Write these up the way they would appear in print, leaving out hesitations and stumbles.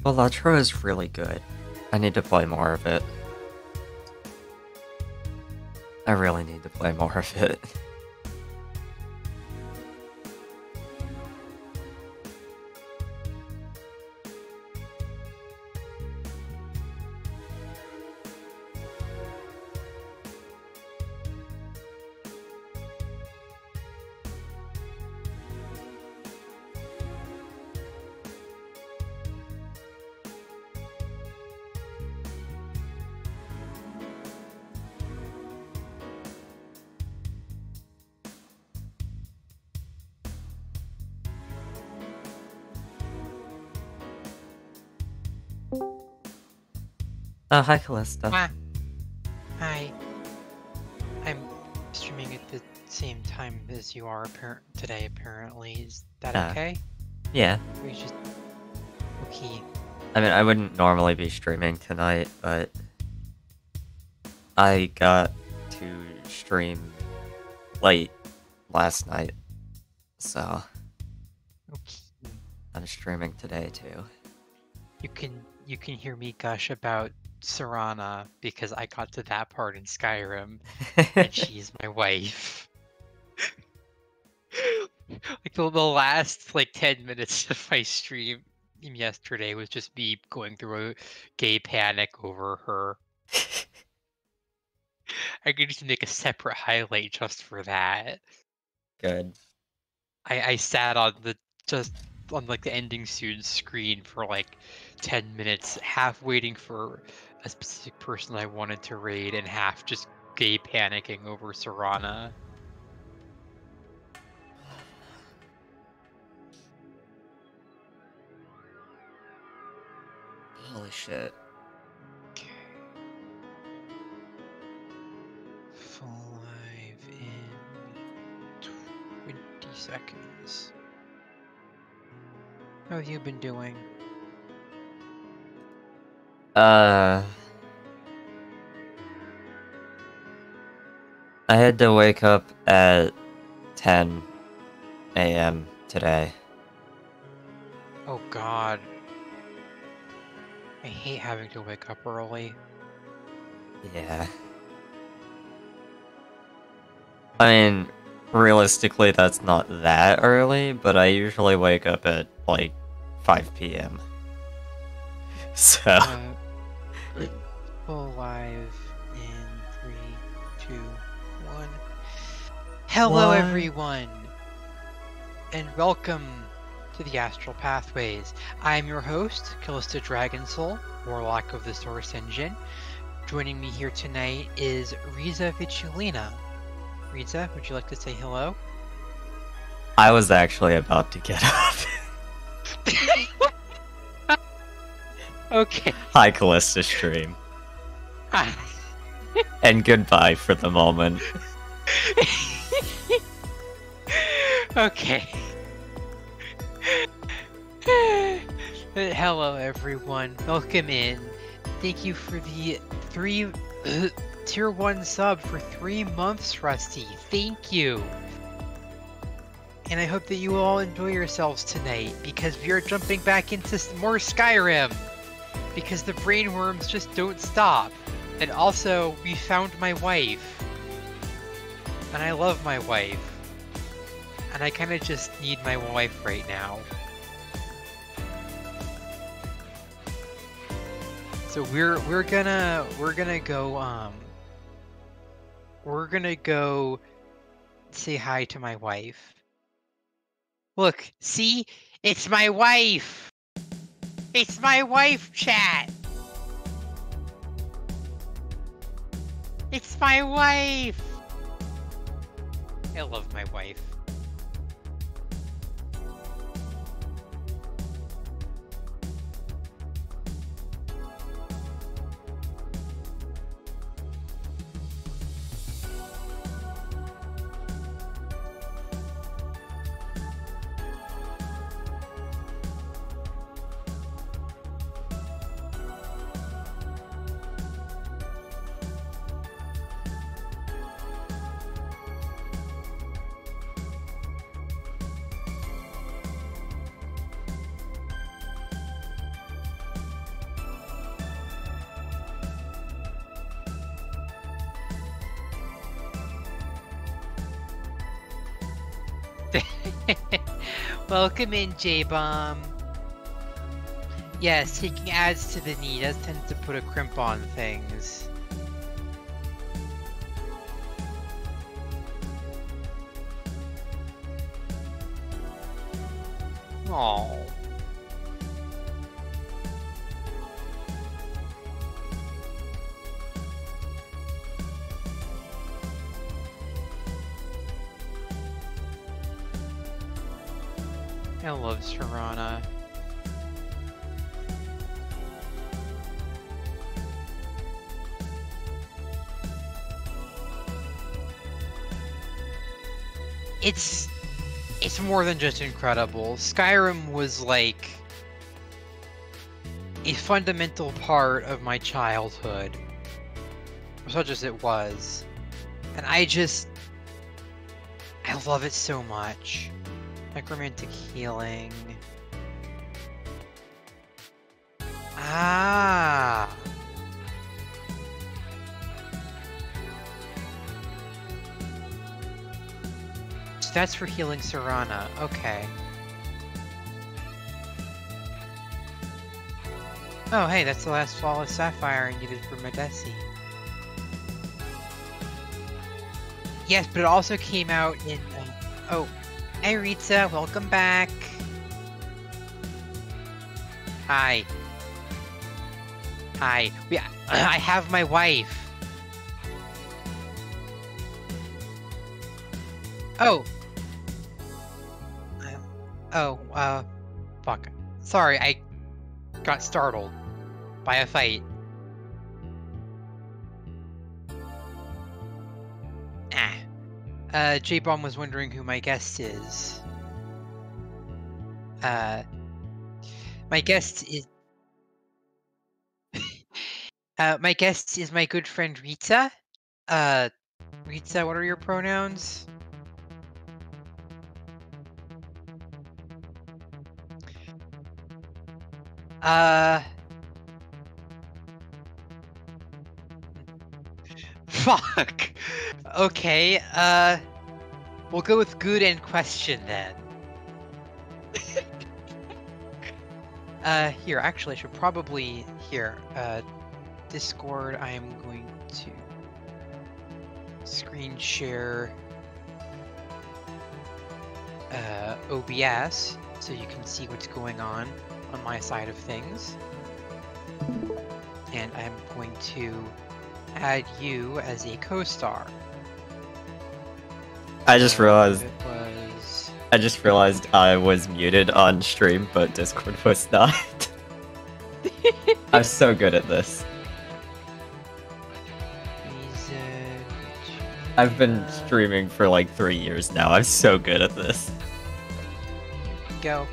Well, Latro is really good. I need to play more of it. I really need to play more of it. Hi, Callista. Ah, hi. I'm streaming at the same time as you are today, apparently. Is that okay? Yeah. Or you just... Okay. I mean, I wouldn't normally be streaming tonight, but I got to stream late last night, so Okay. I'm streaming today too. You can hear me gush about Serana because I got to that part in Skyrim, and she's my wife. Like the last 10 minutes of my stream yesterday was just me going through a gay panic over her. I could just make a separate highlight just for that. Good. I sat on the ending soon screen for 10 minutes, half waiting for a specific person I wanted to raid and half just gay panicking over Serana. Holy shit. Okay. Fall live in 20 seconds. How have you been doing? I had to wake up at 10 a.m. today. Oh god. I hate having to wake up early. Yeah. I mean, realistically, that's not that early, but I usually wake up at, 5 p.m. So... Full live in 3, 2, 1. Hello, everyone, and welcome to the Astral Pathways. I am your host, Callista Dragonsoul, Warlock of the Source Engine. Joining me here tonight is Riza Vichulina. Riza, would you like to say hello? I was actually about to get up. Okay. Hi, Callista Stream. Hi. And goodbye for the moment. Okay. Hello, everyone. Welcome in. Thank you for the tier 1 sub for 3 months, Rusty. Thank you. And I hope that you all enjoy yourselves tonight, because we are jumping back into more Skyrim. Because the brainworms just don't stop. And also, we found my wife. And I love my wife. And I kind of just need my wife right now. So we're gonna go say hi to my wife. Look, see? It's my wife! It's my wife, chat! It's my wife! I love my wife. Welcome in, J-Bomb. Yes, taking adds to the knee does tend to put a crimp on things. Aww. I love Serana. It's more than just incredible. Skyrim was like a fundamental part of my childhood, such as it was, and I love it so much. Necromantic healing. Ah. So that's for healing Serana. Okay. Oh, hey, that's the last flawless sapphire I needed for Madesi. Yes, but it also came out in. Oh, hey Rita, welcome back. Hi. Hi. I have my wife. Oh. Fuck. Sorry, I got startled by a fight. J-Bomb was wondering who my guest is. My guest is... my guest is my good friend Rita. Rita, what are your pronouns? Fuck. Okay, we'll go with good and question then. Here, actually, I should probably, Discord, I am going to screen share OBS so you can see what's going on my side of things. And I'm going to add you as a co-star. I just realized I was muted on stream, but Discord was not. I'm so good at this. I've been streaming for like 3 years now. I'm so good at this. Go.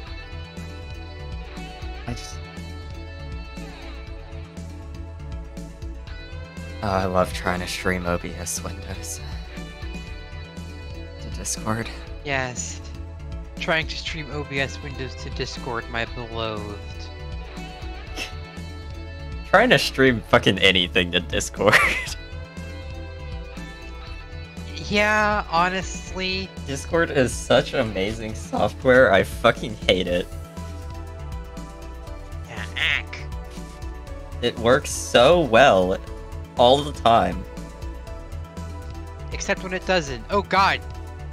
Oh, I love trying to stream OBS windows to Discord. Yes. Trying to stream OBS windows to Discord, my beloved. Trying to stream fucking anything to Discord. Yeah, honestly. Discord is such amazing software, I fucking hate it. Yeah, ack. It works so well all the time. Except when it doesn't. Oh god.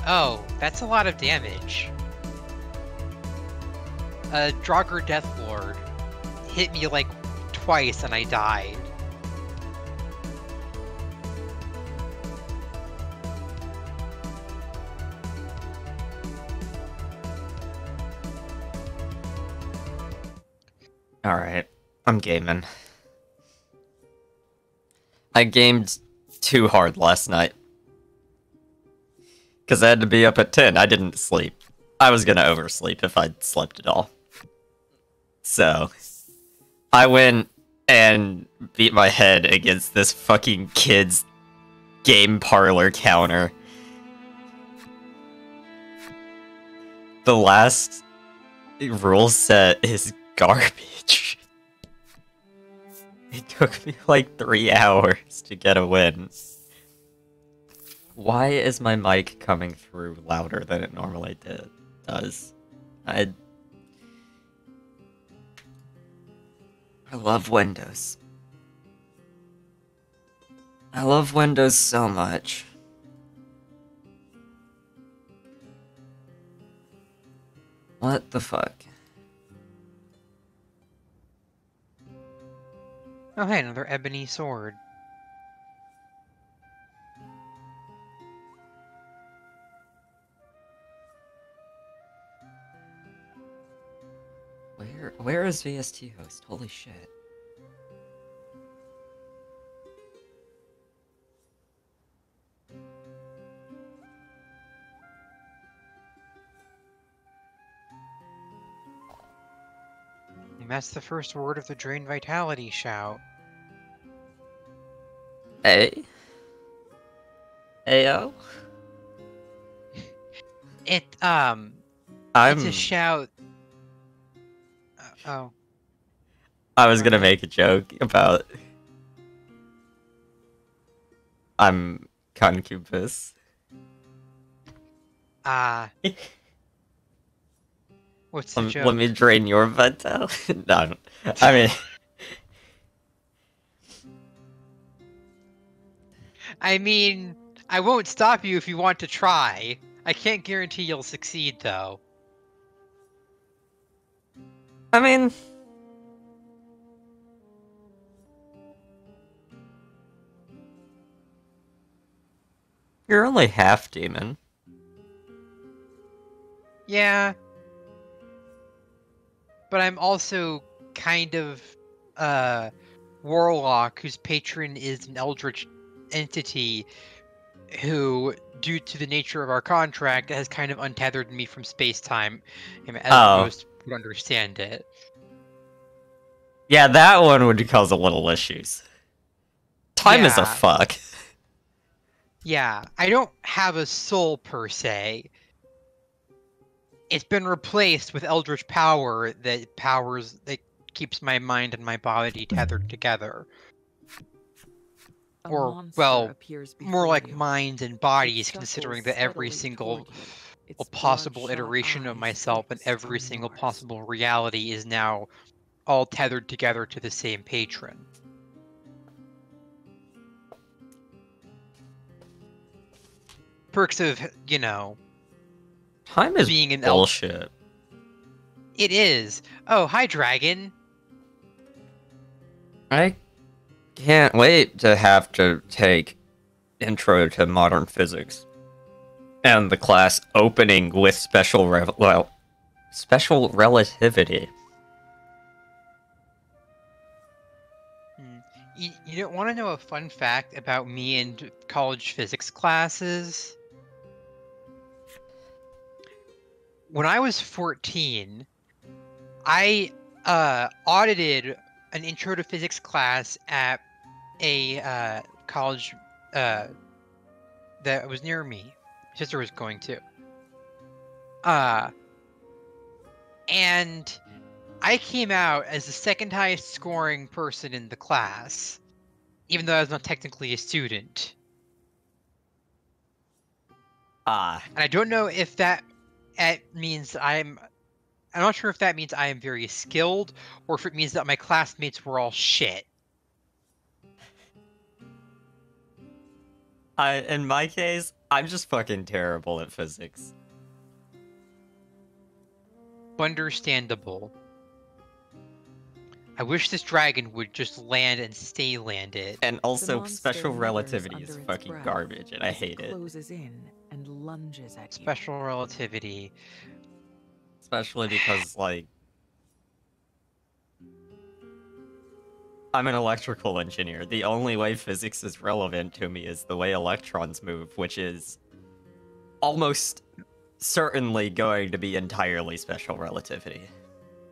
Oh, that's a lot of damage. Draugr Deathlord hit me like twice and I died. Alright, I'm gaming. I gamed too hard last night. Because I had to be up at 10. I didn't sleep. I was gonna oversleep if I'd slept at all. So, I went and beat my head against this fucking kid's game parlor counter. The last rule set is garbage. It took me like 3 hours to get a win. Why is my mic coming through louder than it normally did? does. I love Windows. I love Windows so much. What the fuck? Oh, hey, another ebony sword. Where is VST host? Holy shit. And that's the first word of the Drain Vitality shout. A? Ayo? It's a shout. Oh. I was gonna make a joke about I'm concubus. What's the joke? Let me drain your vital. No, I mean... I mean, I won't stop you if you want to try. I can't guarantee you'll succeed, though. I mean... You're only half demon. Yeah. But I'm also kind of warlock whose patron is an eldritch entity who, due to the nature of our contract, has kind of untethered me from space-time, as most would understand it. Yeah, that one would cause a little issues. Time is a fuck. Yeah, I don't have a soul per se. It's been replaced with eldritch power that keeps my mind and my body tethered together. Or, well, more like minds and bodies, considering that every single possible iteration of myself and every single possible reality is now all tethered together to the same patron. Perks of, you know... Time is being an bullshit. It is. Oh, hi, Dragon. I can't wait to have to take Intro to Modern Physics. And the class opening with special relativity. You don't want to know a fun fact about me and college physics classes? When I was 14, I audited an Intro to Physics class at a college that was near me. My sister was going to. And I came out as the second highest scoring person in the class, even though I was not technically a student. And I don't know if that means I'm not sure if that means I am very skilled, or if it means that my classmates were all shit. In my case, I'm just fucking terrible at physics. Understandable. I wish this dragon would just land and stay landed. And also, special relativity is fucking garbage, and I hate it. And lunges at special relativity. Especially because, like... I'm an electrical engineer. The only way physics is relevant to me is the way electrons move, which is almost certainly going to be entirely special relativity.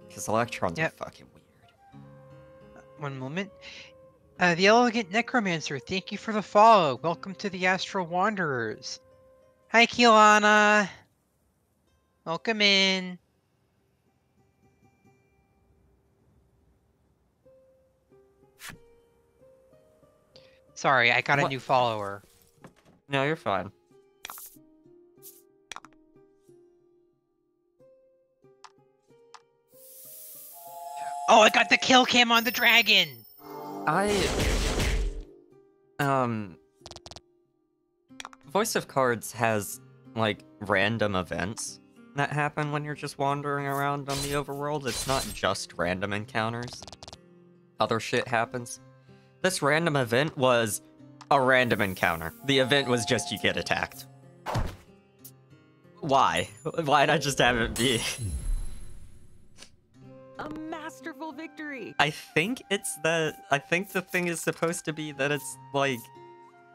Because electrons are fucking weird. One moment. The Elegant Necromancer, thank you for the follow. Welcome to the Astral Wanderers. Hi, Keelana. Welcome in. Sorry, I got a new follower. No, you're fine. Oh, I got the kill cam on the dragon! Voice of Cards has, like, random events that happen when you're just wandering around on the overworld. It's not just random encounters. Other shit happens. This random event was a random encounter. The event was just you get attacked. Why? Why not just have it be? A masterful victory. I think the thing is supposed to be that it's, like,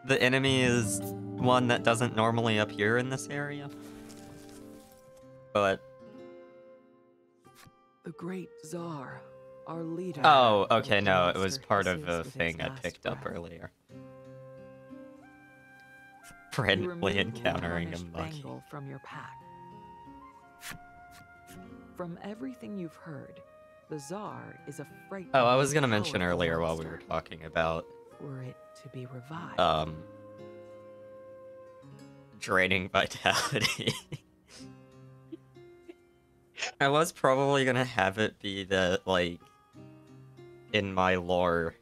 the enemy is one that doesn't normally appear in this area. But... The great Tsar, our leader. Oh, okay, no, it was monster part of hisses a with thing its I last picked up breath. earlier. You Friendly remove the encountering a tarnished monkey. bangle from your pack. From everything you've heard, the Tsar is a frightening. Oh, I was gonna mention powerful earlier while we monster. were talking about, Were it to be revived. draining vitality. I was probably gonna have it be that, like, in my lore,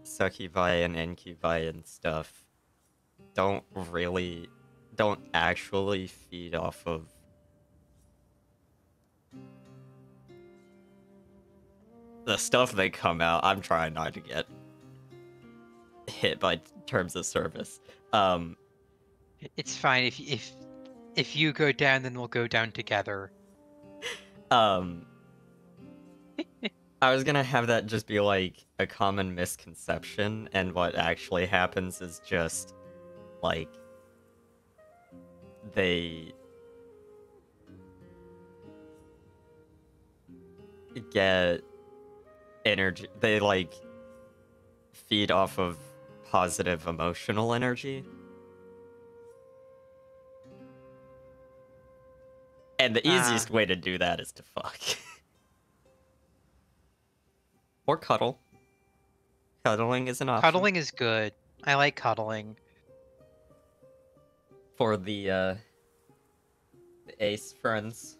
succubi and incubi and stuff don't actually feed off of the stuff they come out. I'm trying not to get hit by terms of service. It's fine if you go down, then we'll go down together. I was gonna have that just be like a common misconception, and what actually happens is just like they get energy. They like feed off of positive emotional energy. And the easiest way to do that is to fuck. Or cuddle. Cuddling is an option. Cuddling is good. I like cuddling. For the ace friends.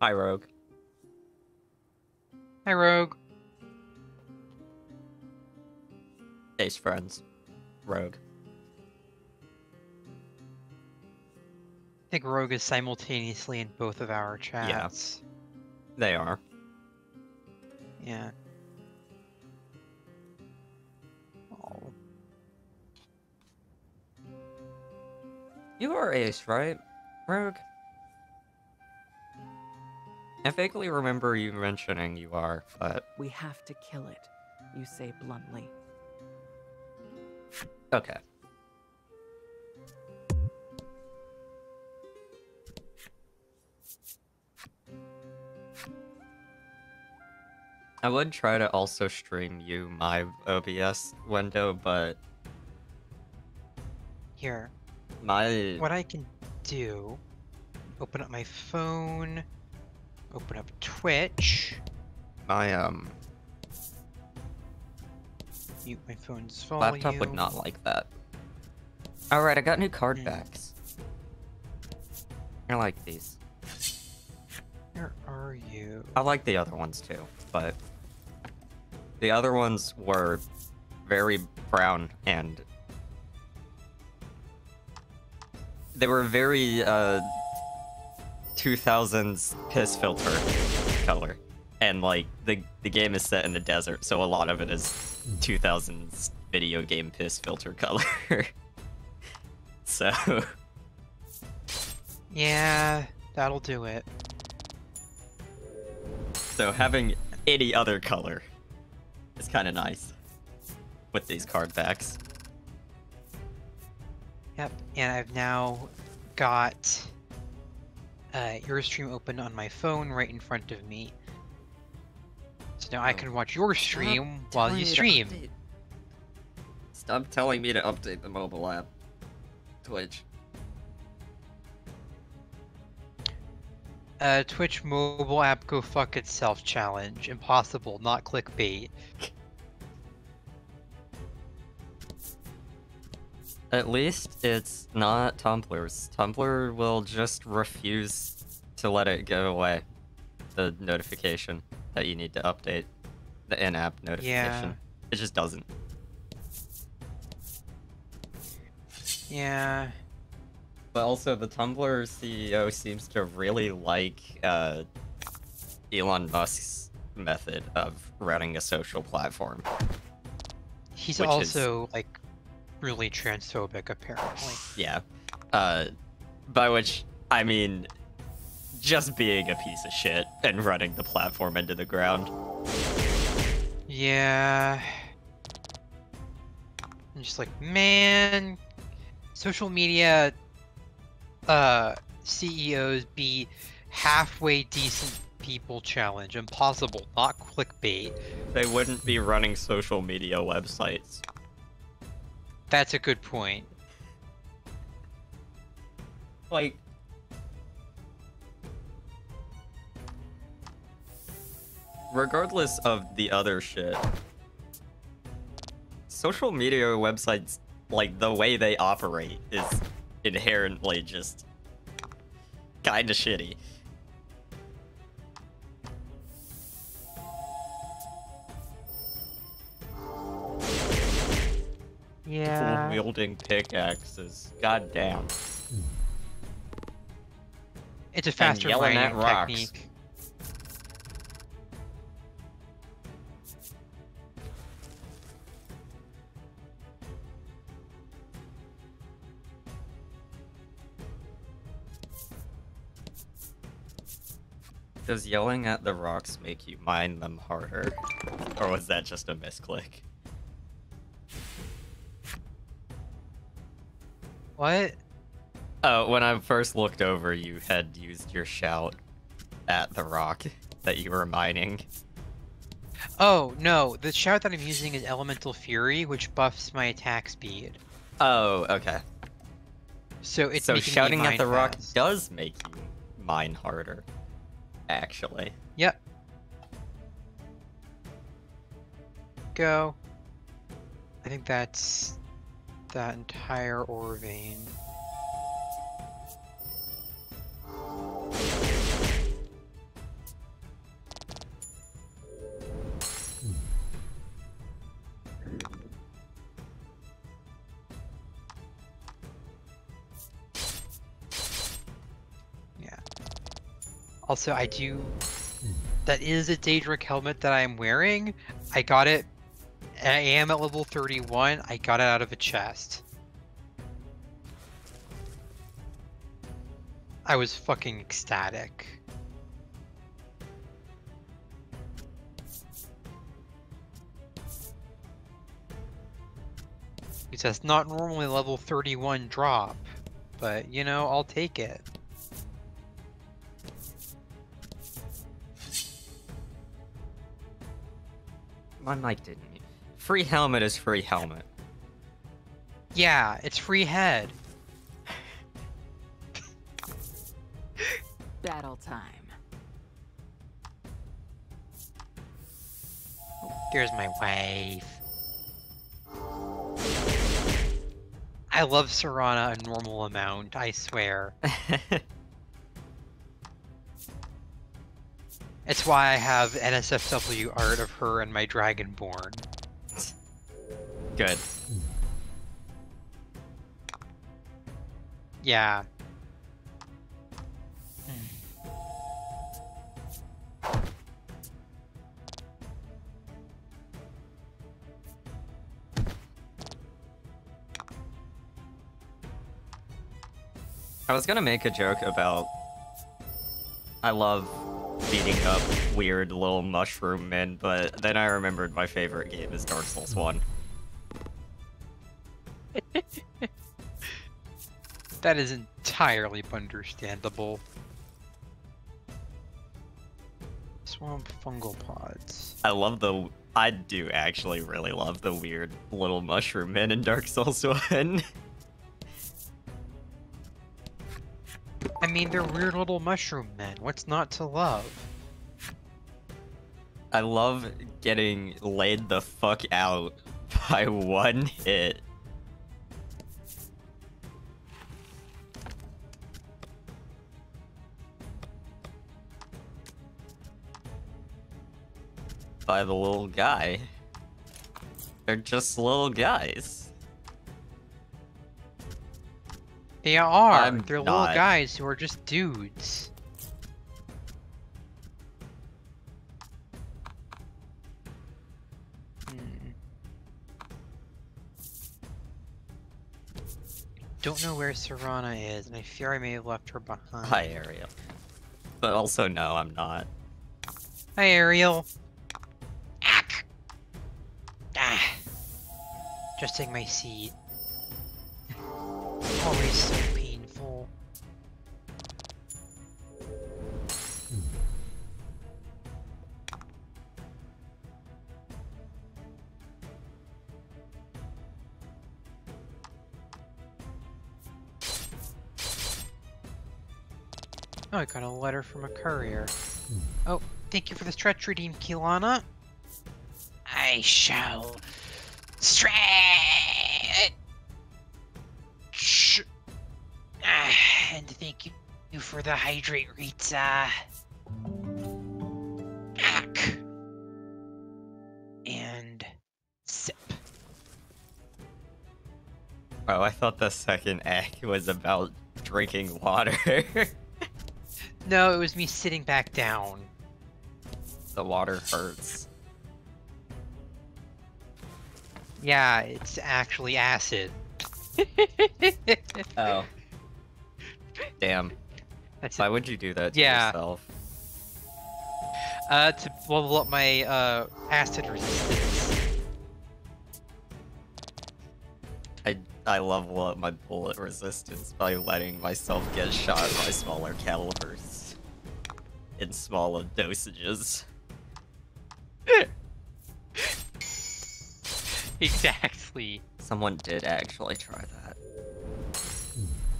Hi, Rogue. Hi, Rogue. Ace friends. Rogue. I think Rogue is simultaneously in both of our chats. They are. Yeah. Oh. You are Ace, right, Rogue? I vaguely remember you mentioning you are, but... We have to kill it, you say bluntly. Okay. I would try to also stream you my OBS window, but Here. my... What I can do, open up my phone, open up Twitch, My, mute my phone's volume. laptop would not like that. Alright, I got new card backs. I like these. Where are you? I like the other ones too, but the other ones were very brown and they were very 2000s piss filter color, and like the game is set in the desert, so a lot of it is 2000s video game piss filter color. So Yeah, that'll do it. so having any other color is kind of nice with these card backs. Yep, and I've now got your stream open on my phone right in front of me. So now I can watch your stream while you stream. Stop telling me to update the mobile app. Twitch. Twitch mobile app go fuck itself challenge. Impossible, not clickbait. At least it's not Tumblr's. Tumblr will just refuse to let it go away. The notification that you need to update. The in-app notification. Yeah. It just doesn't. Yeah. But also, the Tumblr CEO seems to really like Elon Musk's method of running a social platform. He's Which also, like, really transphobic, apparently. Yeah. By which, I mean, just being a piece of shit and running the platform into the ground. Yeah. I'm just like, man, social media CEOs be halfway decent people challenge. Impossible, not clickbait. They wouldn't be running social media websites. That's a good point. Like, regardless of the other shit, social media websites, like, the way they operate is inherently just kinda shitty. Yeah. People wielding pickaxes. Goddamn. It's a faster yelling at mining rocks. technique. Does yelling at the rocks make you mine them harder? Or was that just a misclick? What? Oh, when I first looked over, you had used your shout at the rock that you were mining. Oh, no. The shout that I'm using is Elemental Fury, which buffs my attack speed. Oh, okay. So it's So making me shouting at mine the rock fast. does make you mine harder, actually. Yep. Go. I think that's that entire ore vein. Yeah. Also, I do. That is a Daedric helmet that I'm wearing. I got it. I am at level 31. I got it out of a chest. I was fucking ecstatic. It says not normally level 31 drop, but you know, I'll take it. My mic didn't. Free helmet is free helmet. Yeah, it's free head. Battle time. There's my wife. I love Serana a normal amount, I swear. It's why I have NSFW art of her and my Dragonborn. Good. Yeah. I was gonna make a joke about I love beating up weird little mushroom men, but then I remembered my favorite game is Dark Souls 1. That is entirely understandable. Swamp fungal pods. I do actually really love the weird little mushroom men in Dark Souls 1. I mean, they're weird little mushroom men. What's not to love? I love getting laid the fuck out by one hit. By the little guy. They're just little guys. They are. I'm They're not. little guys who are just dudes. Don't know where Serana is, and I fear I may have left her behind. Hi, Ariel. But also, no, I'm not. Hi, Ariel. Ack. Ah. Adjusting my seat. Always so painful. Oh, I got a letter from a courier. Oh, thank you for the stretch redeem, Kilana. I shall stretch. And thank you for the hydrate, Rita. Ack. And sip. Oh, I thought the second act was about drinking water. No, it was me sitting back down. The water hurts. Yeah, it's actually acid. Oh. Damn. That's Why it. would you do that to Yeah. yourself? To level up my acid resistance. I level up my bullet resistance by letting myself get shot by smaller calibers. In smaller dosages. Exactly. Someone did actually try that.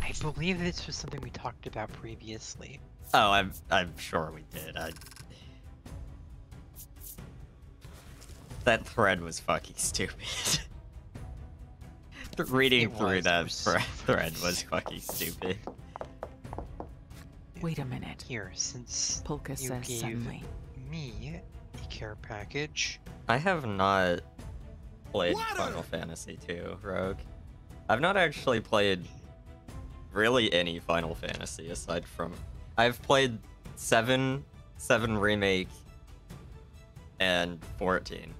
I believe this was something we talked about previously. Oh, I'm sure we did. That thread was fucking stupid. Reading It through was. that It was so thread was fucking stupid. Wait a minute, Here, since Polka you says gave suddenly. me a care package. I have not played Final Fantasy II, Rogue. I've not actually played really any Final Fantasy aside from... I've played 7 Remake, and 14.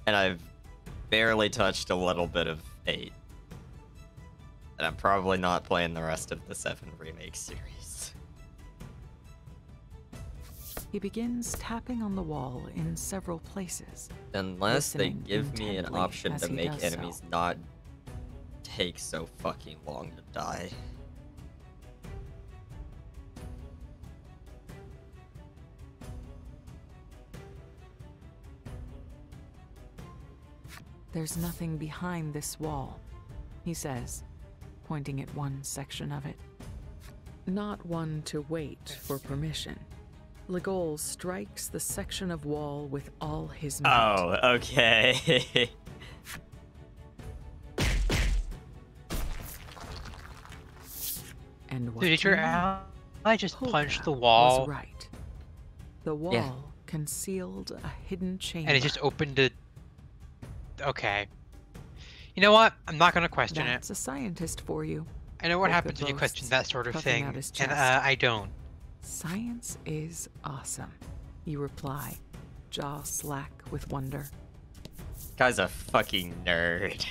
And I've barely touched a little bit of 8. And I'm probably not playing the rest of the 7 Remake series. He begins tapping on the wall in several places. Unless they Listening give me an intently option as to he make does enemies so. not take so fucking long to die. There's nothing behind this wall, he says, pointing at one section of it. Not one to wait for permission. Legol strikes the section of wall with all his might. Oh, okay. And what Dude, did your you know? ally just Polka punch the wall was right. The wall concealed a hidden chamber. and it just opened a... Okay. You know what? I'm not gonna question That's a scientist for you. it. I know what Polka happens when you question boasts, that sort of puffing thing, out his and chest. I don't. Science is awesome, you reply, jaw slack with wonder. Guy's a fucking nerd.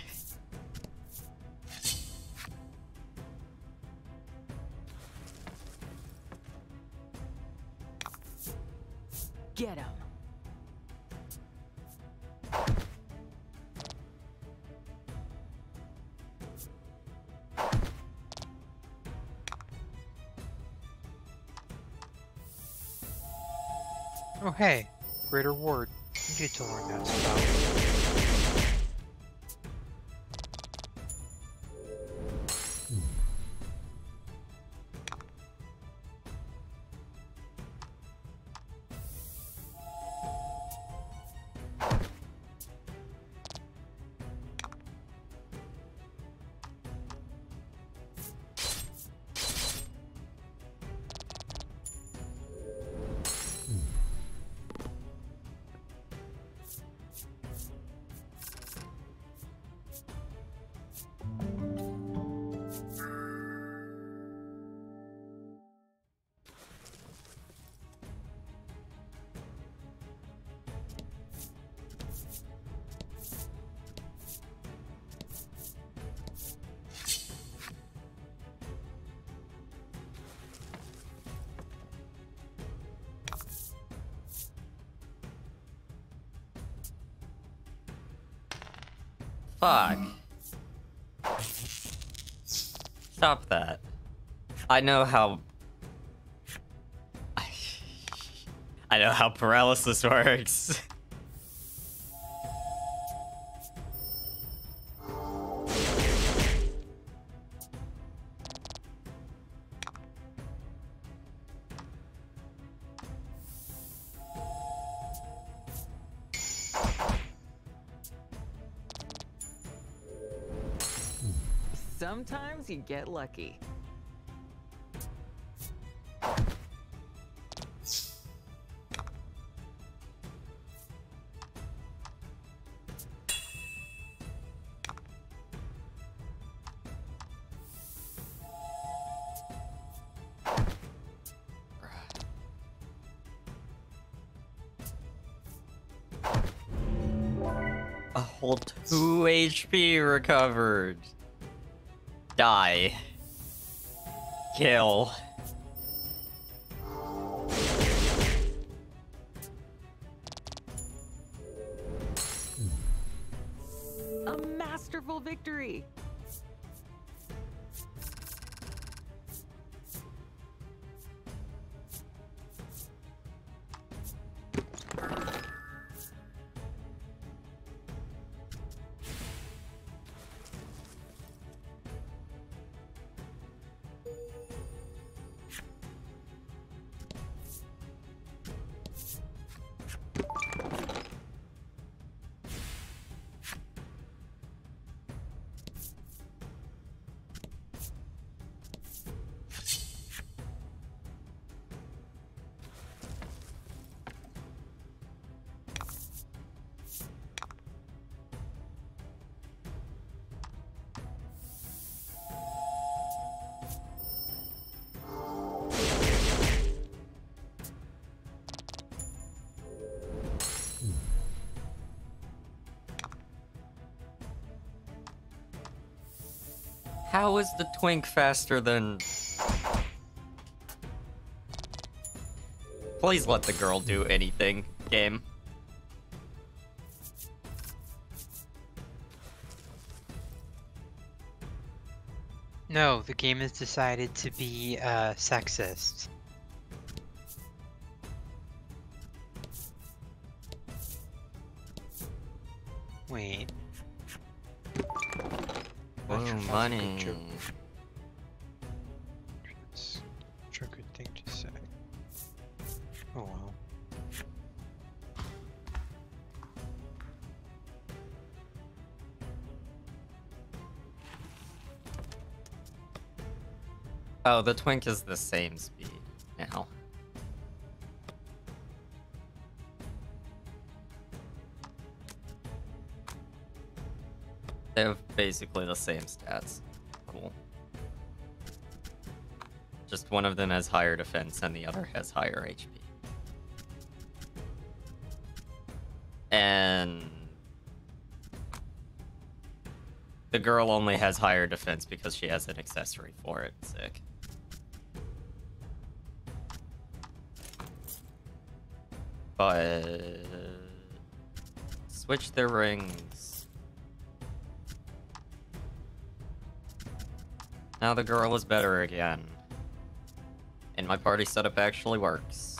Get him! Oh hey, Greater Ward. You need to learn that stuff. Fuck. Stop that. I know how... I know how paralysis works. Sometimes you get lucky. A whole 2 HP recovered. Die. Kill. A masterful victory. How is the twink faster than... Please let the girl do anything, game. No, the game has decided to be sexist. Wait. Oh, money. That's a good thing to say. Oh well. Oh, the twink is the same speed now. They have basically the same stats. Cool. Just one of them has higher defense and the other has higher HP. And the girl only has higher defense because she has an accessory for it. Sick. But switch their rings. Now the girl is better again. And my party setup actually works.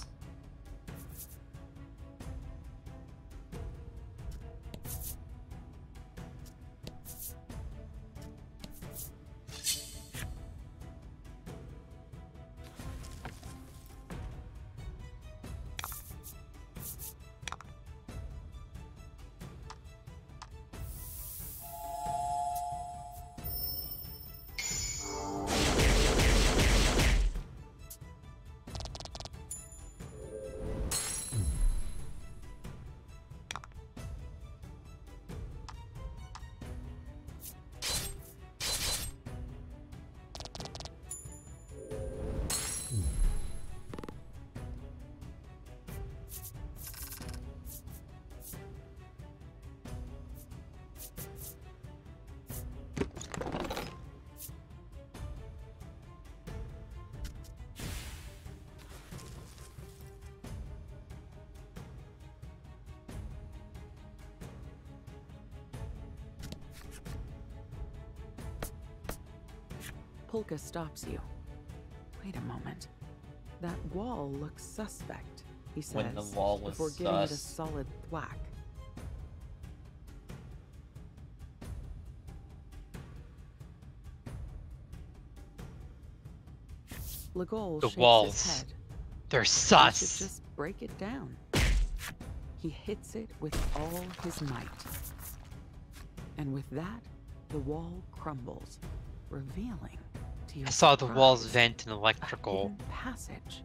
Polka stops you. Wait a moment. That wall looks suspect, he says, When the wall was before giving it a sus. solid thwack. Legol The shakes walls. his head. They're You should sus. just break it down. He hits it with all his might. And with that, the wall crumbles, revealing to your I saw the walls surprise, vent in a electrical. hidden passage.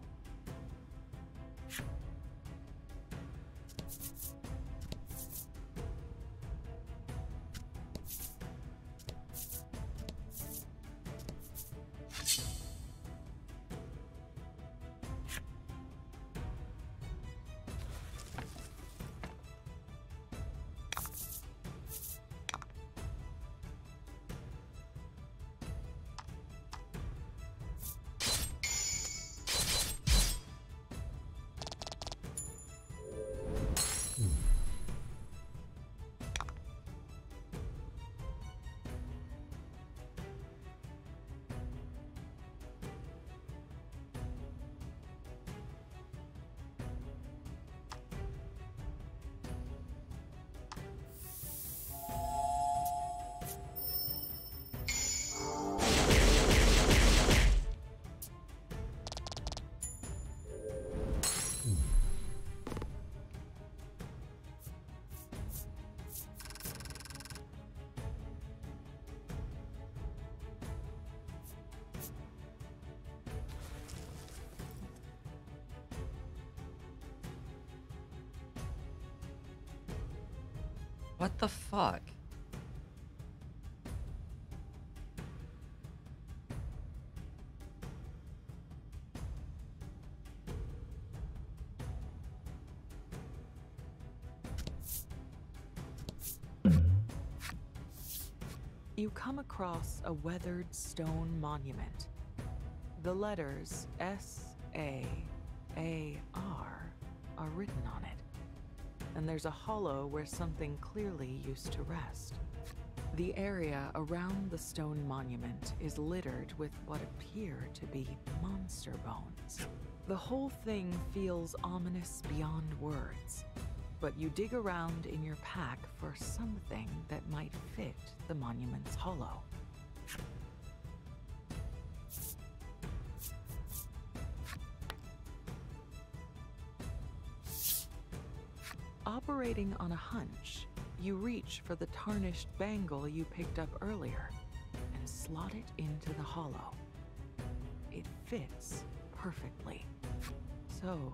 What the fuck? You come across a weathered stone monument. The letters S-A-A-R are written on it. And there's a hollow where something clearly used to rest. The area around the stone monument is littered with what appear to be monster bones. The whole thing feels ominous beyond words, but you dig around in your pack for something that might fit the monument's hollow. Operating on a hunch, you reach for the tarnished bangle you picked up earlier and slot it into the hollow. It fits perfectly. So,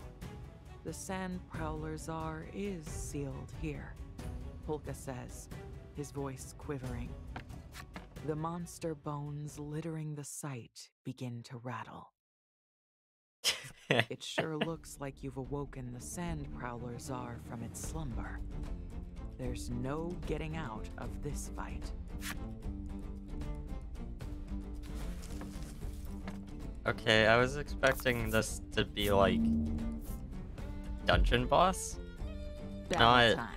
the Sand Prowler Tsar is sealed here, Polka says, his voice quivering. The monster bones littering the site begin to rattle. It sure looks like you've awoken the Sand Prowler Tsar from its slumber. There's no getting out of this fight. Okay, I was expecting this to be like dungeon boss, Battle Not- time.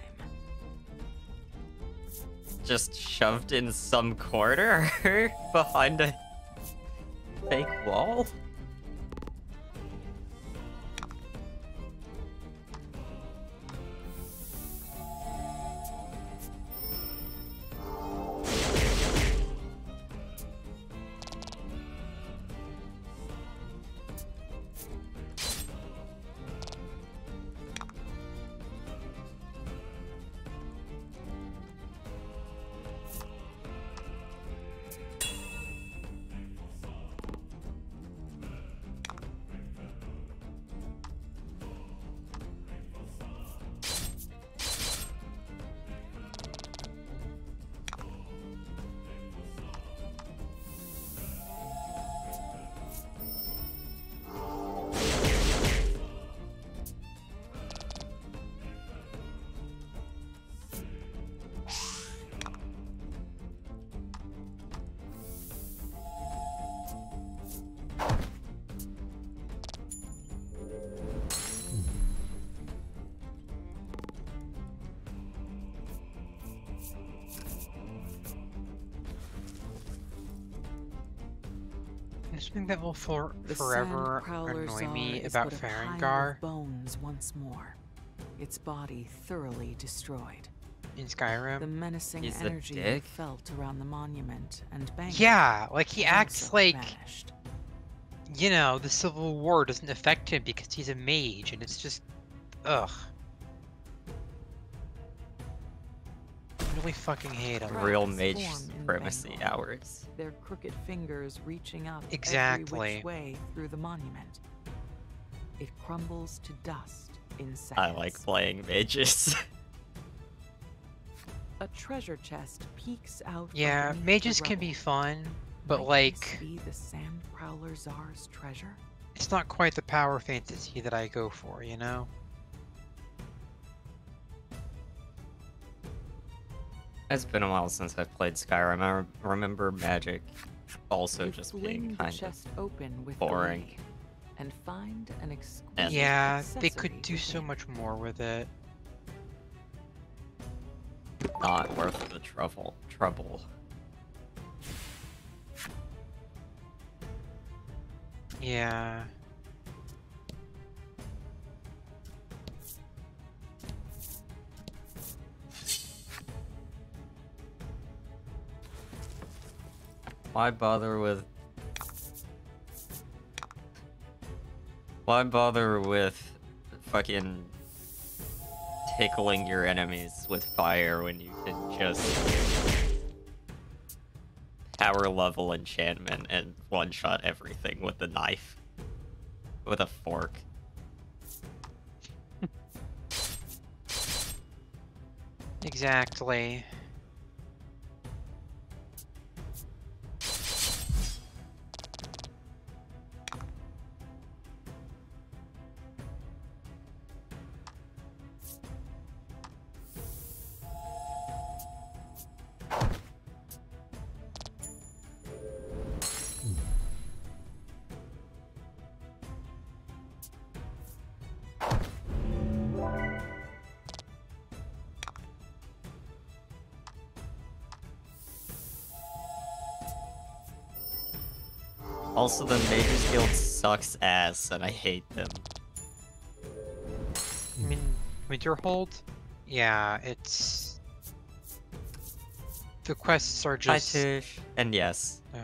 just shoved in some corner behind a fake wall. Something that will The forever Sandprowler annoy me Tsar is about but a pile Farengar of bones once more, its body thoroughly destroyed. in The Skyrim. menacing He's a energy you dick? felt around the monument and bank Yeah, like he has acts also like, vanished. you know, the Civil War doesn't affect him because he's a mage, and it's just, ugh. I really fucking hate him. Real Cracks mage form in the supremacy Bengal. hours. Their crooked fingers reaching up every Exactly. which way through the monument. It crumbles to dust in seconds. I like playing mages. A treasure chest peeks out. from Yeah, beneath mages the can be rubble. fun, but Might like, this be the Sandprowler Tsar's treasure? it's not quite the power fantasy that I go for, you know? It's been a while since I've played Skyrim. I remember Magic also You just fling being the kind of chest open with boring. glee and find an exquisite And- Yeah, they accessory could do so within. much more with it. not worth the trouble. Yeah. Why bother with... Why bother with fucking tickling your enemies with fire when you can just power level enchantment and one-shot everything with a knife? With a fork. Exactly. Also, the Mages Guild sucks ass, and I hate them. I mean, Winterhold? Yeah, it's... The quests are Hi, just... Tish. And yes, Ugh.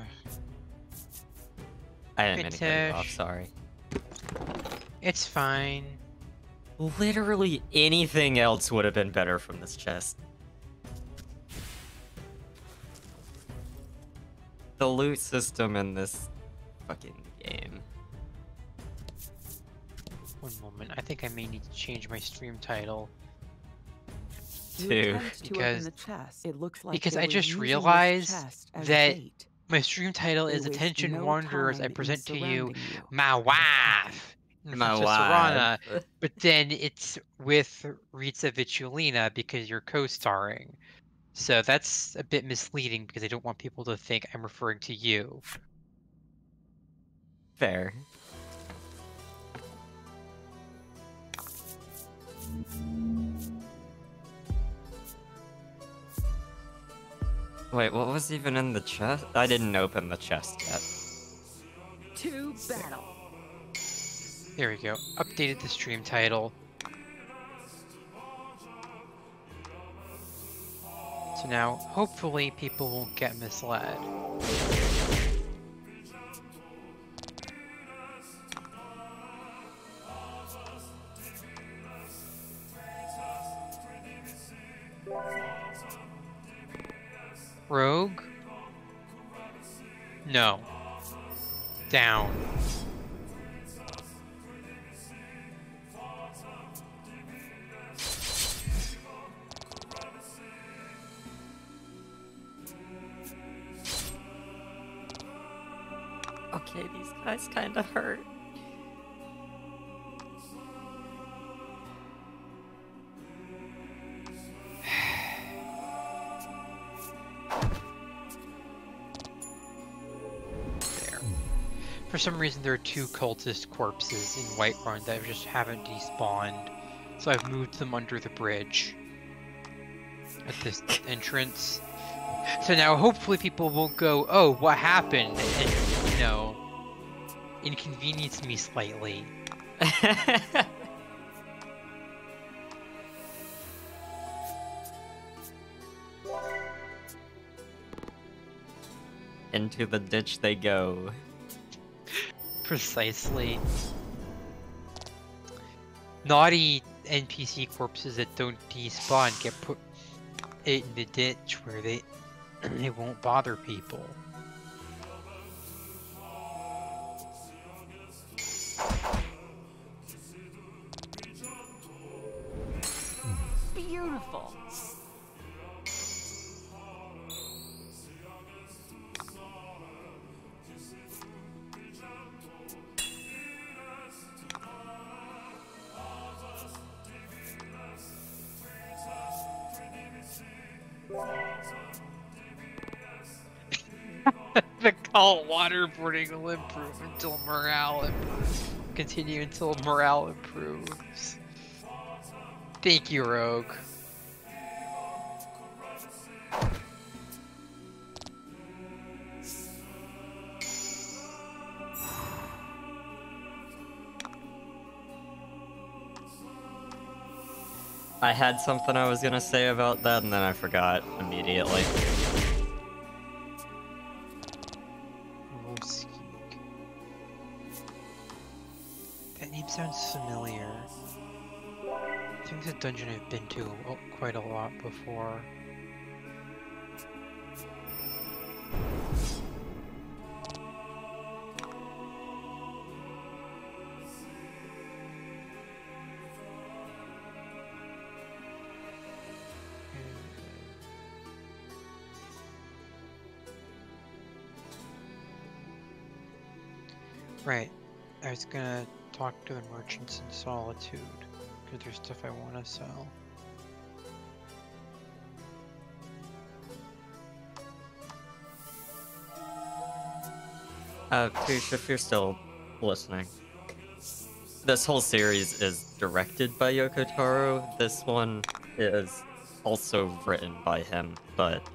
I didn't mean to cut you off, Tish. sorry. It's fine. Literally anything else would have been better from this chest. The loot system in this fucking game. One moment, I think I may need to change my stream title. You Two. attempt to open Because- the chest. It looks like because they I were just using this realized chest as that bait. My stream title They is waste Attention no Wanderers, time I in present to you surrounding you. my wife! in My Princess Serana, wife. but then it's with Ritza Vitulina because you're co-starring. So that's a bit misleading because I don't want people to think I'm referring to you. Fair. Wait, what was even in the chest? I didn't open the chest yet. To battle. There we go. Updated the stream title. So now, hopefully, people won't get misled. Rogue? No. Down. Okay, these guys kinda hurt. There. For some reason, there are two cultist corpses in Whiterun that just haven't despawned, so I've moved them under the bridge at this entrance. So now, hopefully, people won't go, "Oh, what happened?" and you know, inconvenience me slightly. Into the ditch they go. Precisely. Naughty NPC corpses that don't despawn get put in the ditch where they won't bother people. Beautiful. The cold waterboarding will improve until morale continue until morale improves. Thank you, Rogue. I had something I was gonna say about that, and then I forgot immediately. That name sounds familiar. I think it's a dungeon I've been to quite a lot before. Right. I was gonna talk to the merchants in Solitude, because there's stuff I want to sell. Toosh, if you're still listening, this whole series is directed by Yoko Taro. This one is also written by him, but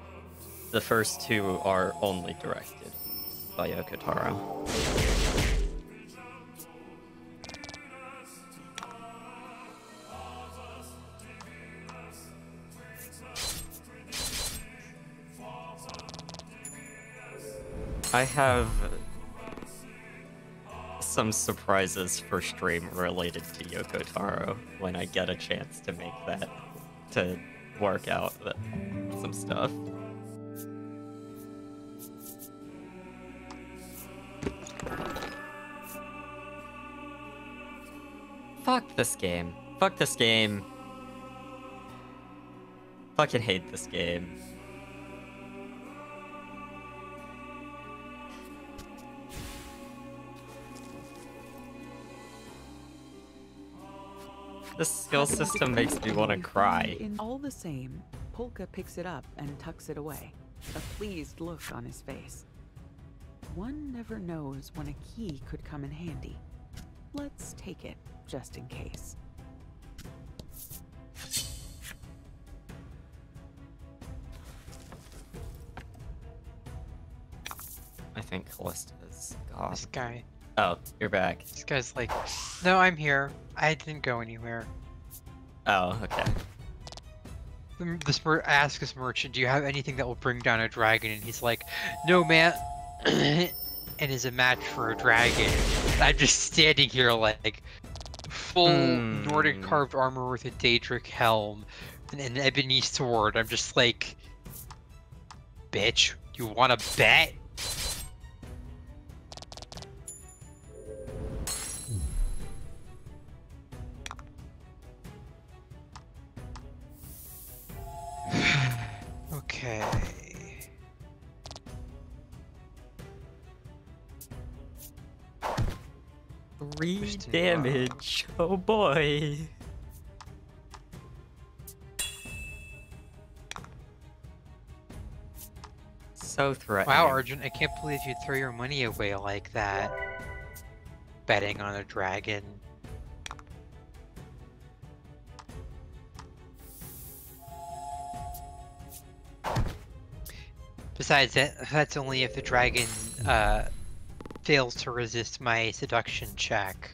the first two are only directed by Yoko Taro. I have some surprises for stream related to Yoko Taro when I get a chance to make that, to work out some stuff. Fuck this game. Fuck this game. Fucking hate this game. This skill system makes me want to cry. All the same, Polka picks it up and tucks it away, a pleased look on his face. One never knows when a key could come in handy. Let's take it, just in case. I think Callista is gone. This guy. Oh, you're back. This guy's like, no, I'm here. I didn't go anywhere. Oh, okay. I ask this merchant, do you have anything that will bring down a dragon? And he's like, no, man. And is a match for a dragon. I'm just standing here like, full Nordic carved armor with a Daedric helm and an ebony sword. I'm just like, bitch, you wanna bet? Okay. 3 damage. Oh boy. So threatening. Wow, Arjun, I can't believe you'd throw your money away like that. Betting on a dragon. Besides, that's only if the dragon fails to resist my seduction check.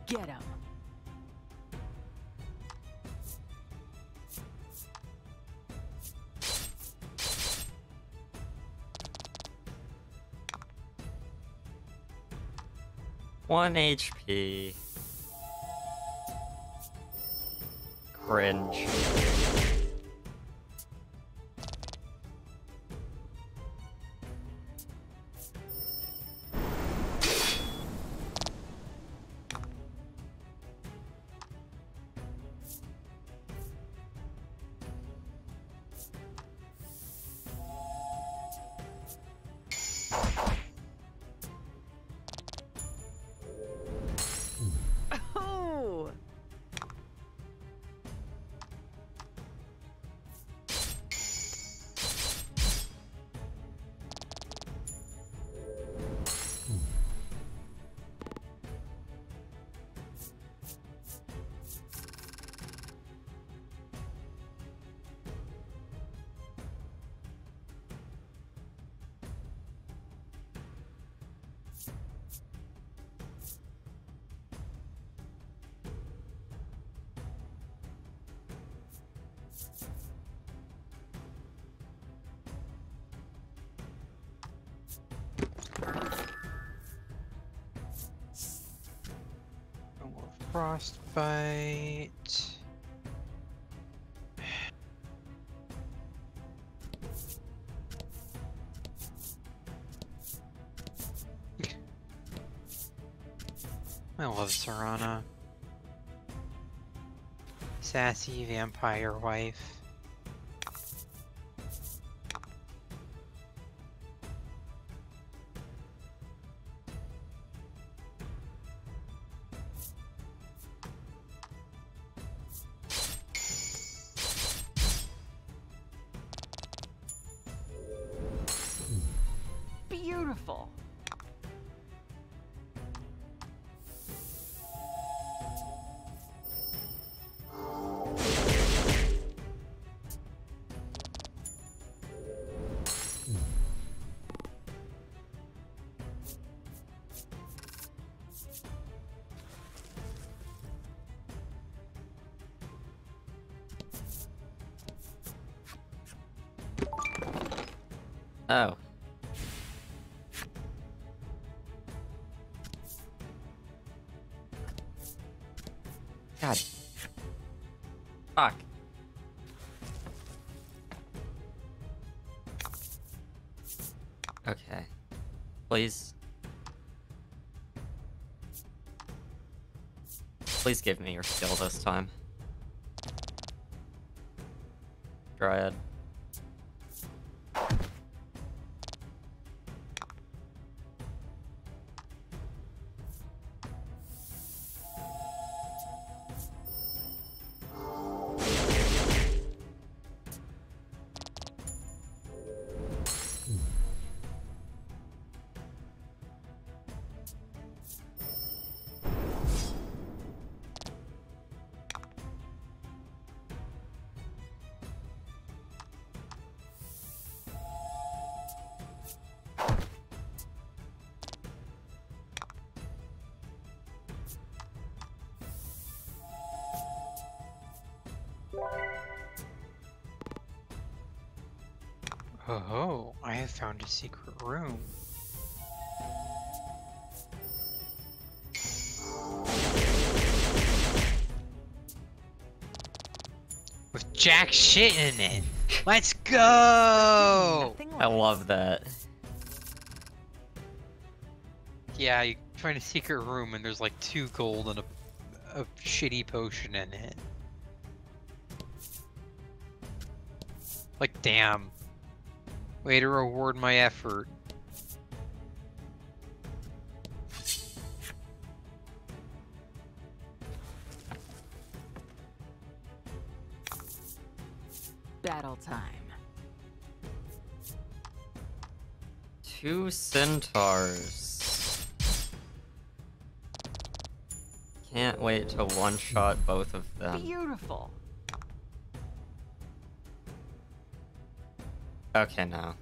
Get him. One HP. Cringe. Oh! Frostbite. I love Serana. Sassy vampire wife. Beautiful. Oh. God. Fuck. Okay. Please. Please give me your skill this time. Dryad. Oh, I have found a secret room. With jack shit in it. Let's go! Nothing I left. love that. Yeah, you find a secret room and there's like 2 gold and a shitty potion in it. Like, damn. Way to reward my effort. Battle time. 2 centaurs. Can't wait to one-shot both of them. Beautiful. Okay, now.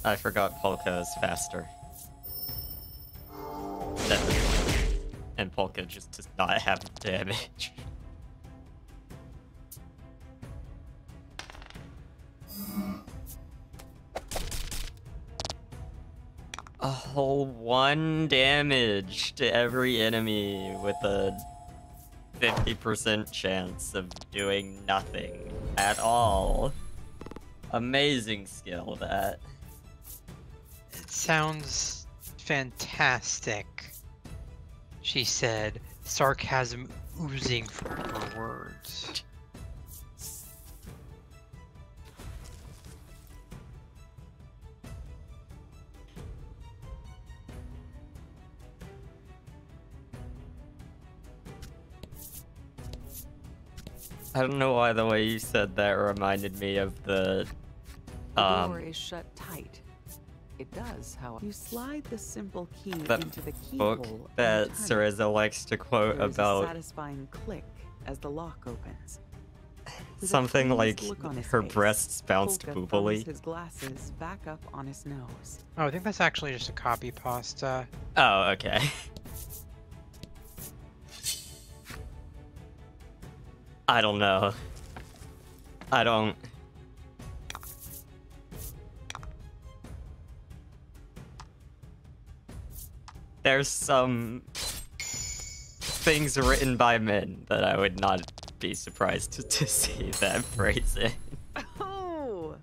I forgot Polka is faster. Definitely. And Polka just does not have damage. A whole 1 damage to every enemy with a 50% chance of doing nothing at all. Amazing skill, that. It sounds fantastic, she said, sarcasm oozing from her words. I don't know why the way you said that reminded me of the The door is shut tight. It does, however. You slide the simple key that into the book keyhole that and turn it. Cereza likes to quote There is a about satisfying click as the lock opens. With a something pleased like look on his her face, breasts bounced Polka thumbs boobily. his glasses back up on his nose. Oh, I think that's actually just a copy pasta. Oh, okay. I don't know. I don't... There's some things written by men that I would not be surprised to see that phrase in. Oh!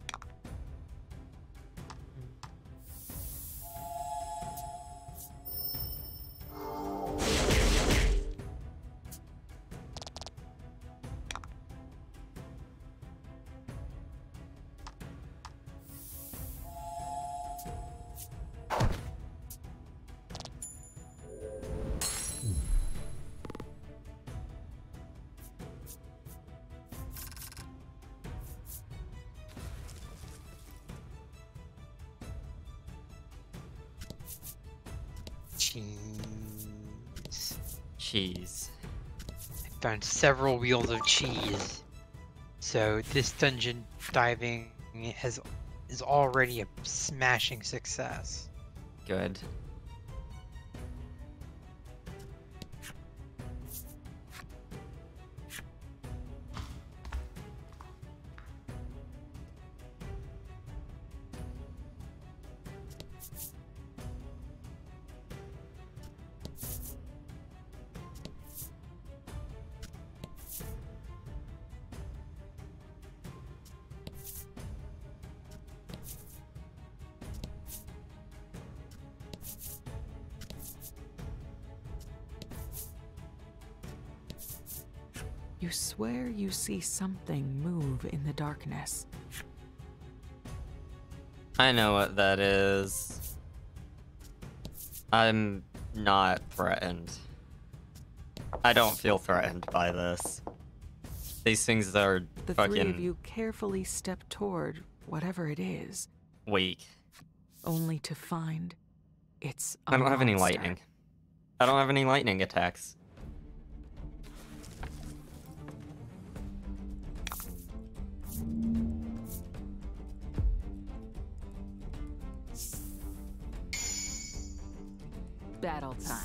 Cheese. Cheese. I found several wheels of cheese. So this dungeon diving is already a smashing success. Good. You swear you see something move in the darkness. I know what that is. I'm not threatened. I don't feel threatened by this. These things are The fucking three of you carefully step toward whatever it is, weak. only to find it's a I don't have any monster. lightning. I don't have any lightning attacks. Battle time.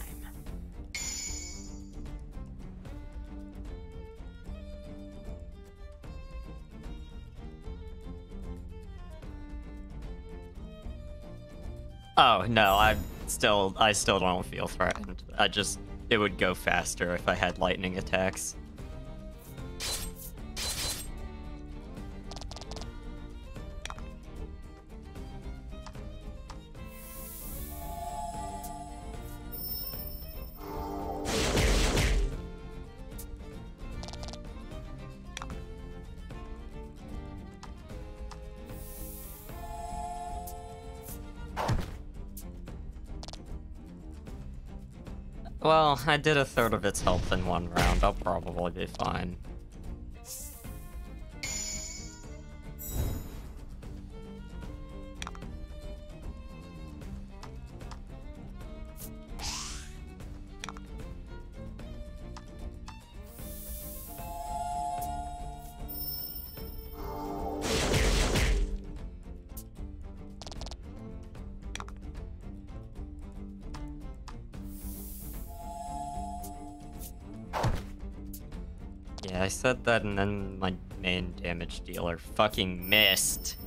Oh no, I still don't feel threatened. It would go faster if I had lightning attacks. Well, I did a third of its health in one round. I'll probably be fine. Yeah, I said that and then my main damage dealer fucking missed.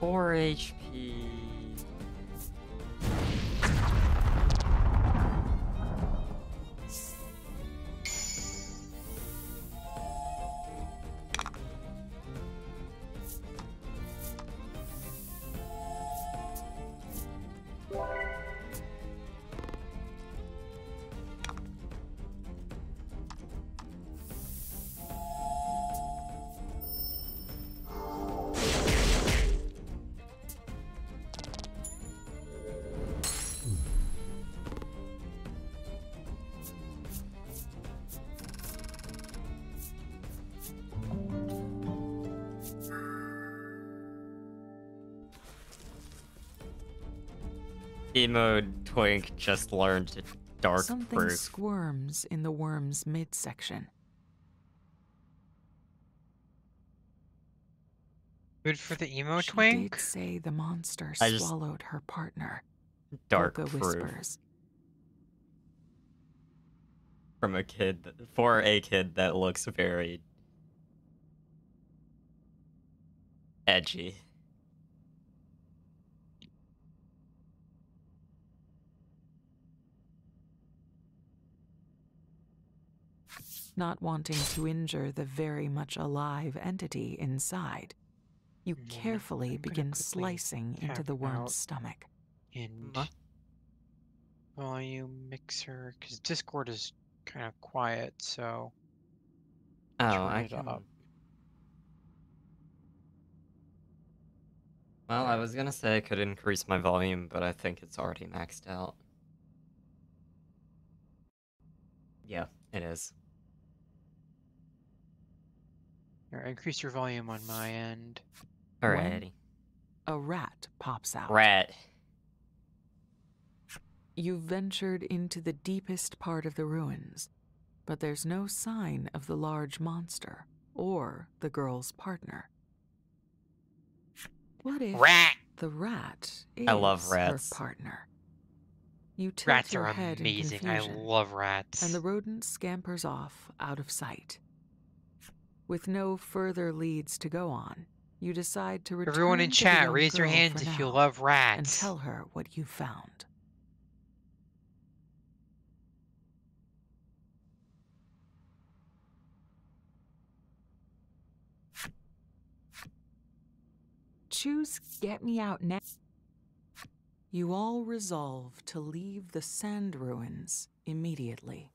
Four HP. Emo Twink just learned Dark Something Proof. squirms in the worm's midsection. Good for the emo She twink? did say the monster I just- swallowed her partner. Dark Polka Proof whispers. from a kid for a kid that looks very edgy. Not wanting to injure the very much alive entity inside, you carefully I'm gonna begin quickly slicing into tap the worm's out. stomach. And What? volume mixer, because Discord is kind of quiet, so Oh, turn I it can. up. Well, I was gonna say I could increase my volume, but I think it's already maxed out. Yeah, it is. Here, increase your volume on my end. Alrighty. A rat pops out. Rat. You've ventured into the deepest part of the ruins, but there's no sign of the large monster or the girl's partner. What if Rat! the rat is I love rats. her partner? You tilt Rats your are head amazing. in I confusion, love rats. and the rodent scampers off out of sight. With no further leads to go on, you decide to return Everyone in to the chat, young raise your girl hands for if you now love and rats. tell her what you found. Choose get me out now. You all resolve to leave the sand ruins immediately.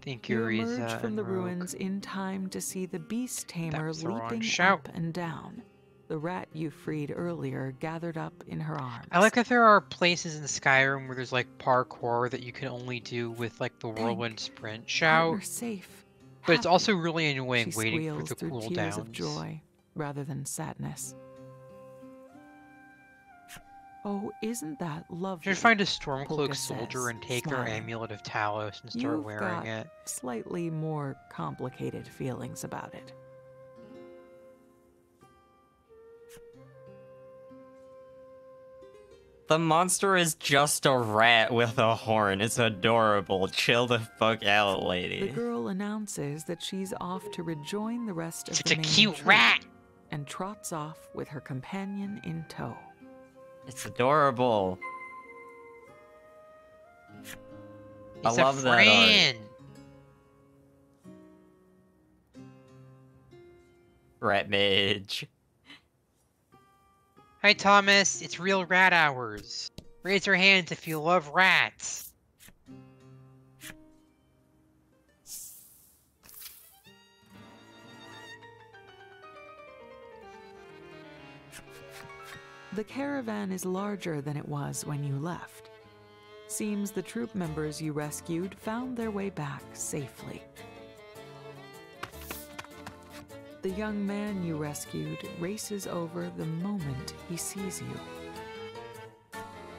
Thank you, You Riza emerge from and the Rogue. ruins in time to see the beast tamer was the wrong leaping shout. up and down. The rat you freed earlier gathered up in her arms. I like that there are places in Skyrim where there's like parkour that you can only do with like the Thank whirlwind sprint partner shout, safe. but it's happy. also really annoying She waiting for squeals the through tears of cooldowns. joy rather than sadness. Oh, isn't that lovely? Just find a Stormcloak Polka soldier says, and take their smiling. amulet of Talos and start You've wearing got it. slightly more complicated feelings about it. The monster is just a rat with a horn. It's adorable. Chill the fuck out, lady. The girl announces that she's off to rejoin the rest of Such the a main cute troop rat. and trots off with her companion in tow. It's adorable. It's I love a that art. friend. Rat mage. Hi, Thomas. It's real rat hours. Raise your hands if you love rats. The caravan is larger than it was when you left. Seems the troop members you rescued found their way back safely. The young man you rescued races over the moment he sees you.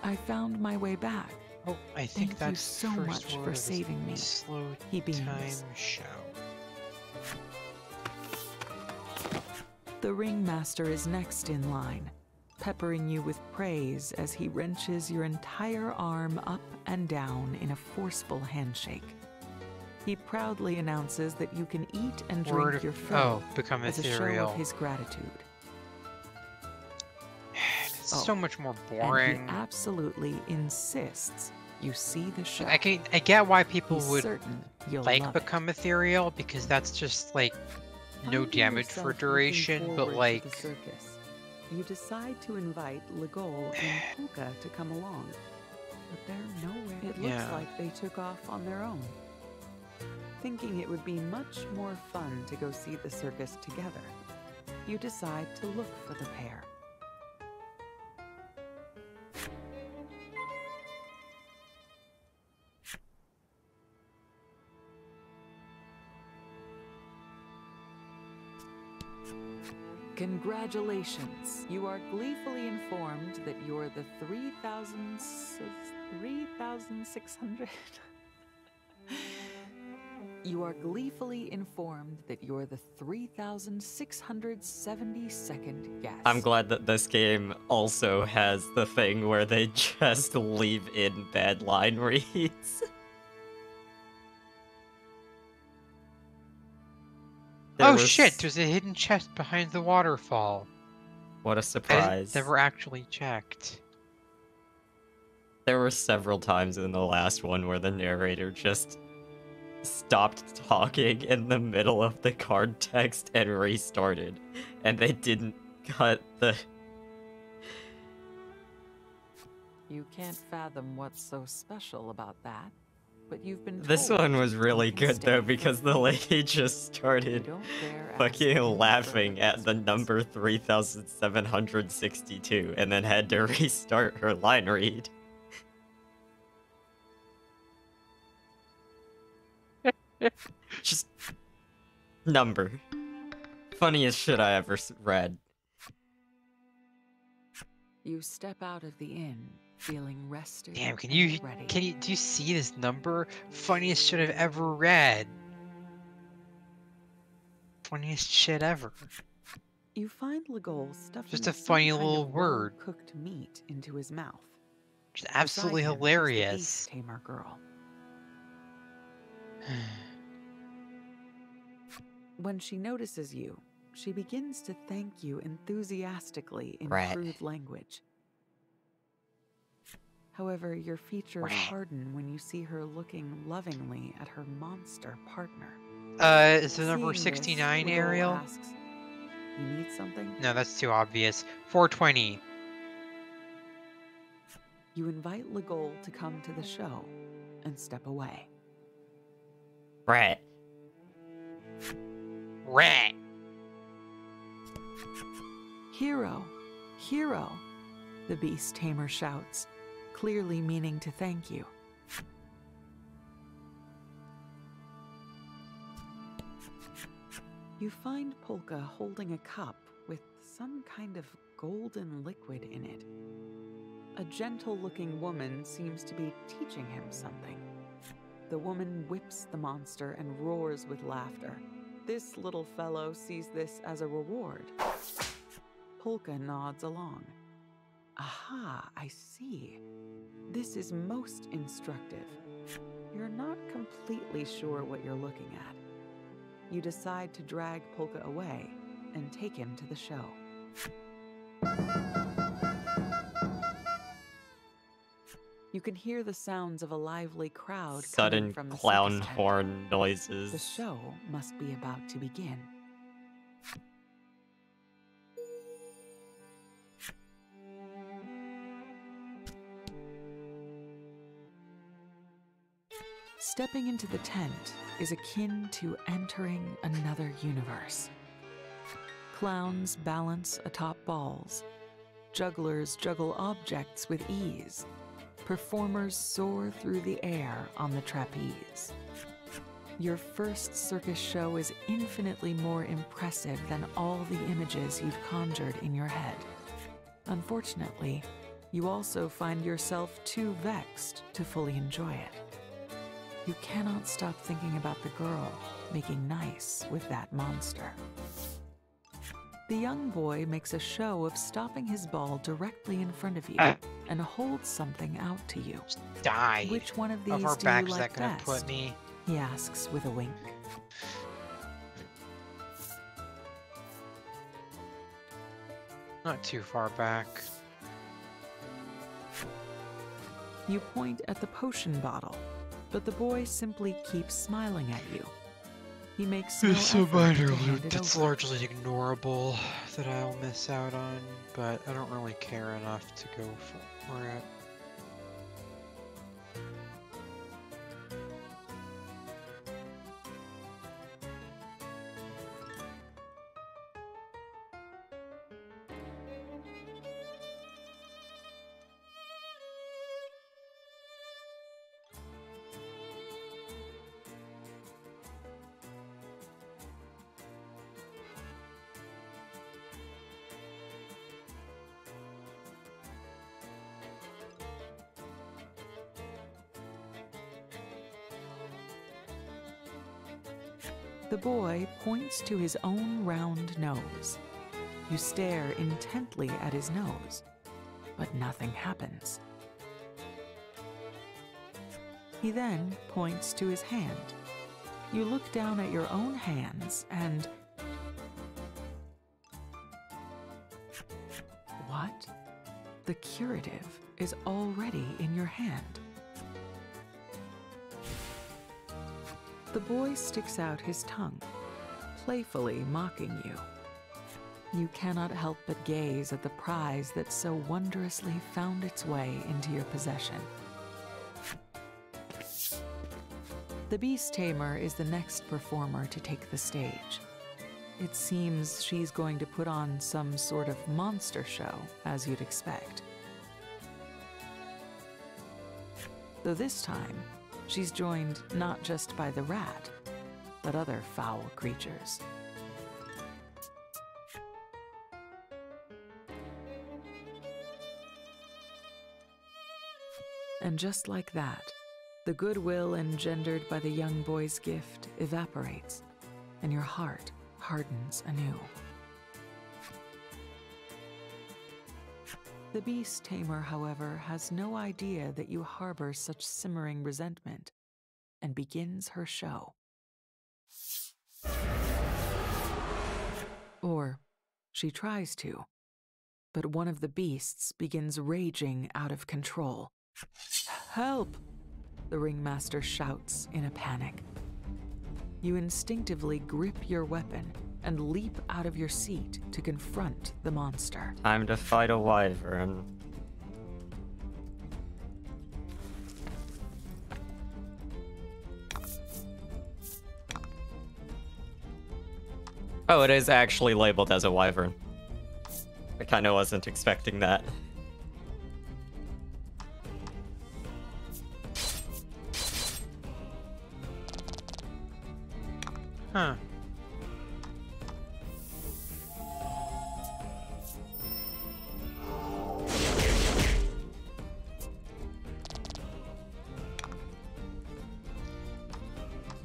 I found my way back. Oh, I think Thank you that's so the first much word for of this saving me. Slow He beams. time show. The ringmaster is next in line, peppering you with praise as he wrenches your entire arm up and down in a forceful handshake. He proudly announces that you can eat and drink your fill become as a show ethereal. of his gratitude. It's so much more And boring. he absolutely insists you see the show. I get why people He's would certain you'll like love become ethereal, because that's just like no Finding damage yourself for looking duration, but forward to like the circus, you decide to invite Legol and Puka to come along, but they're nowhere. It looks Yeah. like they took off on their own. Thinking it would be much more fun to go see the circus together, you decide to look for the pair. Congratulations! You are gleefully informed that you're the 3,600. You are gleefully informed that you're the 3,672nd guest. I'm glad that this game also has the thing where they just leave in bad line reads. oh shit! There's a hidden chest behind the waterfall. What a I surprise. never actually checked. There were several times in the last one where the narrator just stopped talking in the middle of the card text and restarted, and they didn't cut the... You can't fathom what's so special about that, but you've been This told one was you really can good stay though, for because the free. lady just You started don't dare ask fucking any laughing further at the questions. number 3,762 and then had to restart her line read. Just number. Funniest shit I ever read. You step out of the inn, feeling rested. Damn, do and ready. you see this number? Funniest shit I've ever read. Funniest shit ever. You find Legol stuffing Just a some funny kind little of word. well-cooked meat into his mouth. Just absolutely Beside him is the hilarious. beast tamer girl. When she notices you, she begins to thank you enthusiastically in Right. crude language. However, your features Right. harden when you see her looking lovingly at her monster partner. Is the number Seeing this, 69 Legol Ariel? asks, "You need something?" No, that's too obvious. 420. You invite Legol to come to the show and step away. Right. Rat. "Hero! Hero!" the beast tamer shouts, clearly meaning to thank you. You find Polka holding a cup with some kind of golden liquid in it. A gentle-looking woman seems to be teaching him something. The woman whips the monster and roars with laughter. This little fellow sees this as a reward. Polka nods along. Aha, I see. This is most instructive. You're not completely sure what you're looking at. You decide to drag Polka away and take him to the show. You can hear the sounds of a lively crowd Sudden coming from the clown circus tent. horn noises. The show must be about to begin. Stepping into the tent is akin to entering another universe. Clowns balance atop balls. Jugglers juggle objects with ease. Performers soar through the air on the trapeze. Your first circus show is infinitely more impressive than all the images you've conjured in your head. Unfortunately, you also find yourself too vexed to fully enjoy it. You cannot stop thinking about the girl making nice with that monster. The young boy makes a show of stopping his ball directly in front of you and holds something out to you. Die. Which one of these How far do back you is like that gonna best? put me? He asks with a wink. Not too far back. You point at the potion bottle, but the boy simply keeps smiling at you. He makes no It's a effort minor to hand loot it that's over. largely ignorable that I'll miss out on, but I don't really care enough to go for it. The boy points to his own round nose. You stare intently at his nose, but nothing happens. He then points to his hand. You look down at your own hands and... What? The curative is already in your hand. The boy sticks out his tongue, playfully mocking you. You cannot help but gaze at the prize that so wondrously found its way into your possession. The Beast Tamer is the next performer to take the stage. It seems she's going to put on some sort of monster show, as you'd expect. Though this time, she's joined not just by the rat, but other foul creatures. And just like that, the goodwill engendered by the young boy's gift evaporates, and your heart hardens anew. The Beast Tamer, however, has no idea that you harbor such simmering resentment, and begins her show. Or she tries to, but one of the beasts begins raging out of control. "Help!" the ringmaster shouts in a panic. You instinctively grip your weapon and leap out of your seat to confront the monster. Time to fight a wyvern. Oh, it is actually labeled as a wyvern. I kind of wasn't expecting that. Huh.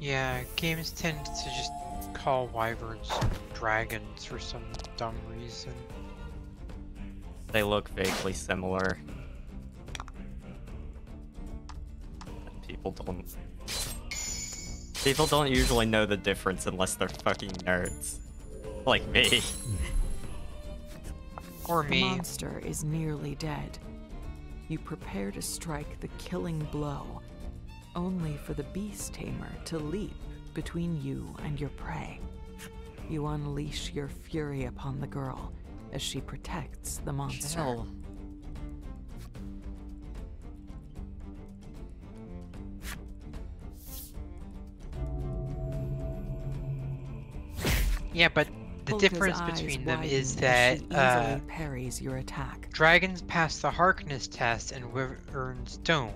Yeah, games tend to just call wyverns dragons for some dumb reason. They look vaguely similar. And people don't usually know the difference unless they're fucking nerds. Like me. Or The me. monster is nearly dead. You prepare to strike the killing blow, only for the beast tamer to leap between you and your prey. You unleash your fury upon the girl as she protects the monster. Chill. Yeah, but the Polka's difference eyes between them widen is as that she easily parries your attack. dragons pass the Harkness test and wyverns don't.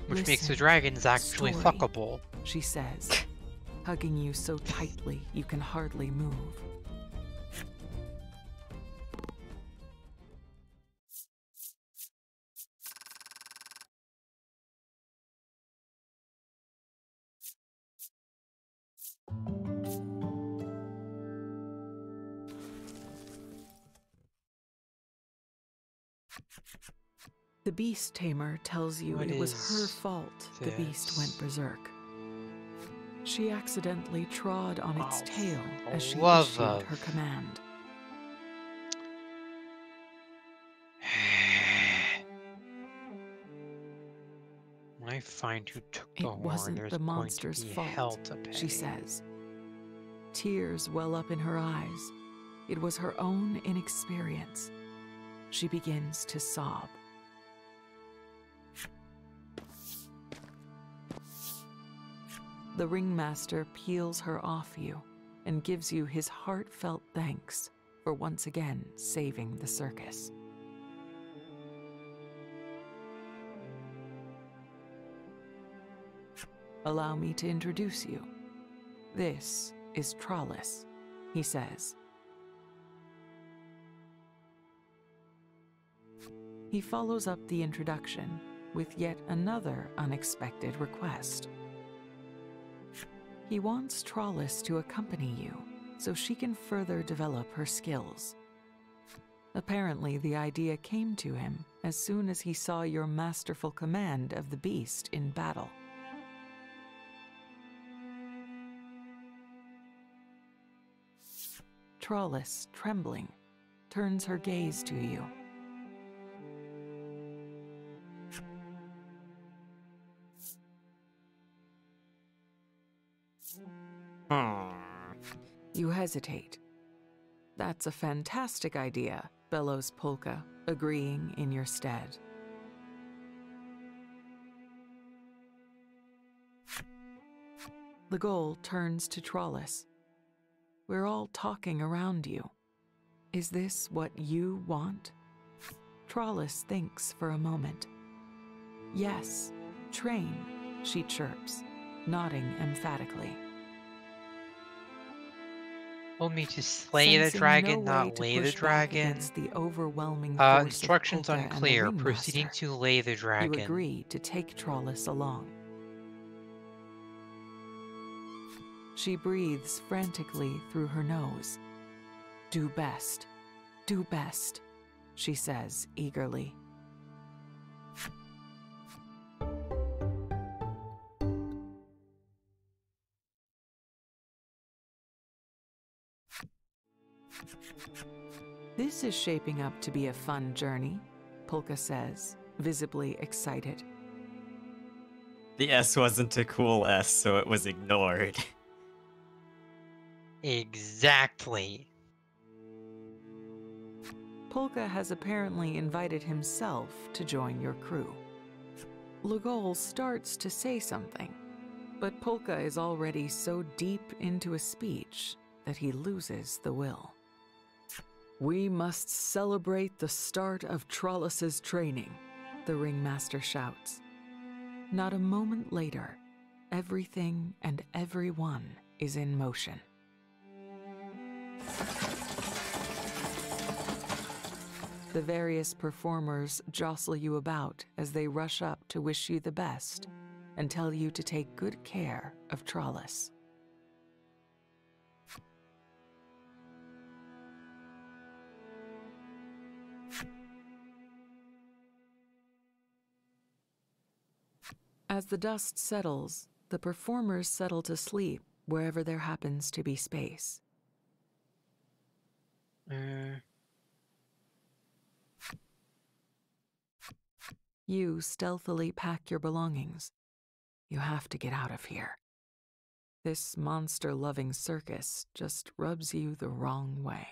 Which makes the Listen, dragons actually story. fuckable. She says, hugging you so tightly you can hardly move. The beast tamer tells you What it was her is fault the beast went this? berserk. She accidentally trod on its Oh, tail for as she love issued of- her command. When I find who took the It horn, wasn't there's the going monster's to be hell fault, to pay. she says. Tears well up in her eyes. It was her own inexperience. She begins to sob. The ringmaster peels her off you and gives you his heartfelt thanks for once again saving the circus. Allow me to introduce you. This is Trollis, he says. He follows up the introduction with yet another unexpected request. He wants Trollis to accompany you so she can further develop her skills. Apparently, the idea came to him as soon as he saw your masterful command of the beast in battle. Trollis, trembling, turns her gaze to you. You hesitate. That's a fantastic idea, bellows Polka, agreeing in your stead. The goal turns to Trollis. We're all talking around you. Is this what you want? Trollis thinks for a moment. Yes, train, she chirps, nodding emphatically. Told me to slay the Sensing dragon, no way not to lay the push back dragon. against the overwhelming force of Instructions Polka and the unclear. Proceeding ringmaster, to lay the you dragon. agree to take Trollis along. She breathes frantically through her nose. Do best, she says eagerly. This is shaping up to be a fun journey, Polka says, visibly excited. The S wasn't a cool S, so it was ignored. Exactly. Polka has apparently invited himself to join your crew. Legol starts to say something, but Polka is already so deep into a speech that he loses the will. We must celebrate the start of Trollis's training, the ringmaster shouts. Not a moment later, everything and everyone is in motion. The various performers jostle you about as they rush up to wish you the best and tell you to take good care of Trollis. As the dust settles, the performers settle to sleep wherever there happens to be space. You stealthily pack your belongings. You have to get out of here. This monster-loving circus just rubs you the wrong way.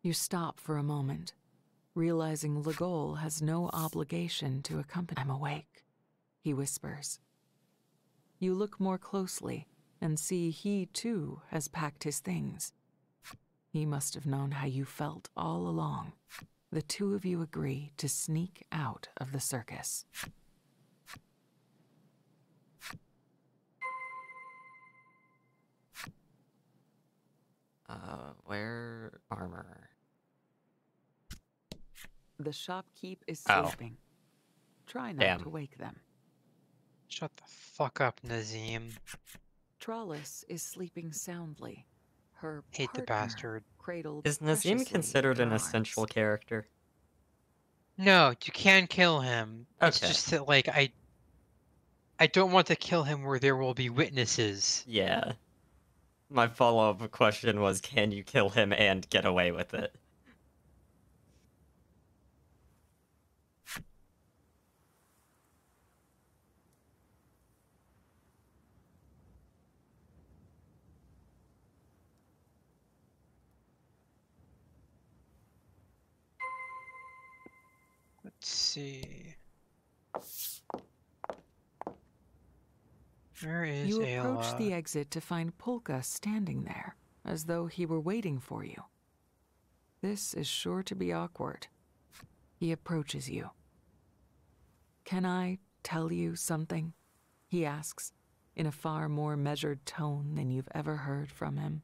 You stop for a moment, realizing Legol has no obligation to accompany. I'm awake, he whispers. You look more closely and see he too has packed his things. He must have known how you felt all along. The two of you agree to sneak out of the circus. Where armor? The shopkeep is Oh. sleeping. Try not Damn. to wake them. Shut the fuck up, Nazim. Trollis is sleeping soundly. Her Hate the partner bastard. cradled Is Nazim preciously considered in an her essential arms. character? No, you can kill him. It's Okay. just that, like, I don't want to kill him where there will be witnesses. Yeah. My follow-up question was, can you kill him and get away with it? Let's see. Where is You Ayla? approach the exit to find Polka standing there, as though he were waiting for you. This is sure to be awkward. He approaches you. Can I tell you something? He asks, in a far more measured tone than you've ever heard from him.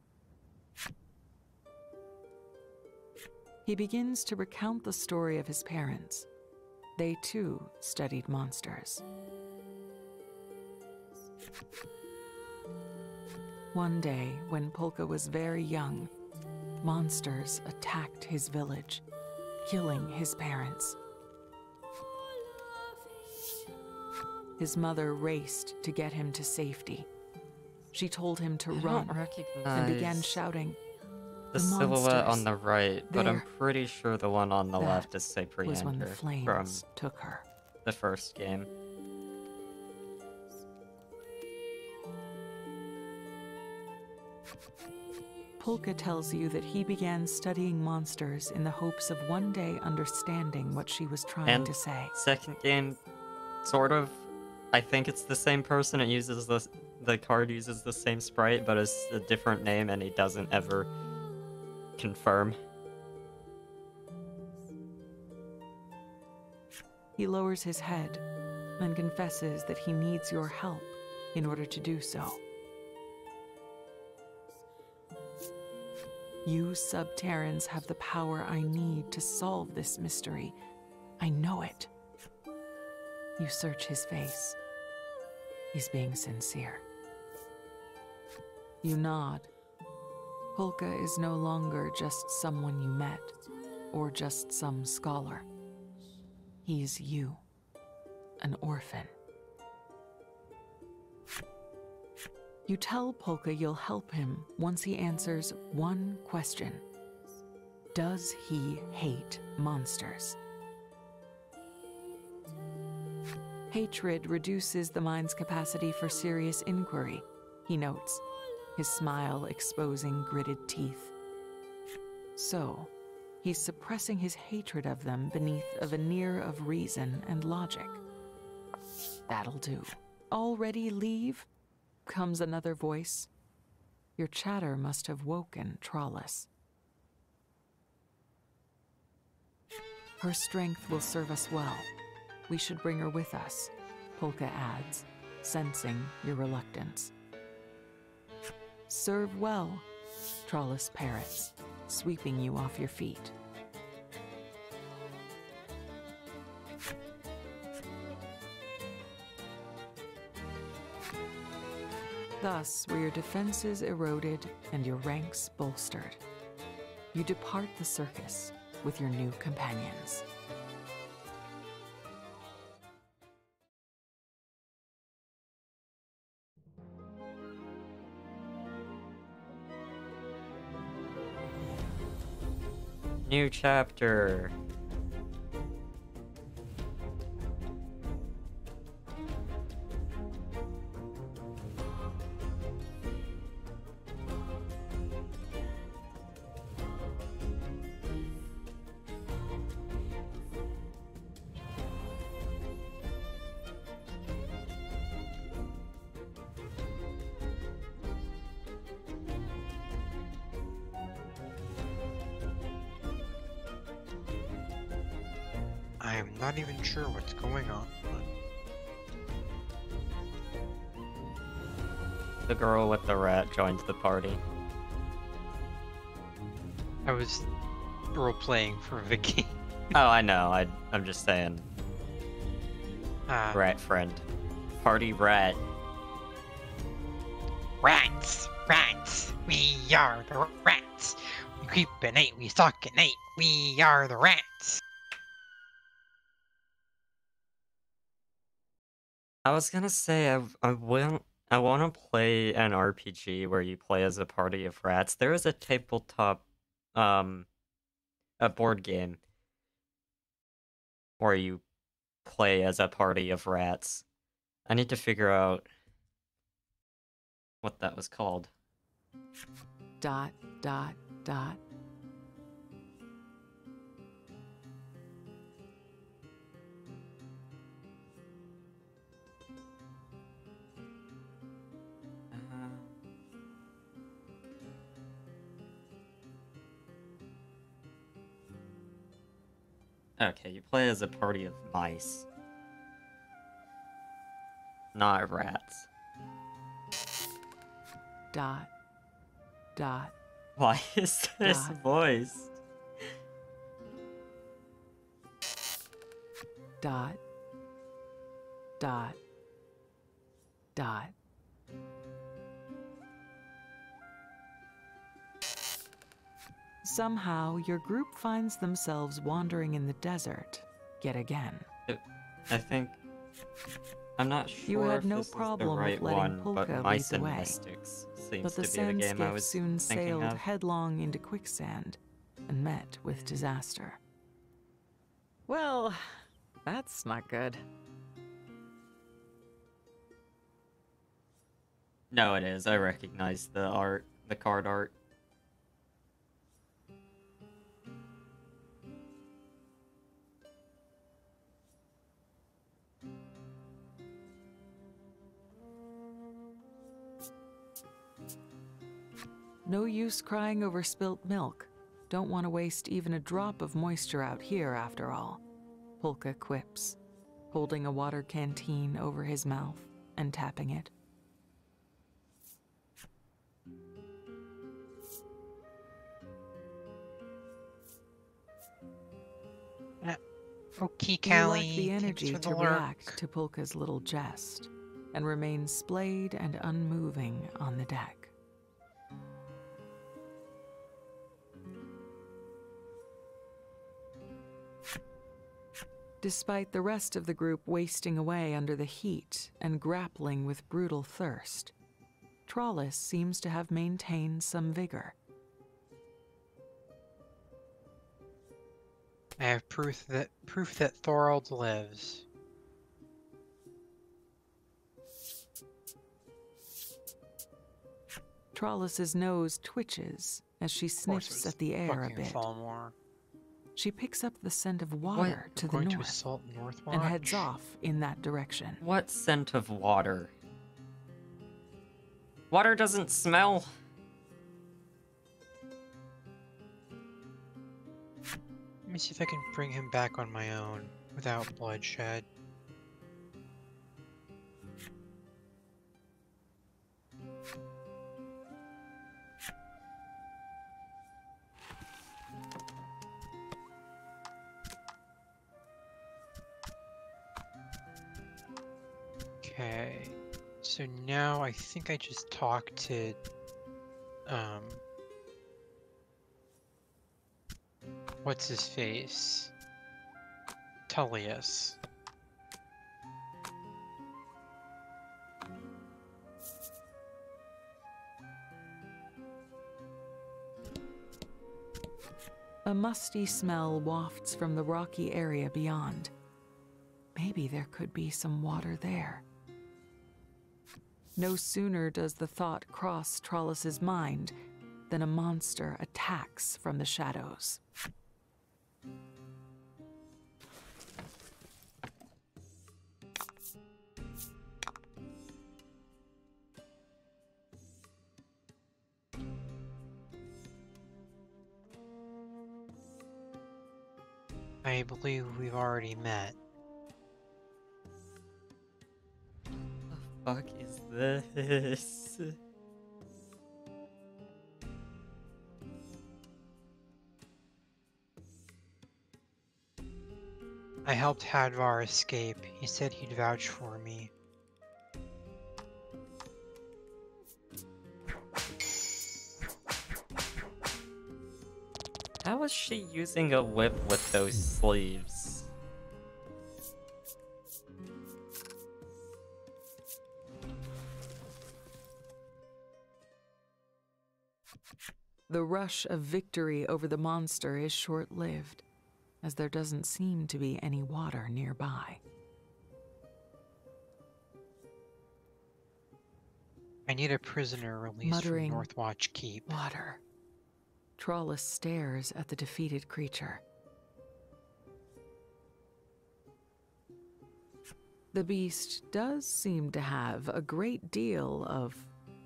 He begins to recount the story of his parents. They too studied monsters. One day, when Polka was very young, monsters attacked his village, killing his parents. His mother raced to get him to safety. She told him to run and began shouting, the "The silhouette on monsters. the right, but I'm There. pretty sure the one on the That left is was when the Cypriander flames from took her. the first game. Polka tells you that he began studying monsters in the hopes of one day understanding what she was trying And to say. second game, sort of. I think it's the same person. It uses the card uses the same sprite, but it's a different name, and he doesn't ever confirm. He lowers his head and confesses that he needs your help in order to do so. You Subterrans have the power I need to solve this mystery. I know it. You search his face. He's being sincere. You nod. Polka is no longer just someone you met, or just some scholar. He's you, an orphan. You tell Polka you'll help him once he answers one question. Does he hate monsters? Hatred reduces the mind's capacity for serious inquiry, he notes, his smile exposing gritted teeth. So, he's suppressing his hatred of them beneath a veneer of reason and logic. That'll do. Already leave? Comes another voice. Your chatter must have woken Trollis. Her strength will serve us well. We should bring her with us, Polka adds, sensing your reluctance. Serve well, Trollis parrots, sweeping you off your feet. Thus were your defenses eroded and your ranks bolstered. You depart the circus with your new companions. New chapter. I'm not even sure what's going on. The girl with the rat joins the party. I was role-playing for Vicky. Oh, I know. I'm just saying. Ah, Rat friend. Party rat. Rats! Rats! We are the rats! We creep at night, we stalk at night, we are the rats! I was gonna say I want to play an RPG where you play as a party of rats. There is a tabletop, a board game where you play as a party of rats. I need to figure out what that was called. ... Okay, you play as a party of mice. Not rats. ... Why is this voice? ... Somehow, your group finds themselves wandering in the desert yet again. I think... I'm not sure You had if no this is the problem right with letting one, Polka but lead Mice the and way. Mystics seems But the to be the game I Sandskiff was soon thinking sailed of. headlong into quicksand and met with disaster. Well, that's not good. No, it is. I recognize the art, the card art. No use crying over spilt milk. Don't want to waste even a drop of moisture out here, after all. Polka quips, holding a water canteen over his mouth and tapping it. Okay, You Callie, lack the energy thanks for to the lurk. react to Polka's little jest, and remain splayed and unmoving on the deck. Despite the rest of the group wasting away under the heat and grappling with brutal thirst, Trollis seems to have maintained some vigor. I have proof that Thorold lives. Trollis's nose twitches as she sniffs at the air a Fucking bit. Falmore. She picks up the scent of water to the Going to north assault Northwatch? and heads off in that direction. What scent of water? Water doesn't smell. Let me see if I can bring him back on my own without bloodshed. Okay, So now I think I just talked to what's his face? Tullius. A musty smell wafts from the rocky area beyond. Maybe there could be some water there. No sooner does the thought cross Trollus's mind than a monster attacks from the shadows. I believe we've already met. The fuck is this? I helped Hadvar escape. He said he'd vouch for me. How is she using a whip with those sleeves? The rush of victory over the monster is short-lived, as there doesn't seem to be any water nearby. I need a prisoner released Muttering, from Northwatch Keep. Water. Trollus stares at the defeated creature. The beast does seem to have a great deal of,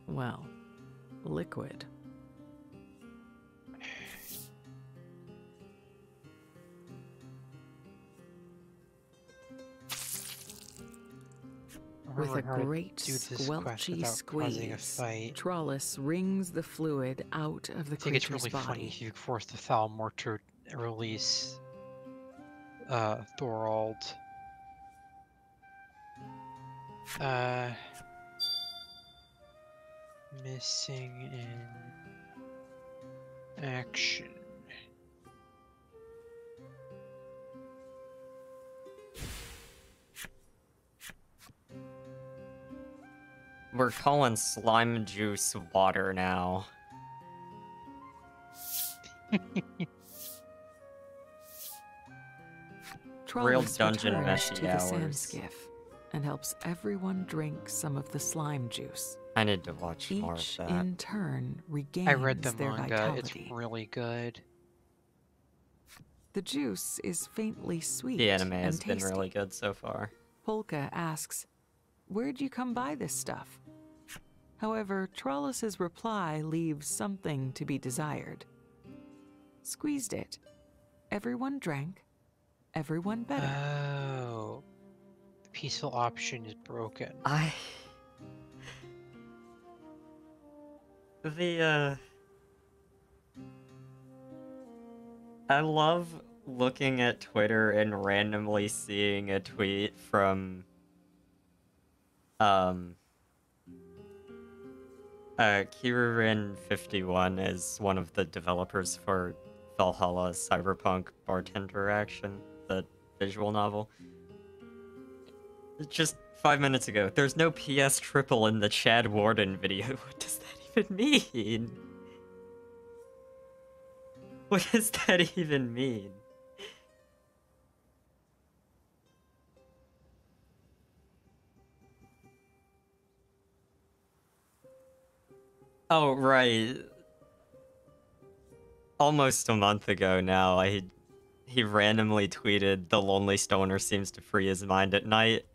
well, liquid. With a great squelchy squeeze, Trollus wrings the fluid out of the I think it's creature's really body. funny if you force the Thalmor to release Thorald. Missing in action. We're calling slime juice water now. Real Trollus dungeon returns meshy to the hours. sand skiff and helps everyone drink some of the slime juice. I need to watch more of Each that. in turn regains I read the their manga, vitality. it's really good. The juice is faintly sweet The anime and has been tasty. really good so far. Polka asks, "Where'd you come by this stuff?" However, Trollus's reply leaves something to be desired. Squeezed it. Everyone drank. Everyone better. Oh. The peaceful option is broken. I love looking at Twitter and randomly seeing a tweet from Kirurin51 is one of the developers for Valhalla Cyberpunk Bartender Action, the visual novel. Just 5 minutes ago, there's no PS triple in the Chad Warden video. What does that even mean? What does that even mean? Oh, right. Almost a month ago now, he randomly tweeted, "The Lonely Stoner seems to free his mind at night."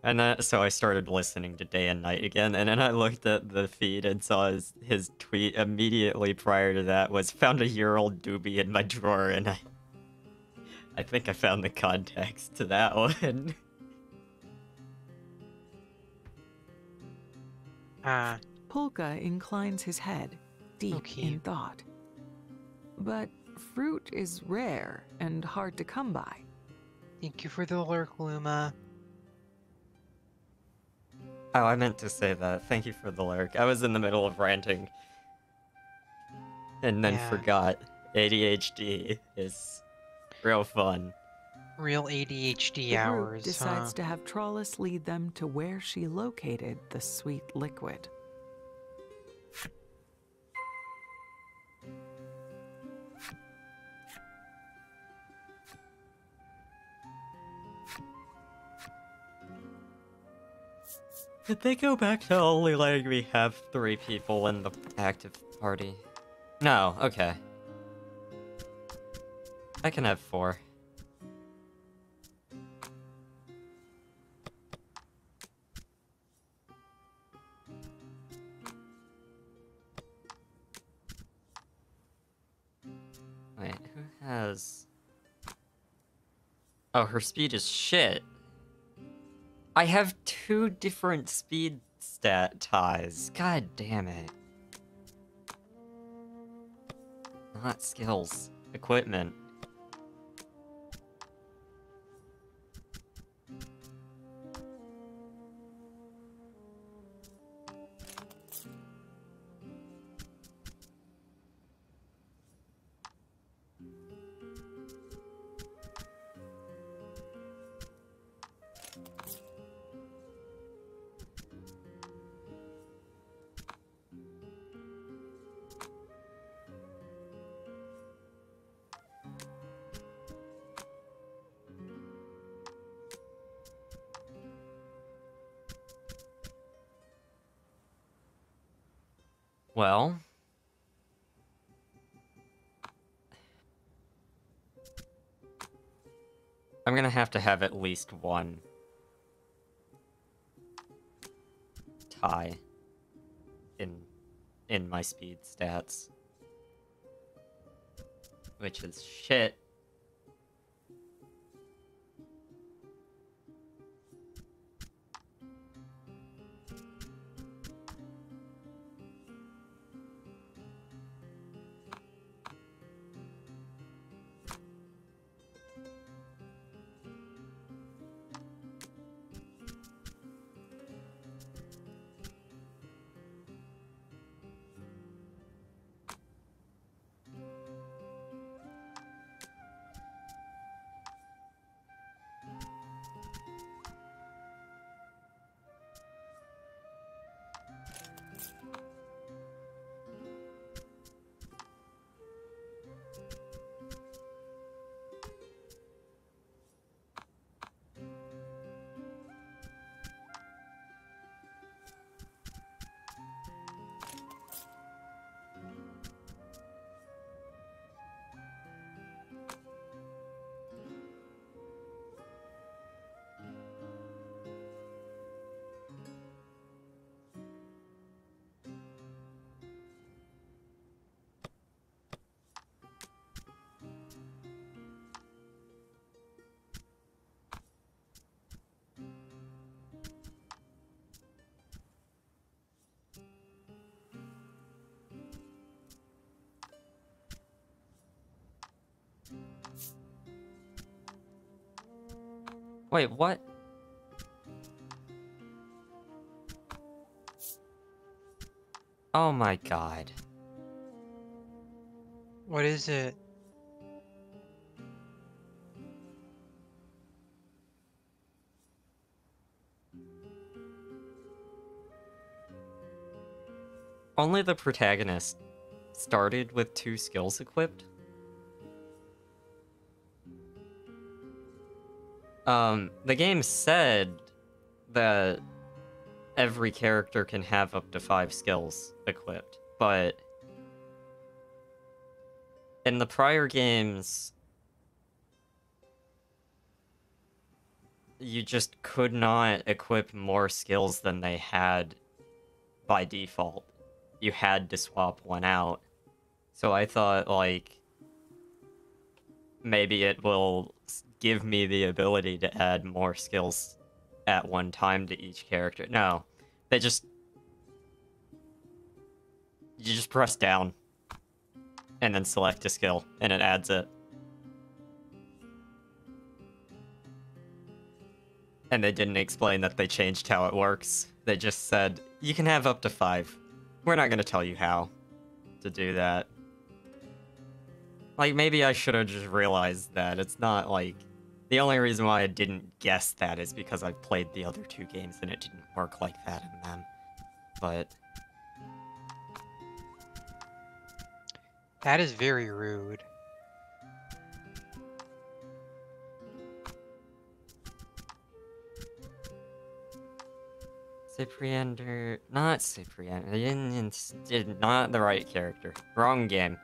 And so I started listening to Day and Night again, and then I looked at the feed and saw his tweet immediately prior to that was, "Found a year-old doobie in my drawer," and I think I found the context to that one. Polka inclines his head, deep Okay. in thought. But fruit is rare and hard to come by. Thank you for the lurk, Luma. Oh, I meant to say that. Thank you for the lurk. I was in the middle of ranting. And then Yeah. forgot. ADHD is real fun. Real ADHD The group hours, decides huh? to have Trawlus lead them to where she located the sweet liquid. Did they go back to only letting me have 3 people in the active party? No, okay. I can have 4. Wait, who has... Oh, her speed is shit. I have 2 different speed stat ties. God damn it. Not skills. Equipment. Well... I'm gonna have to have at least one tie in my speed stats. Which is shit. Wait, what? Oh my god. What is it? Only the protagonist started with 2 skills equipped? The game said that every character can have up to 5 skills equipped, but in the prior games, you just could not equip more skills than they had by default. You had to swap one out. So I thought, like, maybe it will give me the ability to add more skills at one time to each character. No, they just... You just press down and then select a skill, and it adds it. And they didn't explain that they changed how it works. They just said, you can have up to 5. We're not going to tell you how to do that. Like, maybe I should have just realized that. It's not like... The only reason why I didn't guess that is because I've played the other 2 games and it didn't work like that in them. But... That is very rude. Cipriander... Not Cipriander. Not the right character. Wrong game.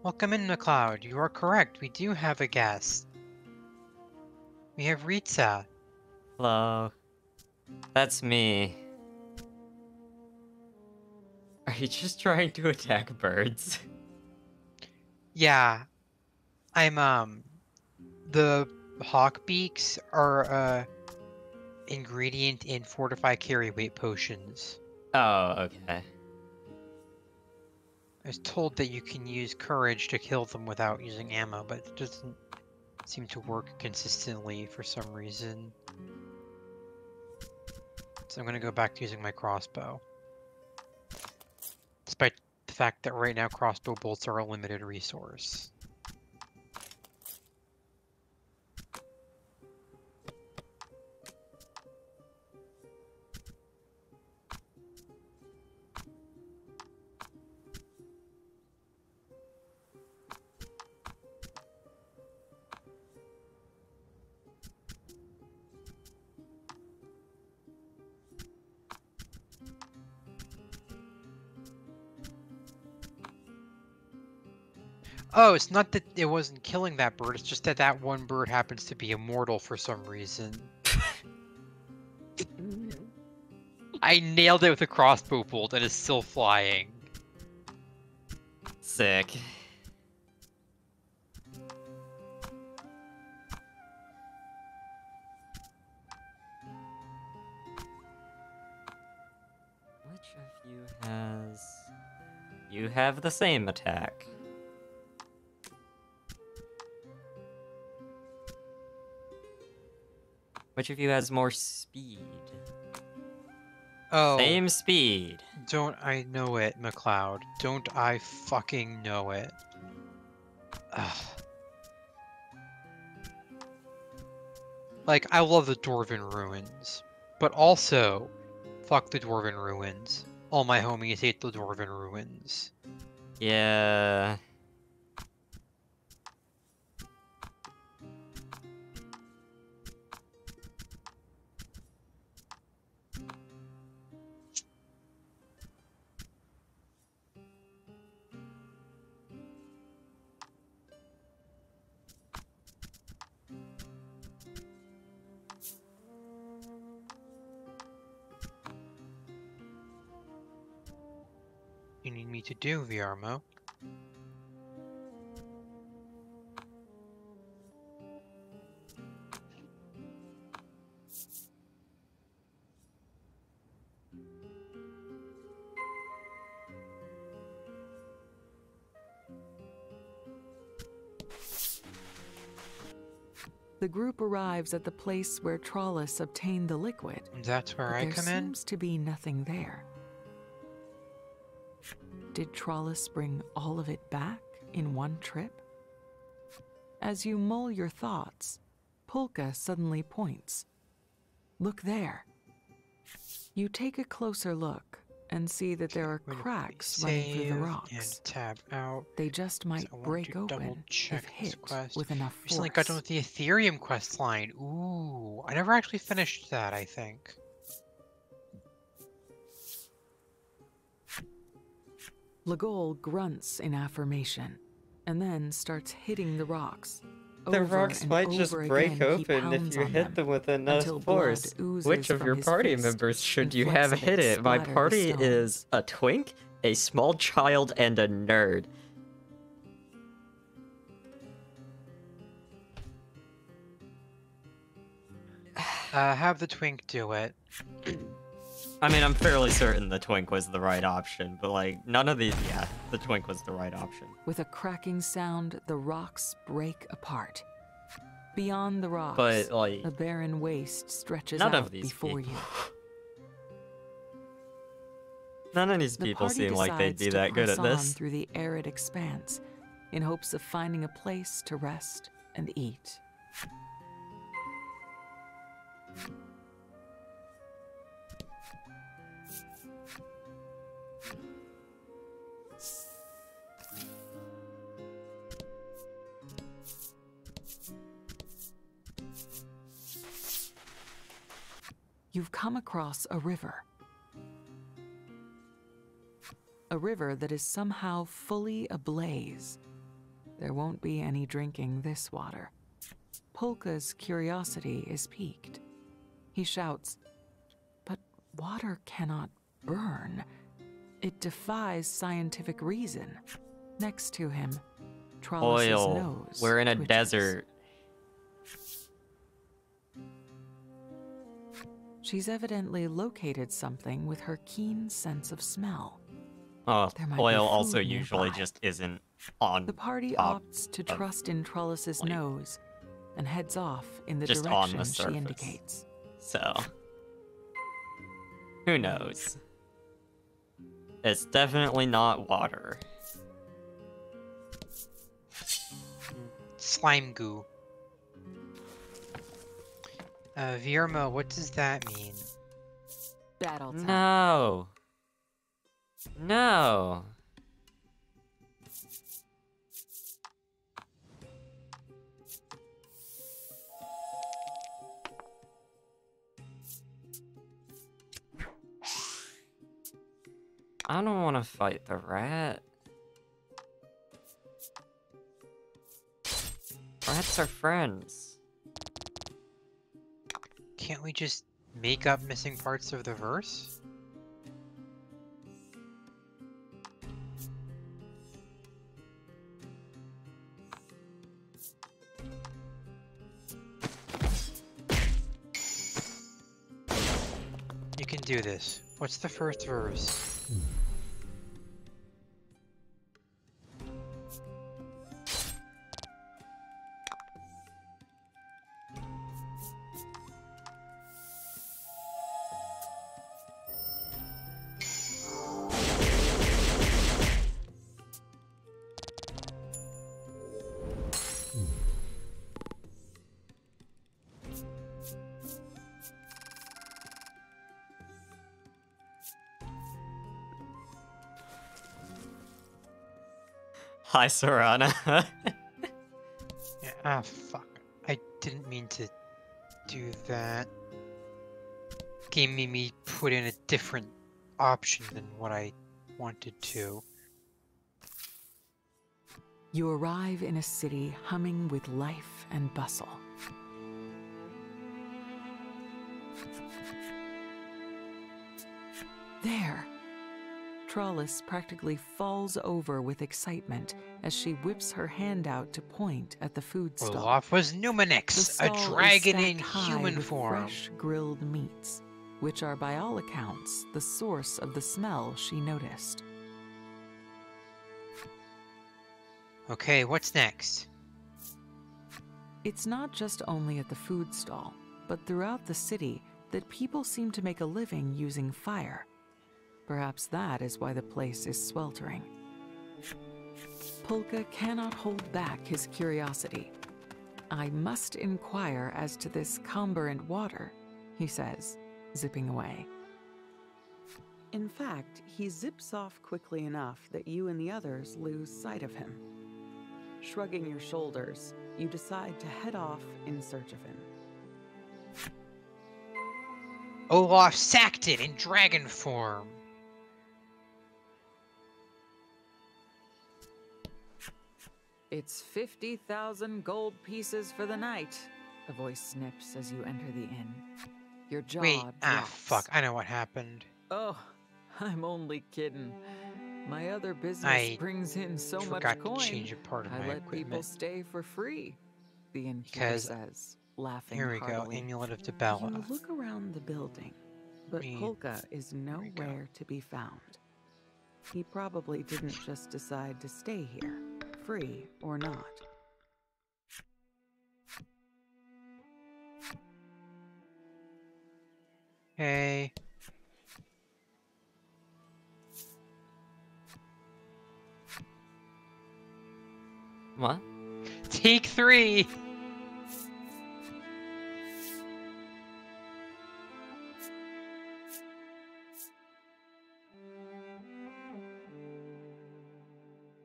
Welcome in, McLeod. You are correct. We do have a guest. We have Rita. Hello. That's me. Are you just trying to attack birds? Yeah. I'm, the hawk beaks are a ingredient in fortify carry weight potions. Oh, okay. I was told that you can use courage to kill them without using ammo, but it doesn't seem to work consistently for some reason. So I'm gonna go back to using my crossbow. Despite the fact that right now crossbow bolts are a limited resource. Oh, it's not that it wasn't killing that bird, it's just that that one bird happens to be immortal for some reason. I nailed it with a crossbow bolt and it's still flying. Sick. Which of you has... You have the same attack. Which of you has more speed? Oh. Same speed. Don't I know it, McLeod. Don't I fucking know it. Ugh. Like, I love the Dwarven Ruins, but also, fuck the Dwarven Ruins. All my homies hate the Dwarven Ruins. Yeah. You need me to do, Viarmo? The group arrives at the place where Trollus obtained the liquid. That's where but I there come in? seems to be nothing there. Did Trollus bring all of it back in one trip? As you mull your thoughts, Polka suddenly points. Look there. You take a closer look and see that there are cracks running through the rocks. And tab out. They just might I want break to double open check if this hit quest. with enough Recently force. got done with the Ethereum quest line. Ooh, I never actually finished that, I think. Legol grunts in affirmation, and then starts hitting the rocks. The Over rocks and might just over break again, he open if pounds you on hit them with enough until force. blood oozes Which of from your his party fist members should and you flecks have of hit it? My splatter the party stones. is a twink, a small child, and a nerd. Have the twink do it. I mean, I'm fairly certain the twink was the right option, but like, none of these, yeah, the twink was the right option. With a cracking sound, the rocks break apart. Beyond the rocks, But, like, a barren waste stretches none out of these before people. you. None of these The people party seem like they'd decides be to that good press at on this. through the arid expanse, in hopes of finding a place to rest and eat. You've come across a river. A river that is somehow fully ablaze. There won't be any drinking this water. Polka's curiosity is piqued. He shouts, "But water cannot burn. It defies scientific reason." Next to him, Trollus's Oil. nose We're in a twitches. desert. She's evidently located something with her keen sense of smell. Oh, There might be oil food also usually nearby. just isn't on The party top opts to of, trust in Trollus's like, nose and heads off in the just on direction the she surface. indicates. So, who knows? It's definitely not water. Slime goo. Viermo, what does that mean? Battle time. No. No. I don't want to fight the rat. Rats are friends. Can't we just make up missing parts of the verse? You can do this. What's the first verse? Hi, Serana. Yeah, ah, fuck. I didn't mean to do that. Game made me put in a different option than what I wanted to. You arrive in a city humming with life and bustle. There! Trollus practically falls over with excitement as she whips her hand out to point at the food stall. Olaf was The Numenix, stall a is dragon in stacked high human with form. fresh grilled meats, which are by all accounts the source of the smell she noticed. Okay, what's next? It's not just only at the food stall, but throughout the city that people seem to make a living using fire. Perhaps that is why the place is sweltering. Polka cannot hold back his curiosity. "I must inquire as to this comburant water," he says, zipping away. In fact, he zips off quickly enough that you and the others lose sight of him. Shrugging your shoulders, you decide to head off in search of him. Olaf sacked it in dragon form. It's 50,000 gold pieces for the night, a voice snips as you enter the inn. Your jaw Wait, drops. fuck, I know what happened. Oh, I'm only kidding. My other business I brings in so much forgot to coin, change a part of I my let people equipment. stay for free, the innkeeper Because- says, laughing Here we go, heartily. Amulet of Dibella. You look around the building, but Me- Polka is we go. nowhere to be found. He probably didn't just decide to stay here, free or not. Hey. What? Take 3!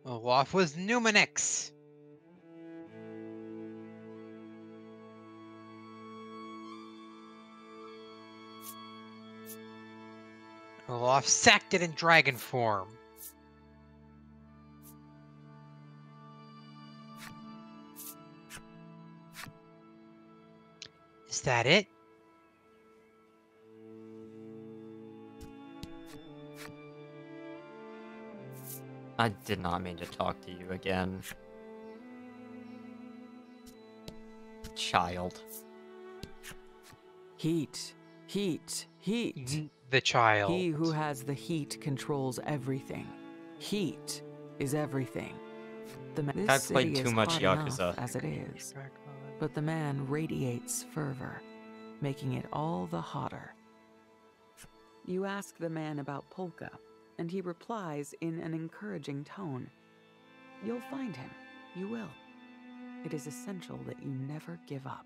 Olaf was Numenix! Olaf sacked it in dragon form. Is that it? I did not mean to talk to you again. Child. Heat, heat, heat. The child. He who has the heat controls everything. Heat is everything. This I've played city too is much hot Yakuza. enough as it is, but the man radiates fervor, making it all the hotter. You ask the man about Polka, and he replies in an encouraging tone. You'll find him. You will. It is essential that you never give up.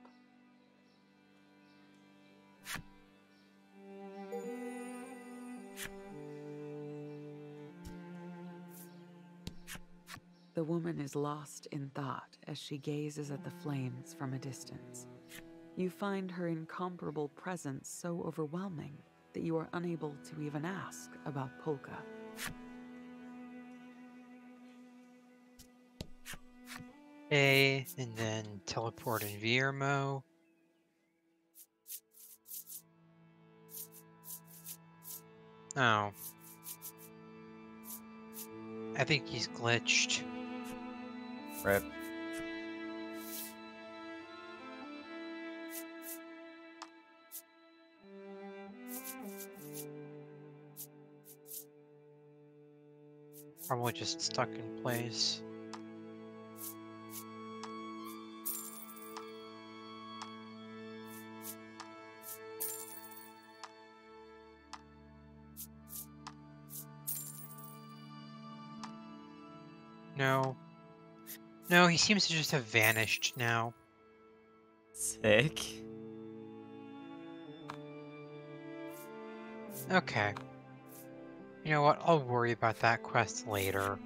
The woman is lost in thought as she gazes at the flames from a distance. You find her incomparable presence so overwhelming that you are unable to even ask about Polka. A, and then teleport in Viermo. Oh. I think he's glitched. Rip. Probably just stuck in place. No. No, he seems to just have vanished now. Sick. Okay. You know what? I'll worry about that quest later.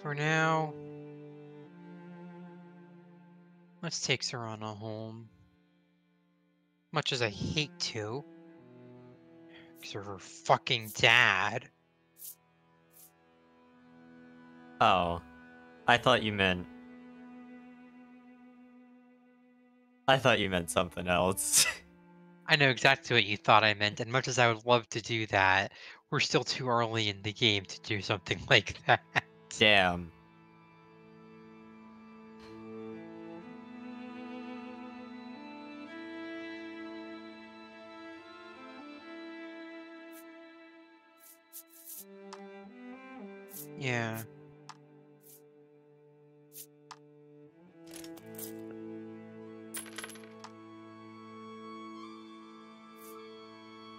For now, let's take Serana home. Much as I hate to. Because of her fucking dad. Oh. I thought you meant something else. I know exactly what you thought I meant, and much as I would love to do that, we're still too early in the game to do something like that. Damn. Yeah.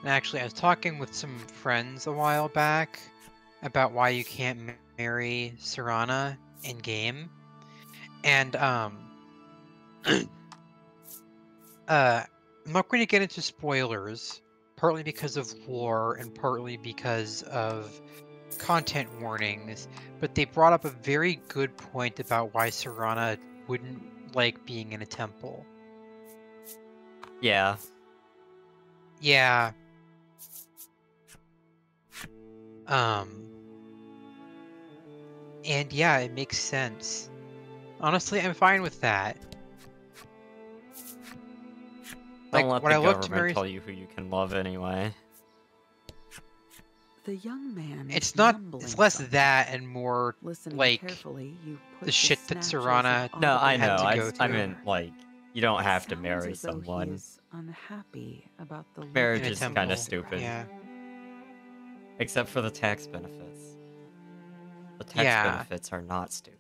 And actually, I was talking with some friends a while back about why you can't marry Serana in game, and I'm not going to get into spoilers, partly because of lore and partly because of content warnings, but they brought up a very good point about why Serana wouldn't like being in a temple. Yeah. Yeah. And yeah, it makes sense. Honestly, I'm fine with that. Don't Like, let would the I love to government marry... tell you who you can love anyway. The young man is It's not... mumbling It's less something. that and more, Listening like, carefully, you put the shit that snatches of Serana No, I had know. to I, go I through. meant, like, you don't have to Sounds marry as though he someone. is unhappy about the look Marriage In a of is the temple. kind of stupid. Yeah. Except for the tax benefits. The tax Yeah. benefits are not stupid.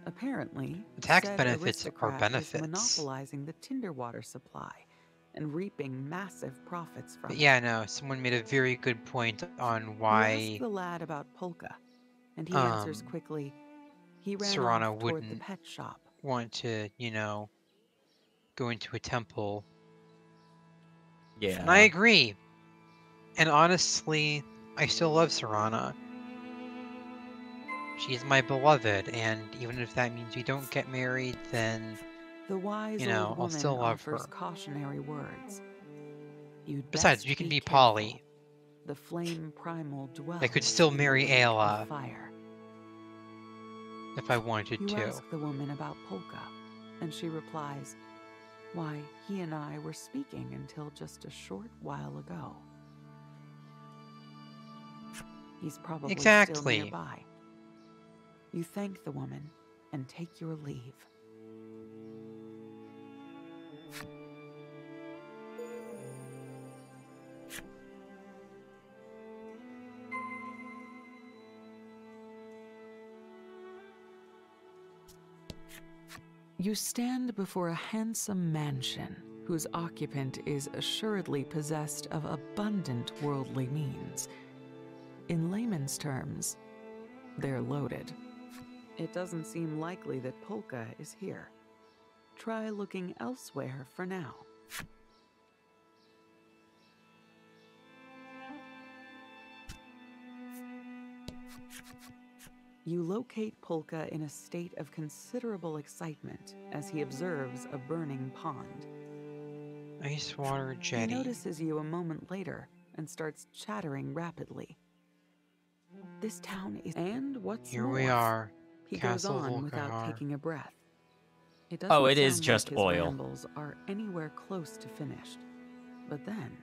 Apparently, The tax said benefits are aristocrat benefits. is monopolizing the tinder water supply and reaping massive profits from But it. yeah, no, someone made a very good point on You ask why the lad about Polka, and he answers quickly, he ran Serana off toward the wouldn't pet shop. want to, go into a temple. Yeah. And I agree. And honestly, I still love Serana. She's my beloved, and even if that means we don't get married, then The wise I'll old woman still love offers her. cautionary words. You'd Besides, best you can be careful. Polly. The flame primal dwells I could still in the marry lake of Ayla. fire. If I wanted You to. ask the woman about Polka, and she replies, "Why, he and I were speaking until just a short while ago." He's probably still Exactly. nearby. You thank the woman and take your leave. You stand before a handsome mansion whose occupant is assuredly possessed of abundant worldly means. In layman's terms, they're loaded. It doesn't seem likely that Polka is here. Try looking elsewhere for now. You locate Polka in a state of considerable excitement as he observes a burning pond. Ice water He jetty. notices you a moment later and starts chattering rapidly. This town is... And what's Here more, we are. he Castle goes on without Volkihar. taking a breath. It Oh, doesn't it is sound just like his oil. rambles are anywhere close to finished. But then...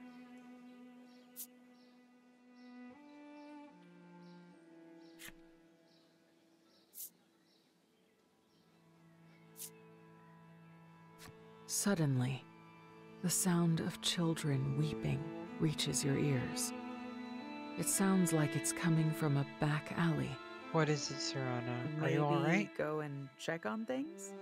Suddenly, the sound of children weeping reaches your ears. It sounds like it's coming from a back alley. What is it, Serana? Are Maybe you alright? go and check on things?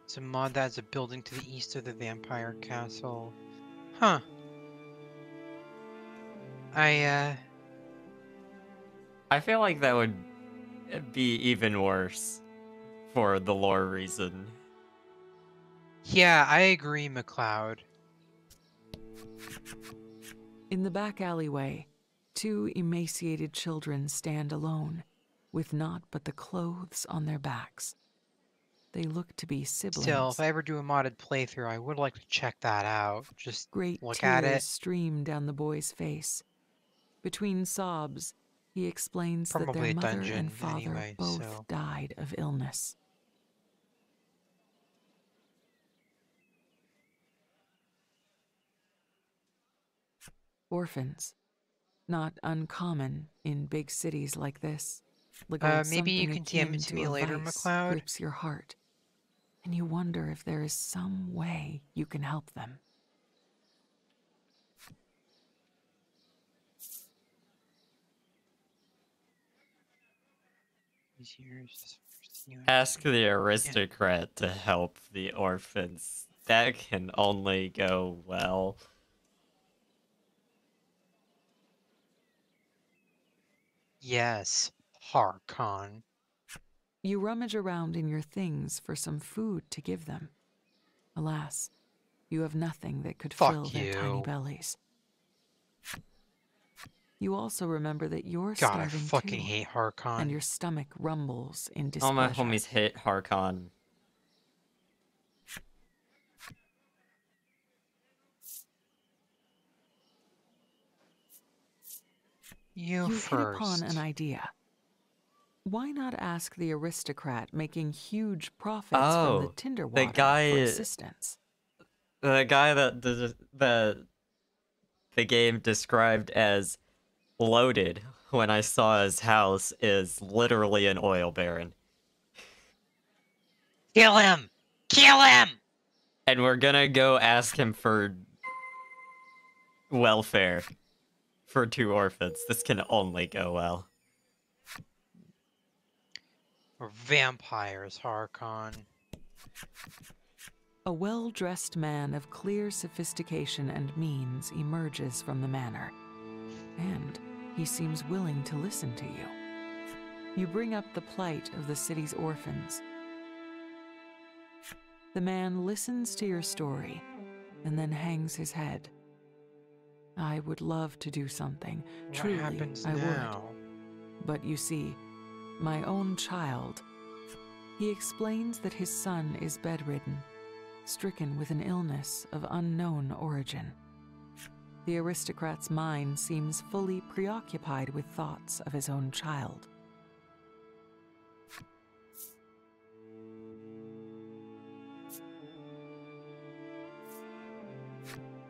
It's a mod that has a building to the east of the vampire castle. Huh. I feel like that would be even worse for the lore reason. Yeah, I agree, McLeod. In the back alleyway, two emaciated children stand alone, with naught but the clothes on their backs. They look to be siblings. Still, if I ever do a modded playthrough, I would like to check that out. Just Great look tears at it. stream down the boy's face. Between sobs, he explains that Probably their a mother dungeon and father anyway, both so- died of illness. Orphans. not uncommon in big cities like this. Ligol, Maybe you something can DM akin it to me a later, vice McLeod. grips your heart, and you wonder if there is some way you can help them. Ask the aristocrat to help the orphans. That can only go well. Yes, Harkon. You rummage around in your things for some food to give them. Alas, you have nothing that could Fuck fill their tiny you. bellies. You also remember that you're God, I starving fucking too, hate Harkon. and your stomach rumbles in All my displeasure. homies hate Harkon. You hit first. upon an idea. Why not ask the aristocrat making huge profits from the tinder water for assistance? The guy that the game described as loaded when I saw his house is literally an oil baron. Kill him! Kill him! And we're gonna go ask him for welfare for 2 orphans. This can only go well. Or vampires, Harkon. A well-dressed man of clear sophistication and means emerges from the manor, and he seems willing to listen to you. You bring up the plight of the city's orphans. The man listens to your story and then hangs his head. I would love to do something. Truly, What happens I now? would. But you see, my own child. He explains that his son is bedridden, stricken with an illness of unknown origin. The aristocrat's mind seems fully preoccupied with thoughts of his own child.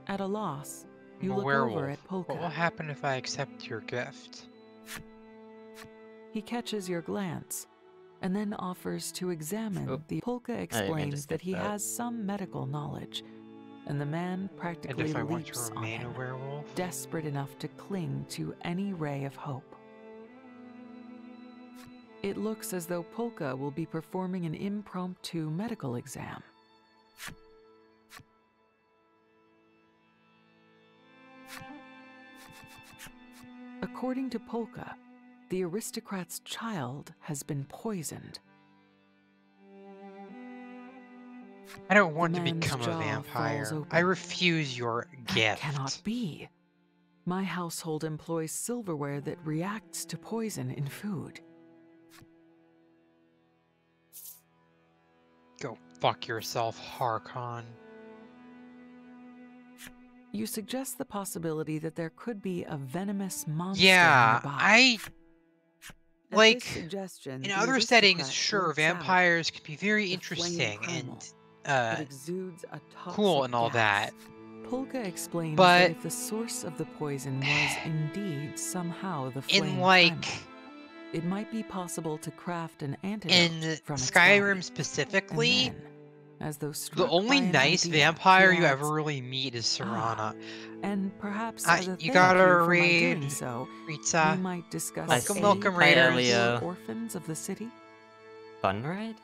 At a loss, you I'm a look werewolf. over at Polka. What will happen if I accept your gift? He catches your glance, and then offers to examine Oh. the Polka explains just that get he that. has some medical knowledge, and the man And practically if I want to leaps on remain a him, werewolf? desperate enough to cling to any ray of hope. It looks as though Polka will be performing an impromptu medical exam. According to Polka, the aristocrat's child has been poisoned. I don't want to man's become a jaw vampire. falls open. I refuse your That gift. cannot be. My household employs silverware that reacts to poison in food. Go fuck yourself, Harkon. You suggest the possibility that there could be a venomous monster Yeah, nearby. At like, this suggestion, in the other settings, aristocrat sure, leaps out. vampires can be very The interesting flame and It exudes a toxic cool and all gas. that. Polka explains But- that if the source of the poison was indeed somehow the flame in like primal, it might be possible to craft an antidote in from its Skyrim body. specifically, And then, as though the struck only by an nice idea, vampire he you adds, ever really meet is Serana. and perhaps I- as a you thank gotta you for my read doing so, we Ritza. might discuss Welcome, aid welcome, for the raiders. poor Elio. orphans of the city. Fun ride?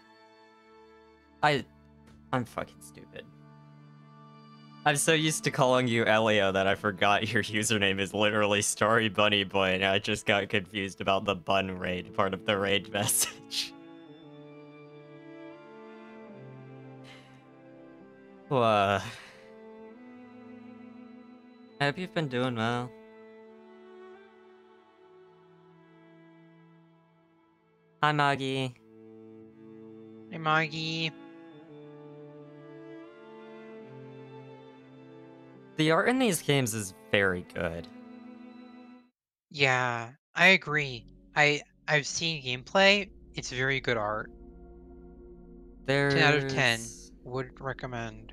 I'm fucking stupid. I'm so used to calling you Elio that I forgot your username is literally Story Bunny Boy, and I just got confused about the bun raid part of the raid message. I hope you've been doing well. Hi, Maggie. Hey, Maggie. The art in these games is very good. Yeah, I agree. I've seen gameplay. It's very good art. 10 out of 10. There's- Would recommend.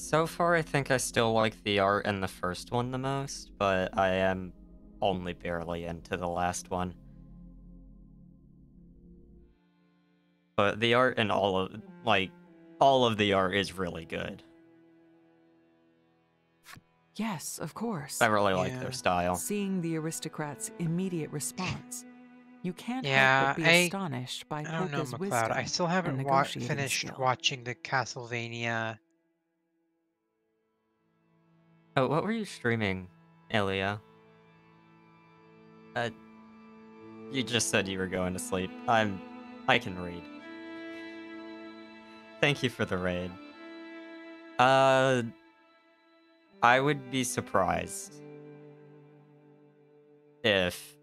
So far, I think I still like the art in the first one the most, but I am only barely into the last one. But the art in all of the art is really good. Yes, of course. I really like Yeah. their style. Seeing the aristocrat's immediate response, you can't Yeah, help but be astonished by I don't know, Polka's McLeod. wisdom I still and haven't negotiating finished skill. watching the Castlevania. Oh, what were you streaming, Ilya? You just said you were going to sleep. I can read. Thank you for the raid. I would be surprised if...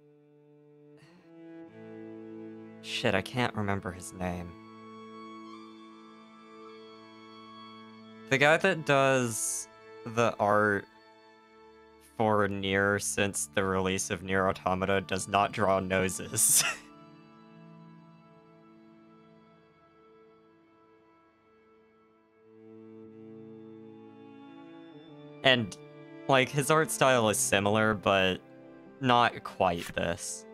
Shit, I can't remember his name. The guy that does the art for Nier since the release of Nier Automata does not draw noses. And, like, his art style is similar, but not quite this.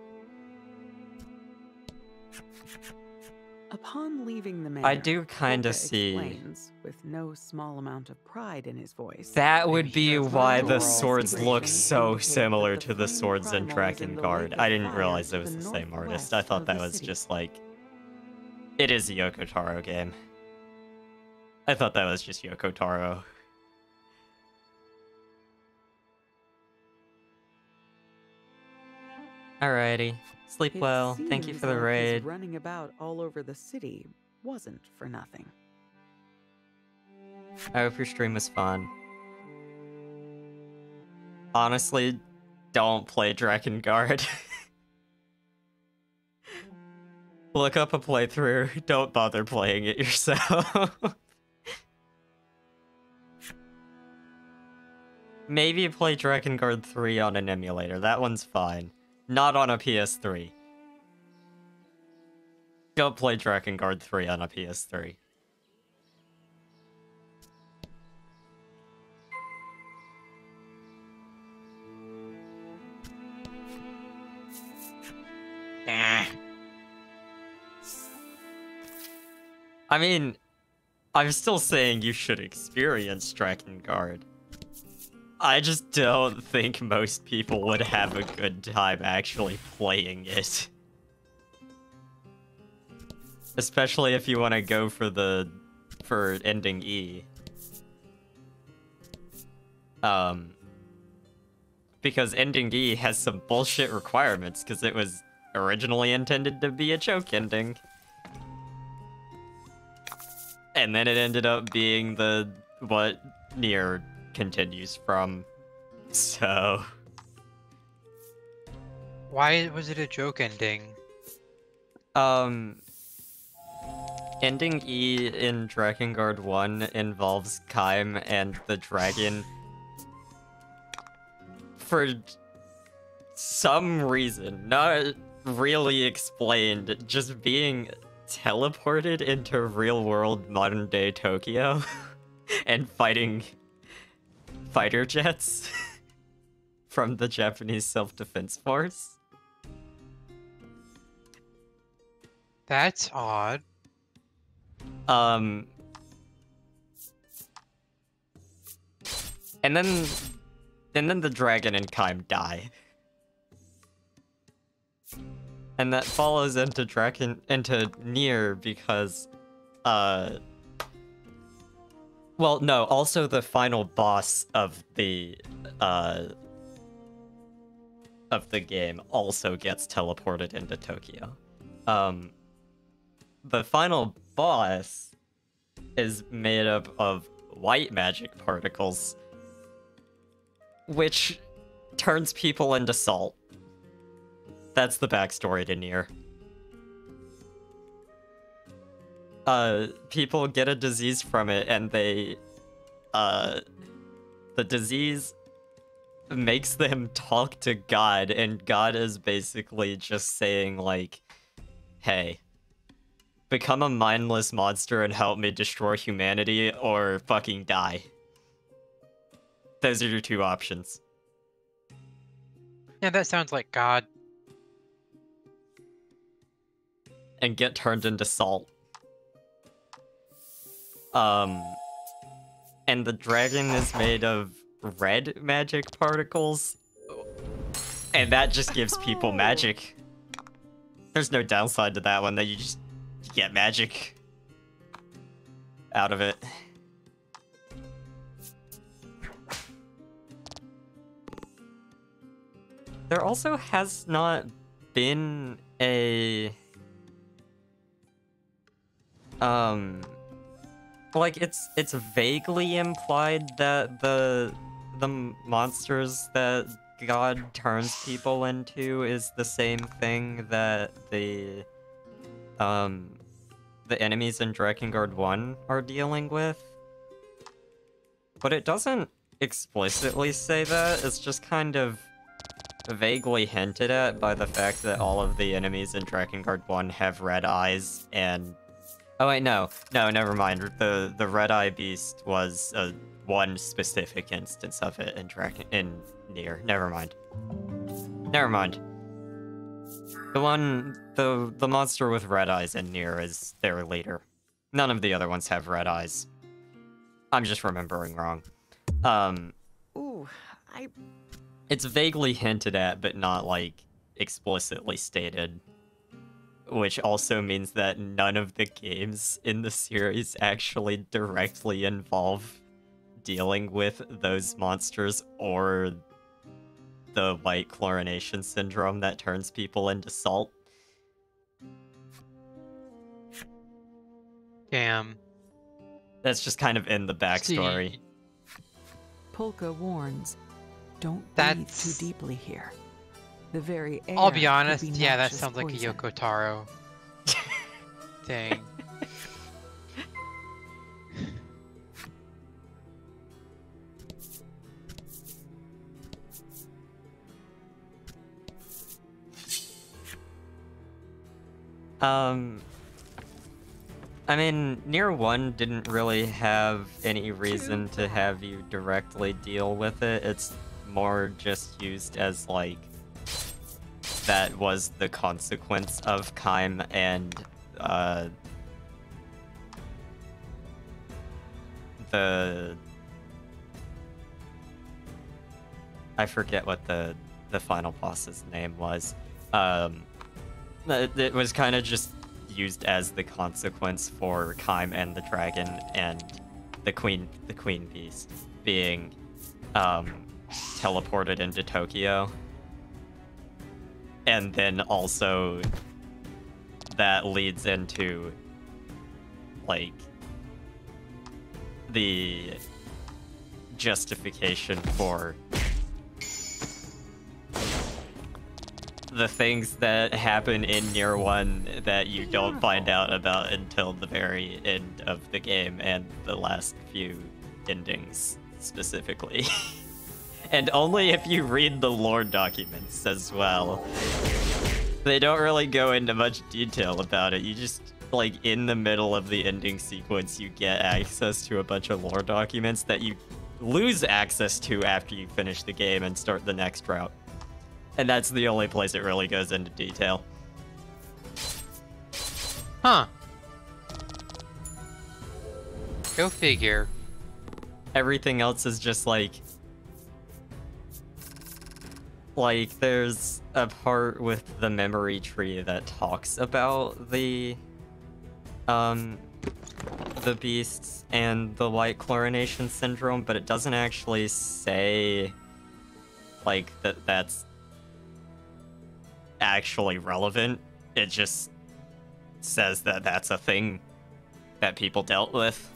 Upon leaving the manor, I do kinda Polka see... explains, with no small amount of pride in his voice. That would be Maybe why the the world swords look situations so indicate similar that to the flaming swords in primal is in the Drakengard. lake I of didn't fire realize it to was the same artist. northwest I thought of that the was city. just like... It is a Yoko Taro game. I thought that was just Yoko Taro. Alrighty. Sleep It well. Thank you seems for the like his raid. running about all over the city wasn't for nothing. I hope your stream was fun. Honestly, don't play Drakengard. Look up a playthrough. Don't bother playing it yourself. Maybe play Drakengard 3 on an emulator. That one's fine. Not on a PS3. Don't play Drakengard 3 on a PS3. I mean, I'm still saying you should experience Drakengard. I just don't think most people would have a good time actually playing it. Especially if you want to go for ending E. Because ending E has some bullshit requirements because it was originally intended to be a choke ending. And then it ended up being what Nier continues from. So Why was it a joke ending? Ending E in Drakengard 1 involves Kaim and the dragon for some reason, not really explained, just being teleported into real-world modern-day Tokyo and fighting fighter jets from the Japanese Self-Defense Force. That's odd. And then the dragon and Kaim die. And that follows into Nier because well, no, also the final boss of the game also gets teleported into Tokyo. The final boss is made up of white magic particles, which turns people into salt. That's the backstory to Nier. People get a disease from it, and the disease makes them talk to God, and God is basically just saying, like, hey, become a mindless monster and help me destroy humanity, or fucking die. Those are your two options. Yeah, that sounds like God. And get turned into salt. And the dragon is made of red magic particles. And that just gives people magic. There's no downside to that one, that you just get magic out of it. There also has not been a... like, it's vaguely implied that the monsters that God turns people into is the same thing that the enemies in Drakengard 1 are dealing with. But it doesn't explicitly say that, it's just kind of vaguely hinted at by the fact that all of the enemies in Drakengard 1 have red eyes, and... Oh wait, no, never mind. The red eye beast was one specific instance of it in Nier. Never mind. The monster with red eyes in Nier is their leader. None of the other ones have red eyes. I'm just remembering wrong. It's vaguely hinted at, but not, like, explicitly stated. Which also means that none of the games in the series actually directly involve dealing with those monsters or the white chlorination syndrome that turns people into salt. Damn. That's just kind of in the backstory. See, Polka warns, don't breathe That's- too deeply here. The very air I'll be could honest, be yeah, that noxious sounds like a poison. Yoko Taro thing. I mean, Nier 1 didn't really have any reason to have you directly deal with it. It's more just used as, like, that was the consequence of Kaim and, I forget what the final boss's name was. It was kind of just used as the consequence for Kaim and the dragon and the queen beast being teleported into Tokyo. And then also that leads into, like, the justification for the things that happen in Nier 1 that you don't find out about until the very end of the game and the last few endings specifically. And only if you read the lore documents as well. They don't really go into much detail about it. You just, like, in the middle of the ending sequence, you get access to a bunch of lore documents that you lose access to after you finish the game and start the next route. And that's the only place it really goes into detail. Huh. Go figure. Everything else is just like there's a part with the memory tree that talks about the beasts and the white chlorination syndrome, but it doesn't actually say like that's actually relevant. It just says that that's a thing that people dealt with.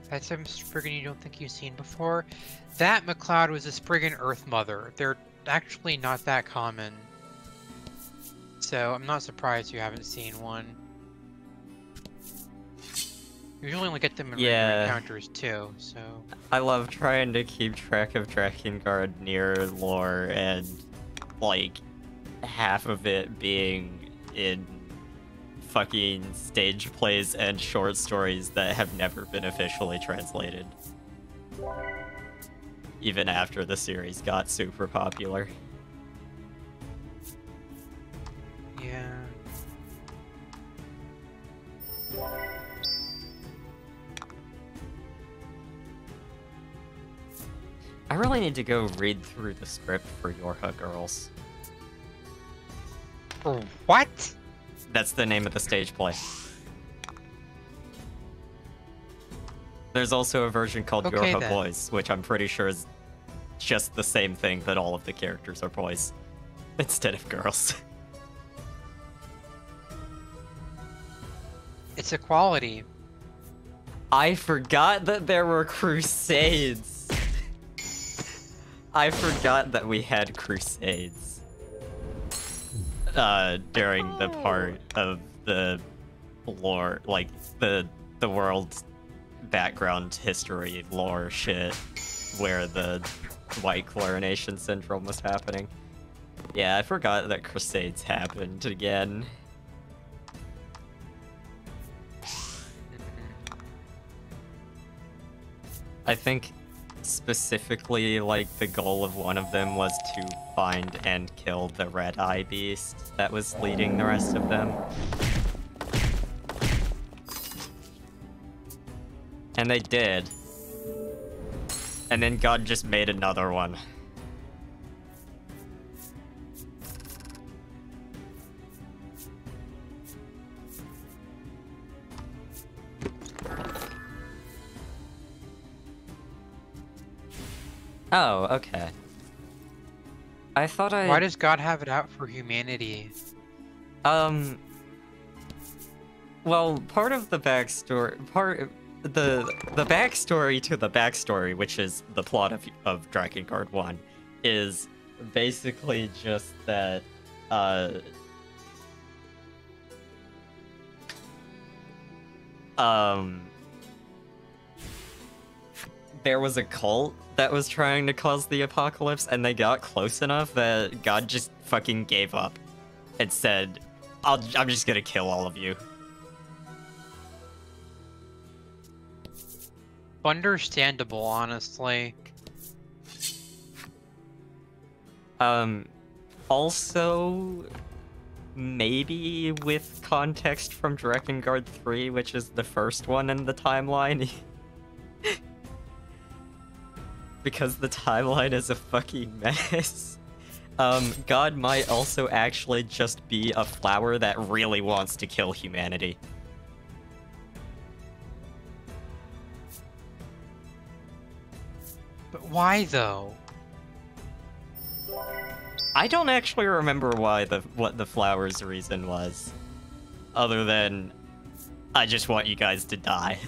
That's some Spriggan you don't think you've seen before. That McLeod was a Spriggan Earth Mother. They're actually not that common. So I'm not surprised you haven't seen one. You usually only get them in random encounters too, so... I love trying to keep track of Drakengard Nier lore and, like, half of it being in fucking stage plays and short stories that have never been officially translated. Even after the series got super popular. Yeah. I really need to go read through the script for Yorha Girls. For what? That's the name of the stage play. There's also a version called Okay, Yorha then. Boys, which I'm pretty sure is just the same thing, but all of the characters are boys instead of girls. It's equality. I forgot that there were crusades. I forgot that we had crusades. During the part of the lore, like the world's background history lore shit, where the White Chlorination Syndrome was happening. Yeah, I forgot that crusades happened again. I think specifically, like, the goal of one of them was to find and kill the Red Eye Beast that was leading the rest of them. And they did. And then God just made another one. Oh, okay. I thought Why does God have it out for humanity? Well, part of the backstory, the backstory to the backstory, which is the plot of Drakengard 1, is basically just that, there was a cult that was trying to cause the apocalypse, and they got close enough that God just fucking gave up and said, I'm just gonna kill all of you. Understandable, honestly. Also, maybe with context from Drakengard 3, which is the first one in the timeline. Because the timeline is a fucking mess. God might also actually just be a flower that really wants to kill humanity. But why, though? I don't actually remember what the flower's reason was. Other than, I just want you guys to die.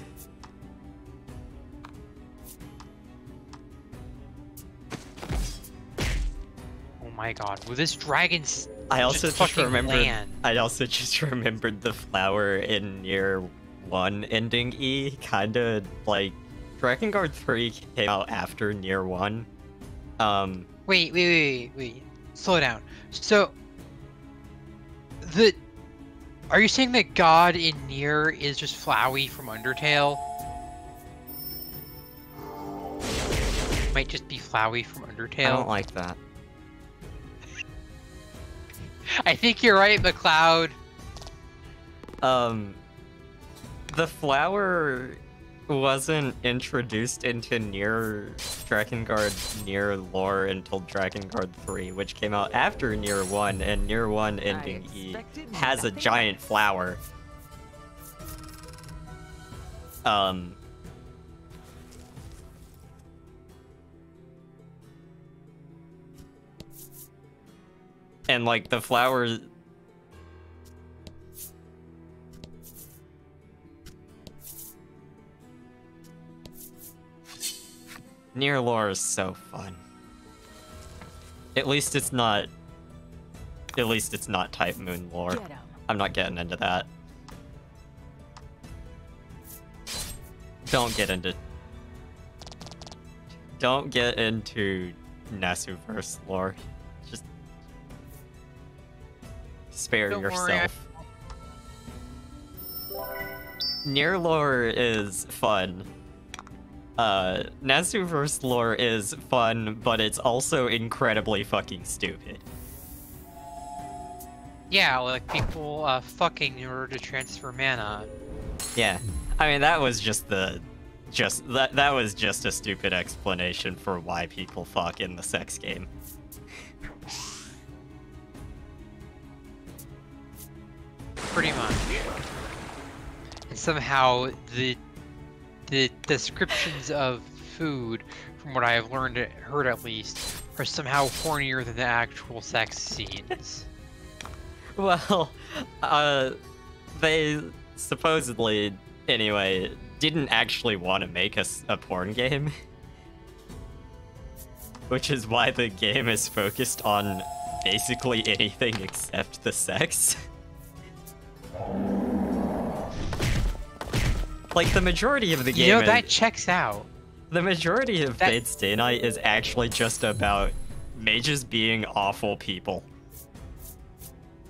Oh my god, will this dragon I also just fucking remembered. land? I also just remembered the flower in Nier 1 ending E, kinda like Drakengard 3 came out after Nier 1. Wait. Slow down. So, are you saying that God in Nier is just Flowey from Undertale? Might just be Flowey from Undertale. I don't like that. I think you're right, McLeod. The flower wasn't introduced into Drakengard Nier lore until Drakengard 3, which came out after Nier 1, and Nier 1 ending E has a giant flower. And like the flower Nier lore is so fun. At least it's not Type Moon lore. I'm not getting into that. Don't get into Nasuverse lore. Just spare Don't worry, yourself. Nier lore is fun. Nasuverse lore is fun, but it's also incredibly fucking stupid. Yeah, like people fucking in order to transfer mana. Yeah, I mean that was just that was just a stupid explanation for why people fuck in the sex game. Pretty much. And somehow the descriptions of food, from what I have heard at least, are somehow hornier than the actual sex scenes. Well, they supposedly, anyway, didn't actually want to make a porn game. Which is why the game is focused on basically anything except the sex. Like, the majority of the game that checks out. The majority of Fate Stay Night is actually just about mages being awful people.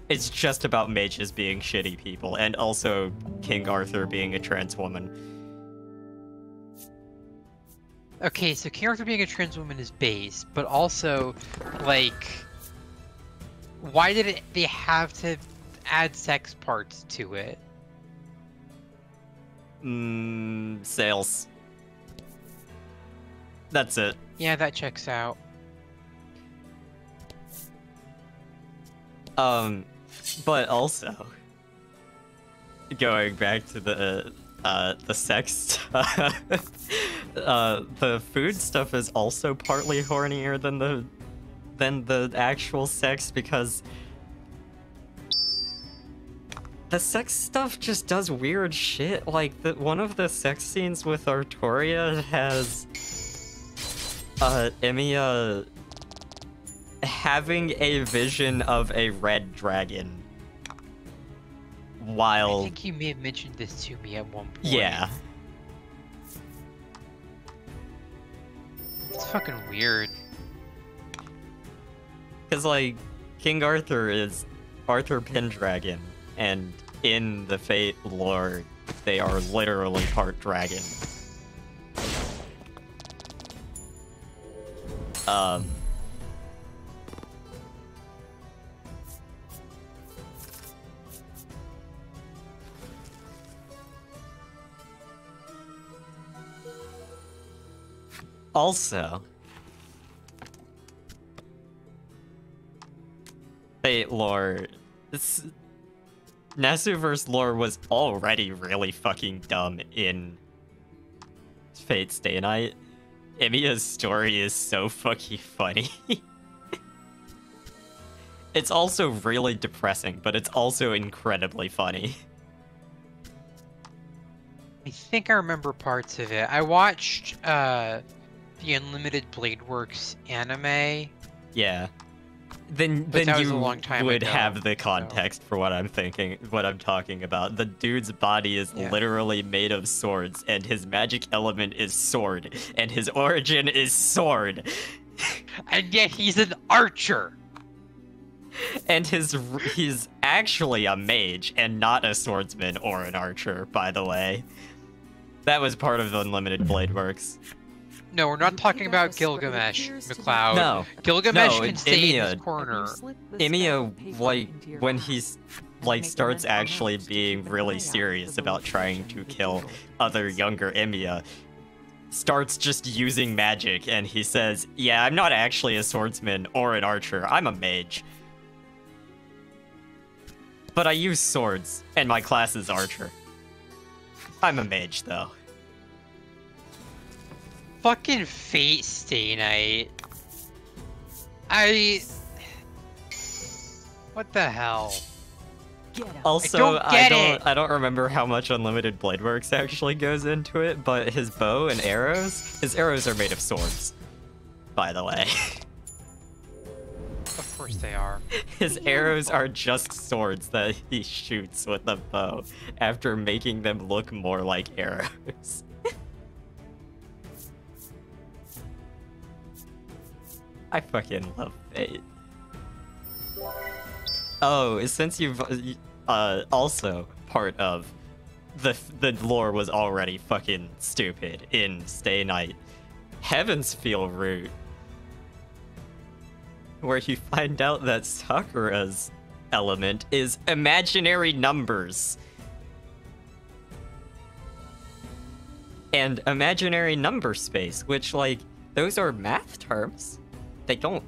It's just about mages being shitty people, and also King Arthur being a trans woman. Okay, so King Arthur being a trans woman is base, but also, like, why did they have to add sex parts to it? Sales. That's it. Yeah, that checks out. But also, going back to the sex stuff, the food stuff is also partly hornier than the actual sex, because the sex stuff just does weird shit. Like, one of the sex scenes with Artoria has Emiya having a vision of a red dragon while... I think you may have mentioned this to me at one point. Yeah. It's fucking weird. Because, like, King Arthur is Arthur Pendragon, and in the Fate lore, they are literally part dragon. Also, Fate lore, Nasuverse lore was already really fucking dumb in Fate Stay Night. Emiya's story is so fucking funny. It's also really depressing, but it's also incredibly funny. I think I remember parts of it. I watched the Unlimited Blade Works anime. Yeah. Then you would have the context for what I'm talking about. The dude's body is literally made of swords, and his magic element is sword, and his origin is sword. And yet he's an archer! And he's actually a mage, and not a swordsman or an archer, by the way. That was part of the Unlimited Blade Works. No, we're not talking about Gilgamesh, McLeod. No. Gilgamesh can stay in his corner. Emiya, like, when he's, like, starts actually being really serious about trying to kill other younger Emiya, starts just using magic, and he says, yeah, I'm not actually a swordsman or an archer, I'm a mage. But I use swords, and my class is archer. I'm a mage, though. Fucking Fate Stay Night. What the hell? Also, I don't remember how much Unlimited Blade Works actually goes into it, but his bow and his arrows are made of swords, by the way. Of course they are. His arrows are just swords that he shoots with a bow after making them look more like arrows. I fucking love Fate. Oh, since you've also part of the lore was already fucking stupid in Stay Night. Heaven's Feel Root, where you find out that Sakura's element is imaginary numbers. And imaginary number space, which, like, those are math terms. They don't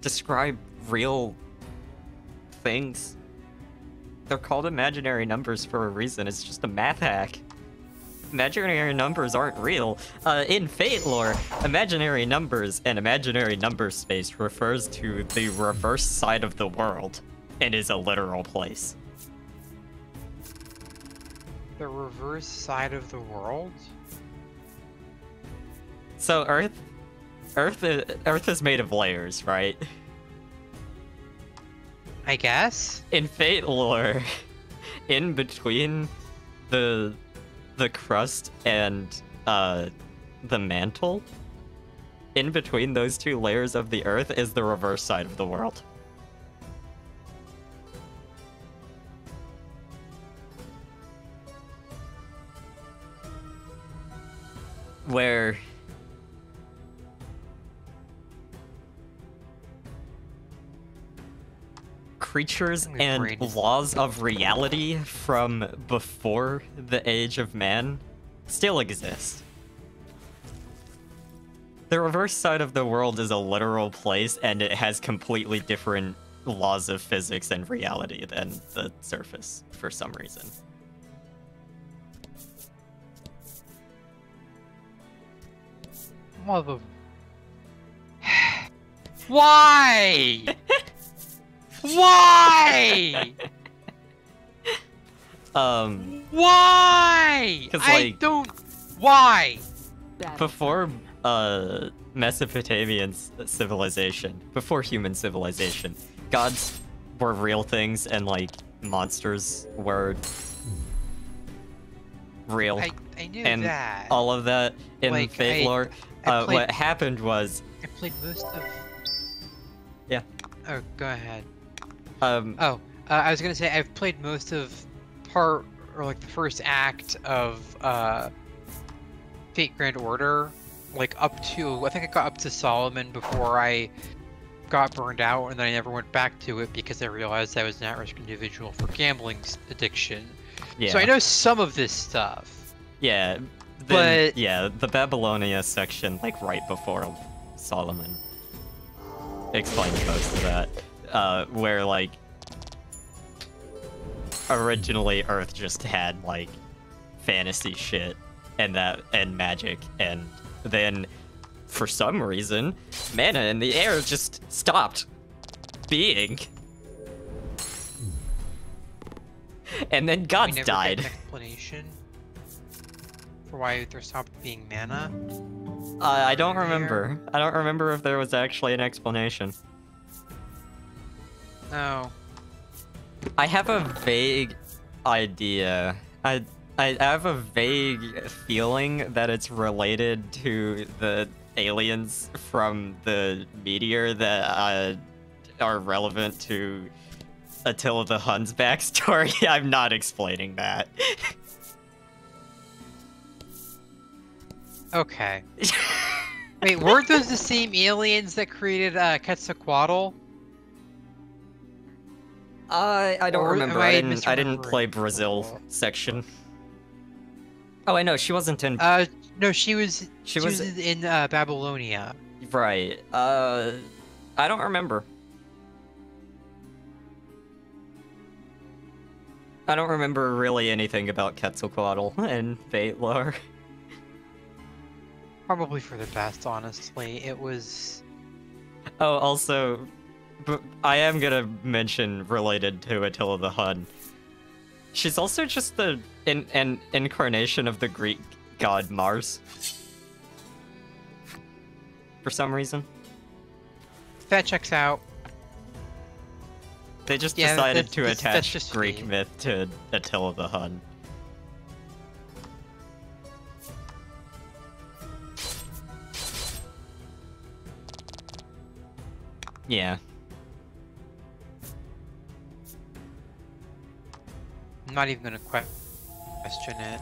describe real things. They're called imaginary numbers for a reason. It's just a math hack. Imaginary numbers aren't real. In Fate lore, imaginary numbers and imaginary number space refers to the reverse side of the world and is a literal place. The reverse side of the world? So Earth is made of layers, right? I guess? In Fate lore, in between the crust and the mantle, in between those two layers of the Earth is the reverse side of the world. Where creatures and laws of reality from before the age of man still exist. The reverse side of the world is a literal place, and it has completely different laws of physics and reality than the surface for some reason. Mother. Why? Why? Why? 'Cause, I like, don't. Why? before Mesopotamian civilization, before human civilization, gods were real things and, like, monsters were real. I knew and that. all of that in Like, Fate lore. What happened was... I played most of. Yeah. Oh, go ahead. I was gonna say I've played most of the first act of Fate Grand Order, like up to, I think I got up to Solomon before I got burned out, and then I never went back to it because I realized I was an at-risk individual for gambling addiction. Yeah. So I know some of this stuff. Yeah. But yeah, the Babylonia section, like right before Solomon, explains most of that. Where, like, originally Earth just had, like, fantasy shit and magic, and then for some reason mana in the air just stopped being. And then we gods never died. get an explanation for why there stopped being mana. I don't remember. I don't remember if there was actually an explanation. Oh. I have a vague idea. I have a vague feeling that it's related to the aliens from the meteor that are relevant to Attila the Hun's backstory. I'm not explaining that. Okay. Wait, weren't those the same aliens that created Quetzalcoatl? I don't Or remember. am I I didn't play misremembering? Brazil section. Oh, I know she wasn't in. No, she was was in Babylonia. Right. I don't remember. I don't remember really anything about Quetzalcoatl and Fate lore. Probably for the best, honestly. It was. Oh, also, I am gonna mention related to Attila the Hun. She's also just an incarnation of the Greek god Mars. For some reason. That checks out. They just Yeah, decided that's- to that's attach just Greek me. myth to Attila the Hun. Yeah. I'm not even gonna question it.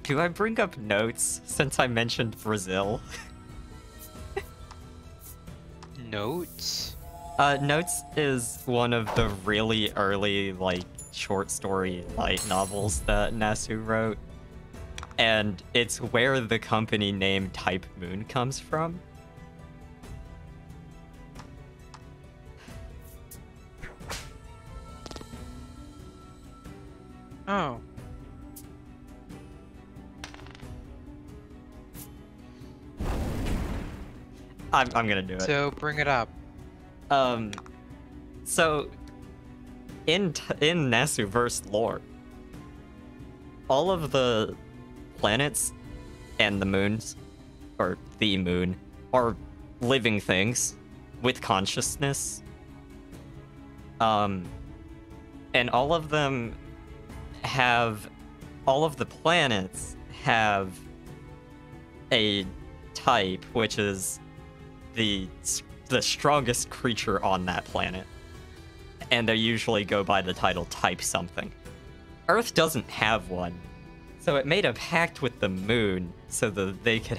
Do I bring up notes since I mentioned Brazil? Notes? Notes is one of the really early, like, short story light novels that Nasu wrote. And it's where the company name Type Moon comes from. Oh. I'm gonna do it. So bring it up. So in Nasuverse lore, all of the planets and the moons, or the moon, are living things with consciousness. And all of the planets have a type, which is the strongest creature on that planet. And they usually go by the title Type something. Earth doesn't have one, so it made a pact with the moon so that they could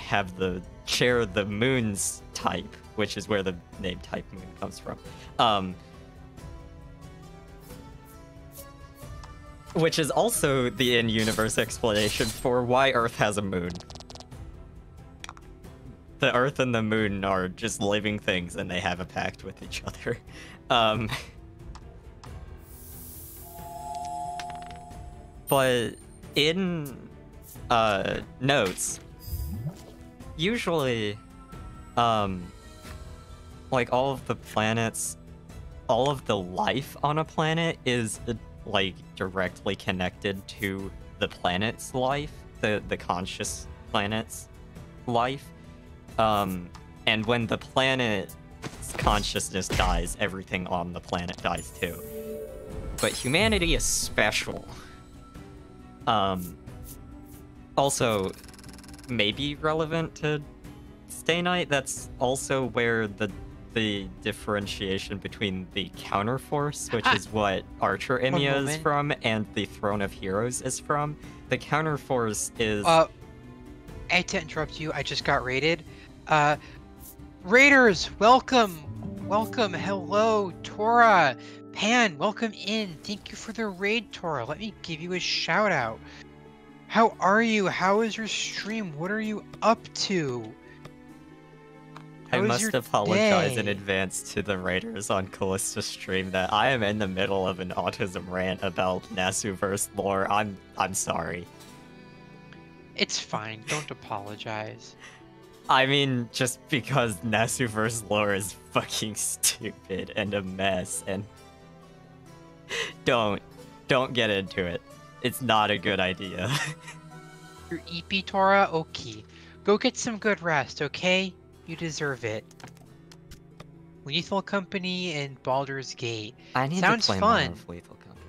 share the moon's type, which is where the name Type Moon comes from. Which is also the in-universe explanation for why Earth has a moon. The Earth and the moon are just living things, and they have a pact with each other. But in notes, usually, like all of the planets, all of the life on a planet is like directly connected to the planet's life, the conscious planet's life. And when the planet's consciousness dies, everything on the planet dies too. But humanity is special. Also, maybe relevant to Stay Night, that's also where the differentiation between the Counterforce, which is what Archer Emia is from, and the Throne of Heroes is from. The Counterforce is... I hate to interrupt you, I just got raided. Raiders, welcome! Welcome, hello, Tora! Pan, welcome in. Thank you for the raid, Tora. Let me give you a shout out. How are you? How is your stream? What are you up to? I must apologize in advance to the raiders on Callista's stream that I am in the middle of an autism rant about Nasuverse lore. I'm sorry. It's fine. Don't apologize. I mean, just because Nasuverse lore is fucking stupid and a mess, and don't get into it. It's not a good idea. Your EP, Tora? Okay. Go get some good rest, okay? You deserve it. Lethal Company and Baldur's Gate. I need Sounds to play fun. more of Lethal Company.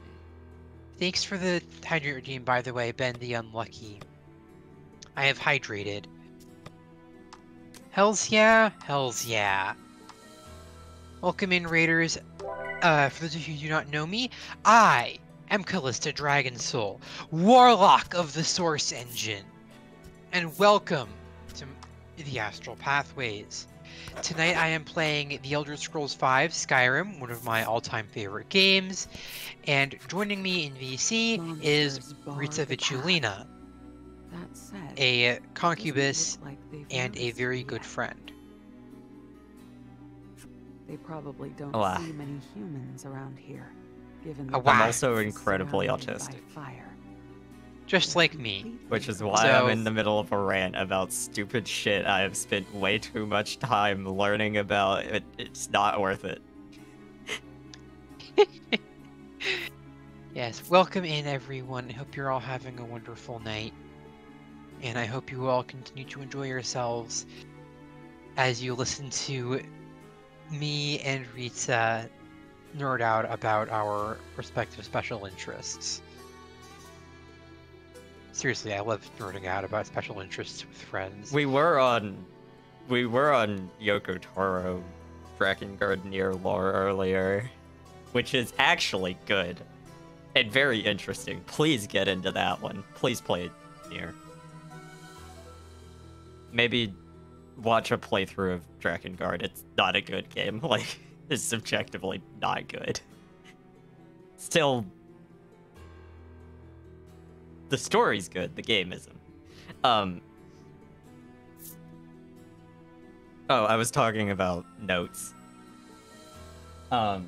Thanks for the hydrate regime, by the way, Ben the Unlucky. I have hydrated. Hells yeah, hells yeah. Welcome in, Raiders. For those of you who do not know me, I am Callista Dragonsoul, Warlock of the Source Engine. And welcome to the Astral Pathways. Tonight I am playing The Elder Scrolls V Skyrim, one of my all-time favorite games, and joining me in VC is Ritza Vitulina, a concubus and a very good friend. They probably don't see many humans around here, given I'm also incredibly autistic. Just like me. Which is why I'm in the middle of a rant about stupid shit I have spent way too much time learning about. It's not worth it. Yes, welcome in everyone. I hope you're all having a wonderful night. And I hope you all continue to enjoy yourselves as you listen to me and Ritza nerd out about our respective special interests. Seriously, I love nerding out about special interests with friends. We were on Yoko Taro Drakengard Nier lore earlier, which is actually good and very interesting. Please get into that one. Please play Nier. Maybe watch a playthrough of Drakengard. It's not a good game. Like, it's subjectively not good. Still, the story's good. The game isn't. Oh, I was talking about notes. All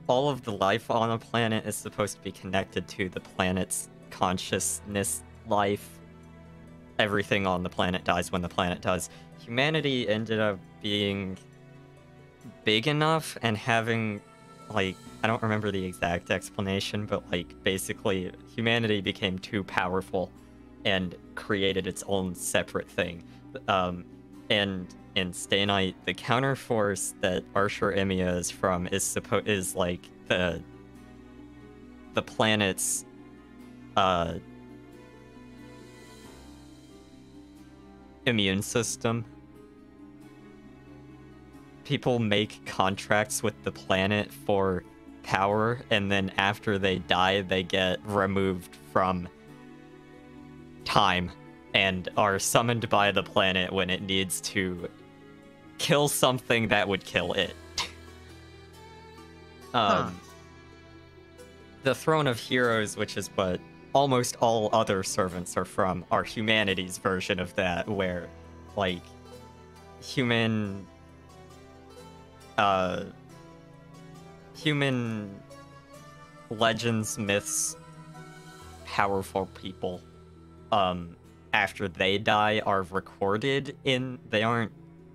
of the life on a planet is supposed to be connected to the planet's consciousness life. Everything on the planet dies when the planet does. Humanity ended up being big enough and having, like, I don't remember the exact explanation, but, like, basically humanity became too powerful and created its own separate thing. And in Stay Night, the counterforce that Archer Emia is from is like the planet's immune system. People make contracts with the planet for power, and then after they die, they get removed from time and are summoned by the planet when it needs to kill something that would kill it. The Throne of Heroes, which is what almost all other servants are from, are humanity's version of that, where, like, human legends, myths, powerful people, after they die are recorded in, they aren't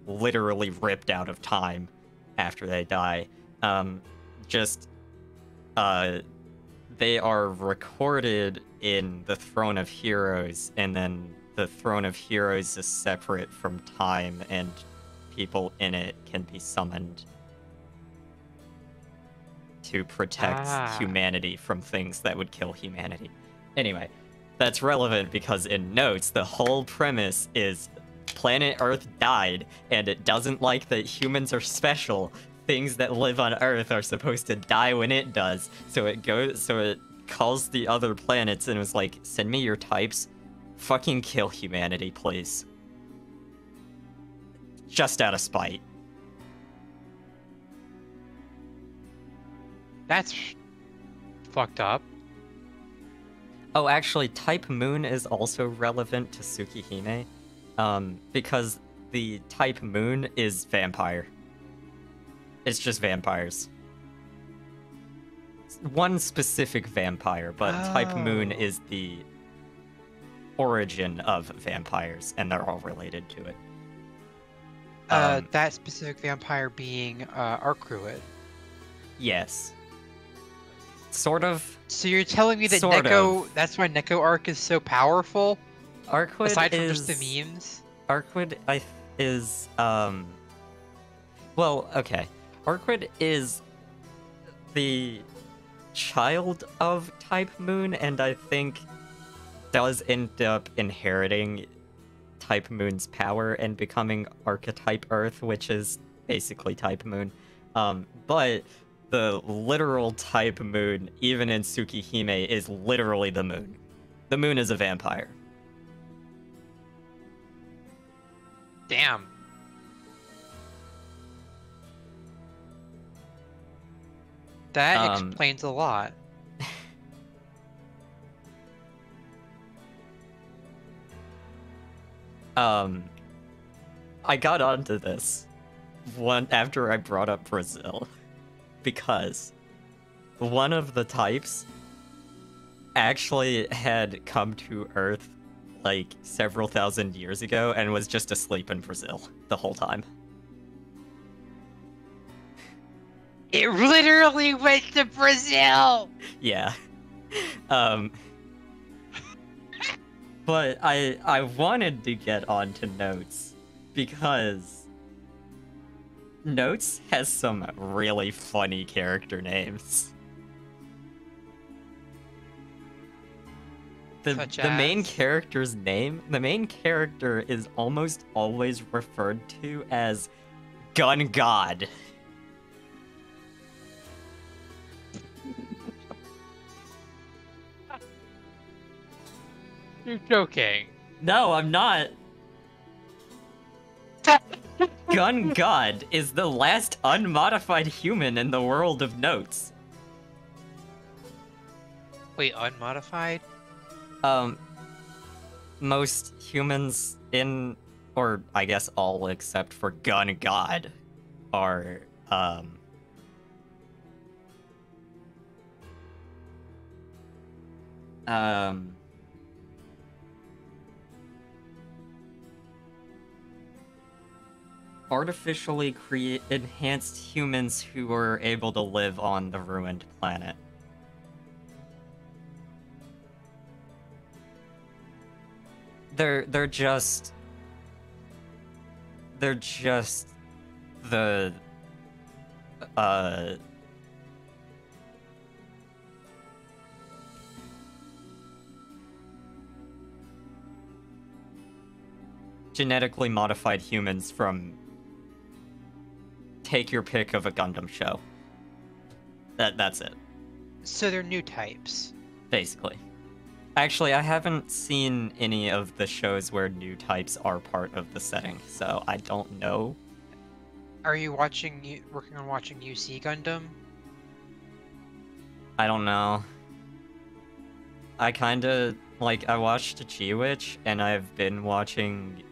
literally ripped out of time after they die. They are recorded in the Throne of Heroes, and then the Throne of Heroes is separate from time, and people in it can be summoned to protect humanity from things that would kill humanity. Anyway, that's relevant because in Notes, the whole premise is planet Earth died, and it doesn't like that humans are special. Things that live on Earth are supposed to die when it does. So it calls the other planets and was like, send me your types. Fucking kill humanity, please. Just out of spite. That's fucked up. Oh, actually, type Moon is also relevant to Tsukihime, because the type Moon is vampire. It's just vampires. One specific vampire, but type Moon is the origin of vampires, and they're all related to it. That specific vampire being Arcruit. Yes. Sort of. So you're telling me that that's why Neko Arc is so powerful? Arcud aside from is... just the memes? Arcud is, well, okay. Arcud is the child of type Moon, and I think does end up inheriting type Moon's power and becoming archetype Earth, which is basically type Moon. But the literal type Moon, even in Tsukihime, is literally the Moon. The Moon is a vampire. Damn. That explains a lot. I got onto this after I brought up Brazil, because one of the types actually had come to Earth like several thousand years ago and was just asleep in Brazil the whole time. It literally went to Brazil! Yeah. But I wanted to get onto Notes because Notes has some really funny character names. Such the main as? character's name, the main character is almost always referred to as Gun God. You're joking. No, I'm not. Gun God is the last unmodified human in the world of Notes. Wait, unmodified? Most humans in, or I guess all except for Gun God, are, artificially enhanced humans who were able to live on the ruined planet. They're just the genetically modified humans from take your pick of a Gundam show. That's it. So they're new types. Basically. Actually, I haven't seen any of the shows where new types are part of the setting, so I don't know. Are you working on watching UC Gundam? I don't know. I kinda, I watched G-Witch, and I've been watching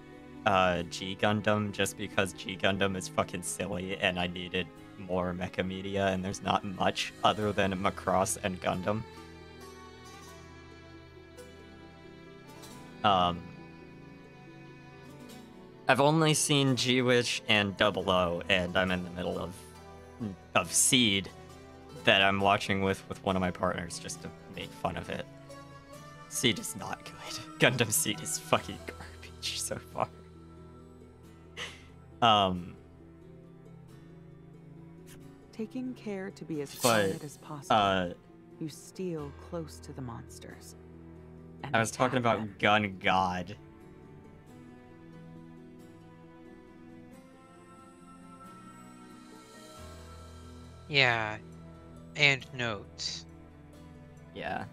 G Gundam just because G Gundam is fucking silly, and I needed more mecha media, and there's not much other than Macross and Gundam. I've only seen G-Witch and Double O, and I'm in the middle of Seed that I'm watching with one of my partners just to make fun of it. Seed is not good. Gundam Seed is fucking garbage so far. Taking care to be as quiet as possible, you steal close to the monsters. I was talking about Gun God. Yeah. And Notes. Yeah.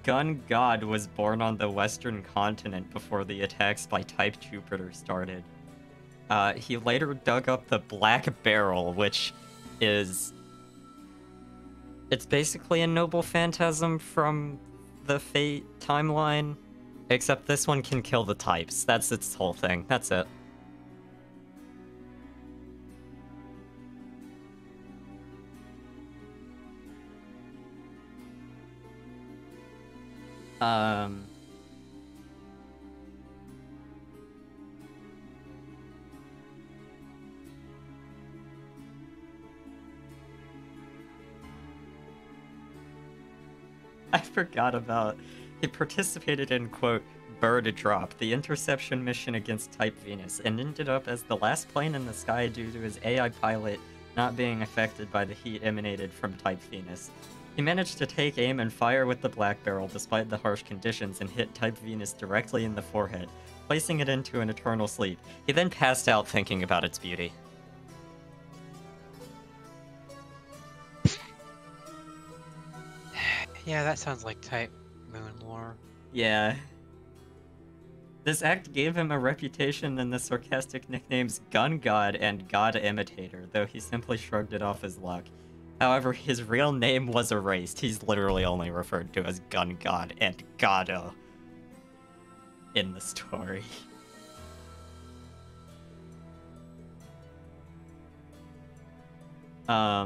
Gun God was born on the western continent before the attacks by Type Jupiter started. He later dug up the Black Barrel, which is... It's basically a noble phantasm from the Fate timeline, except this one can kill the types. That's its whole thing. That's it. I forgot about... He participated in, quote, Bird Drop, the interception mission against Type Venus, and ended up as the last plane in the sky due to his AI pilot not being affected by the heat emanated from Type Venus. He managed to take aim and fire with the Black Barrel despite the harsh conditions and hit Type Venus directly in the forehead, placing it into an eternal sleep. He then passed out thinking about its beauty. Yeah, that sounds like Type Moon lore. Yeah. This act gave him a reputation in the sarcastic nicknames Gun God and God Imitator, though he simply shrugged it off as luck. However, his real name was erased. He's literally only referred to as Gun God and Godo in the story. Huh.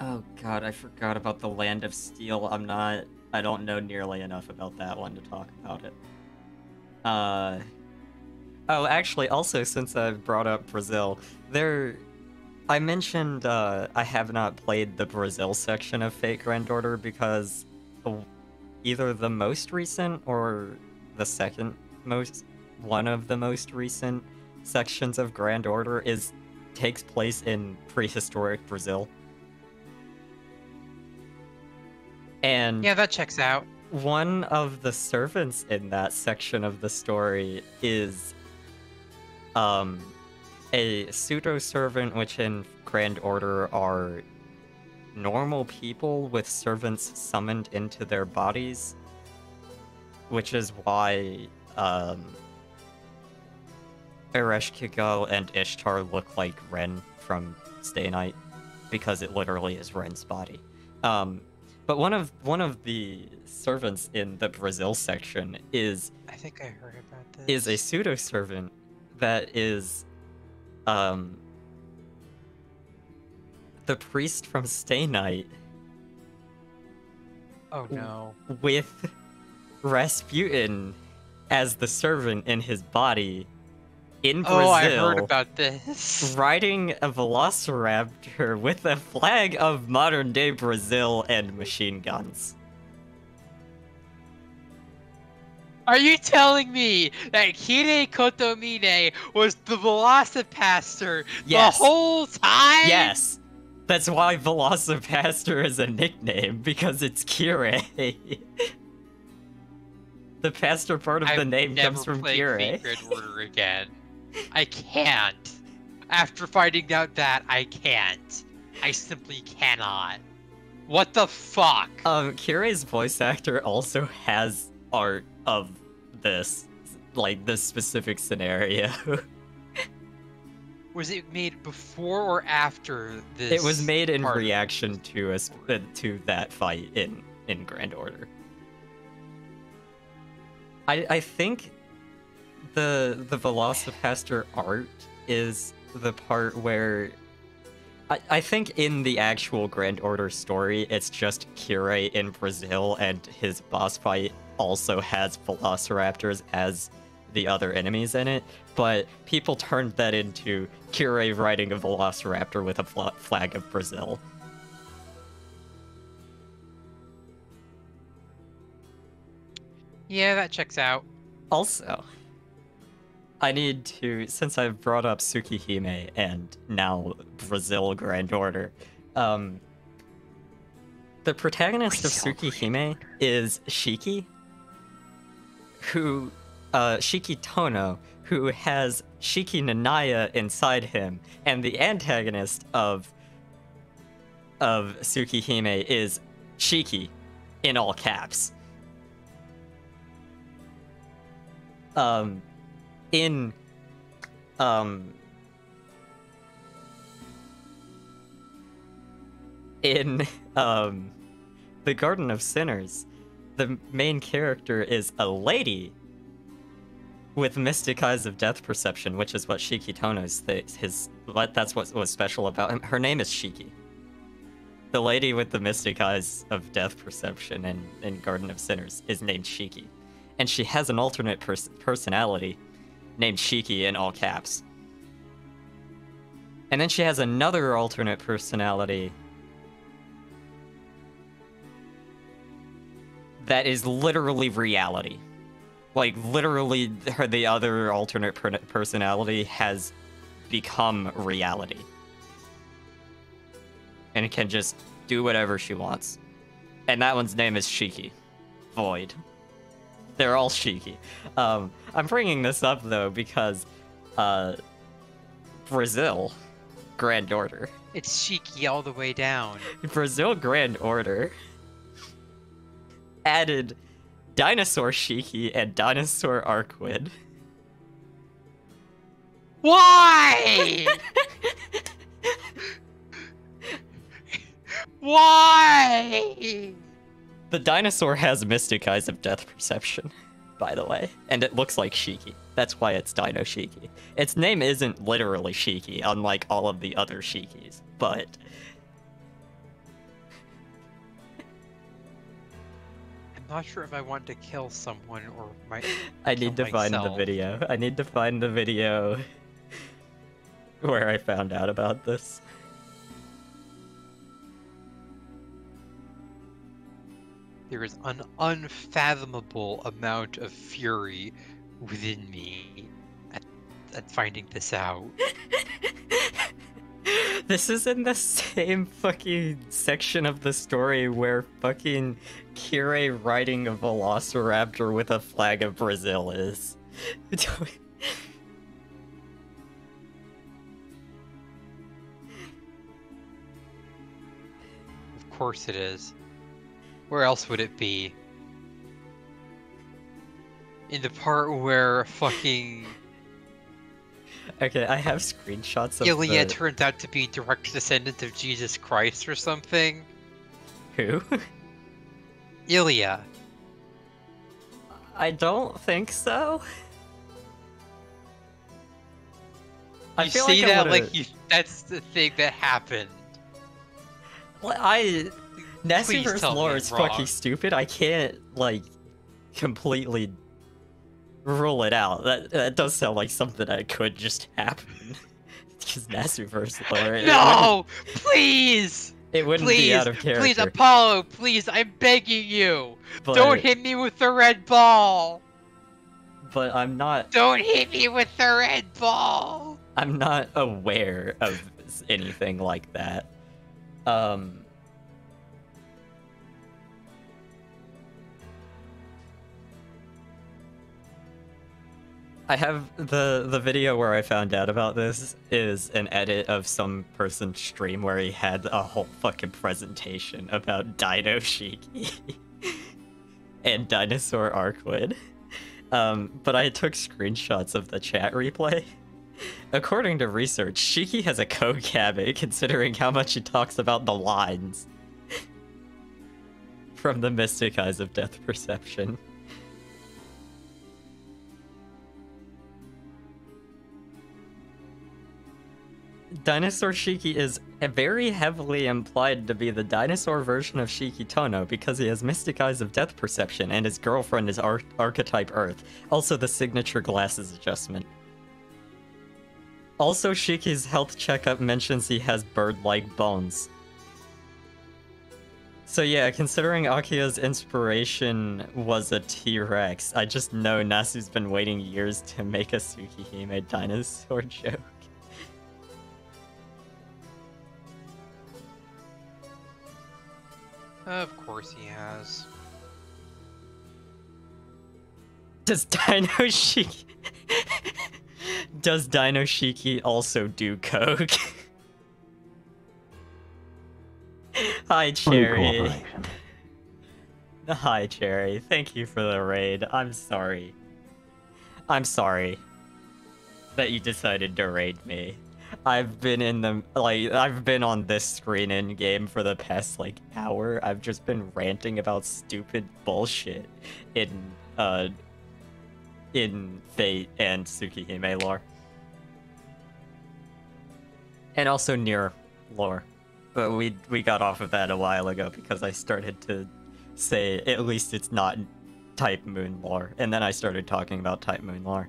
Oh god, I forgot about the Land of Steel. I don't know nearly enough about that one to talk about it. Oh, actually, also, since I brought up Brazil, I mentioned I have not played the Brazil section of Fate Grand Order because either the most recent or the second most, one of the most recent sections of Grand Order takes place in prehistoric Brazil. And Yeah, that checks out. one of the servants in that section of the story is a pseudo-servant, which in Grand Order are normal people with servants summoned into their bodies, which is why Ereshkigal and Ishtar look like Ren from Stay Night, because it literally is Ren's body. But one of the servants in the Brazil section is I think I heard about this. is a pseudo-servant that is the priest from Stay Night Oh no. with Rasputin as the servant in his body in Brazil. Oh, I heard about this. Riding a velociraptor with a flag of modern day Brazil and machine guns. Are you telling me that Kire Kotomine was the Velocipaster Yes. the whole time? Yes! That's why Velocipaster is a nickname, because it's Kire. The pastor part of the name comes from Kire. Fate Grand Order again. I can't. After finding out that, I can't. I simply cannot. What the fuck? Kire's voice actor also has art of this, like, this specific scenario. Was it made before or after this? It was made in part? reaction to to that fight in Grand Order. I think the Velocipaster art is the part where I think in the actual Grand Order story, it's just Kire in Brazil, and his boss fight also has Velociraptors as the other enemies in it, but people turned that into Kire riding a Velociraptor with a flag of Brazil. Yeah, that checks out. Also, I need to, since I've brought up Tsukihime and now Brazil Grand Order, the protagonist of Tsukihime is Shiki, who, Shiki Tono, who has Shiki Nanaya inside him, and the antagonist of Tsukihime is Shiki, in all caps. In The Garden of Sinners, the main character is a lady with mystic eyes of death perception, which is what Shiki Tono's that's what was special about him. Her name is Shiki. The lady with the mystic eyes of death perception in Garden of Sinners is named Shiki. And she has an alternate personality named Shiki in all caps. And then she has another alternate personality that is literally reality. Like, literally, the other alternate personality has become reality. And can just do whatever she wants. And that one's name is Shiki. Void. They're all Shiki. I'm bringing this up, though, because Brazil Grand Order. It's Shiki all the way down. Brazil Grand Order added Dinosaur Shiki and Dinosaur Arquid. Why? Why? The dinosaur has mystic eyes of death perception, by the way, and it looks like Shiki. That's why it's Dino Shiki. Its name isn't literally Shiki, unlike all of the other Shikis, but... not sure if I want to kill someone or might. I need to kill find the myself. video. I need to find the video where I found out about this. There is an unfathomable amount of fury within me at finding this out. This is in the same fucking section of the story where fucking Kirei riding a velociraptor with a flag of Brazil is. Of course it is. Where else would it be? In the part where fucking Okay, I have screenshots of Ilya the... turned out to be direct descendant of Jesus Christ or something. Who? Ilya. I don't think so. I You feel say like I that would've- like you, that's the thing that happened. Please Naziverse tell me lore I'm is wrong. fucking stupid. I can't, like, completely rule it out. That does sound like something that could just happen. Because Naziverse lore... No! Please! It wouldn't Please! be out of character. Please, Apollo! Please, I'm begging you! but, Don't hit me with the red ball! But I'm not... Don't hit me with the red ball! I'm not aware of anything like that. I have the video where I found out about this is an edit of some person's stream where he had a whole fucking presentation about Dino Shiki and Dinosaur Arcwood. But I took screenshots of the chat replay. According to research, Shiki has a code habit considering how much he talks about the lines from the Mystic Eyes of Death Perception. Dinosaur Shiki is very heavily implied to be the dinosaur version of Shiki Tono because he has Mystic Eyes of Death Perception and his girlfriend is Archetype Earth, also the signature glasses adjustment. Also, Shiki's health checkup mentions he has bird-like bones. So yeah, considering Akia's inspiration was a T-Rex, I just know Nasu's been waiting years to make a Tsukihime dinosaur joke. Of course he has. Does Dino Shiki... Does Dino Shiki also do coke? Hi, Cherry. Hi, Cherry. Thank you for the raid. I'm sorry. I'm sorry that you decided to raid me. I've been in the I've been on this screen in game for the past hour. I've just been ranting about stupid bullshit in Fate and Tsukihime lore. And also Nier lore. But we got off of that a while ago because I started to say at least it's not Type Moon lore. And then I started talking about Type Moon lore.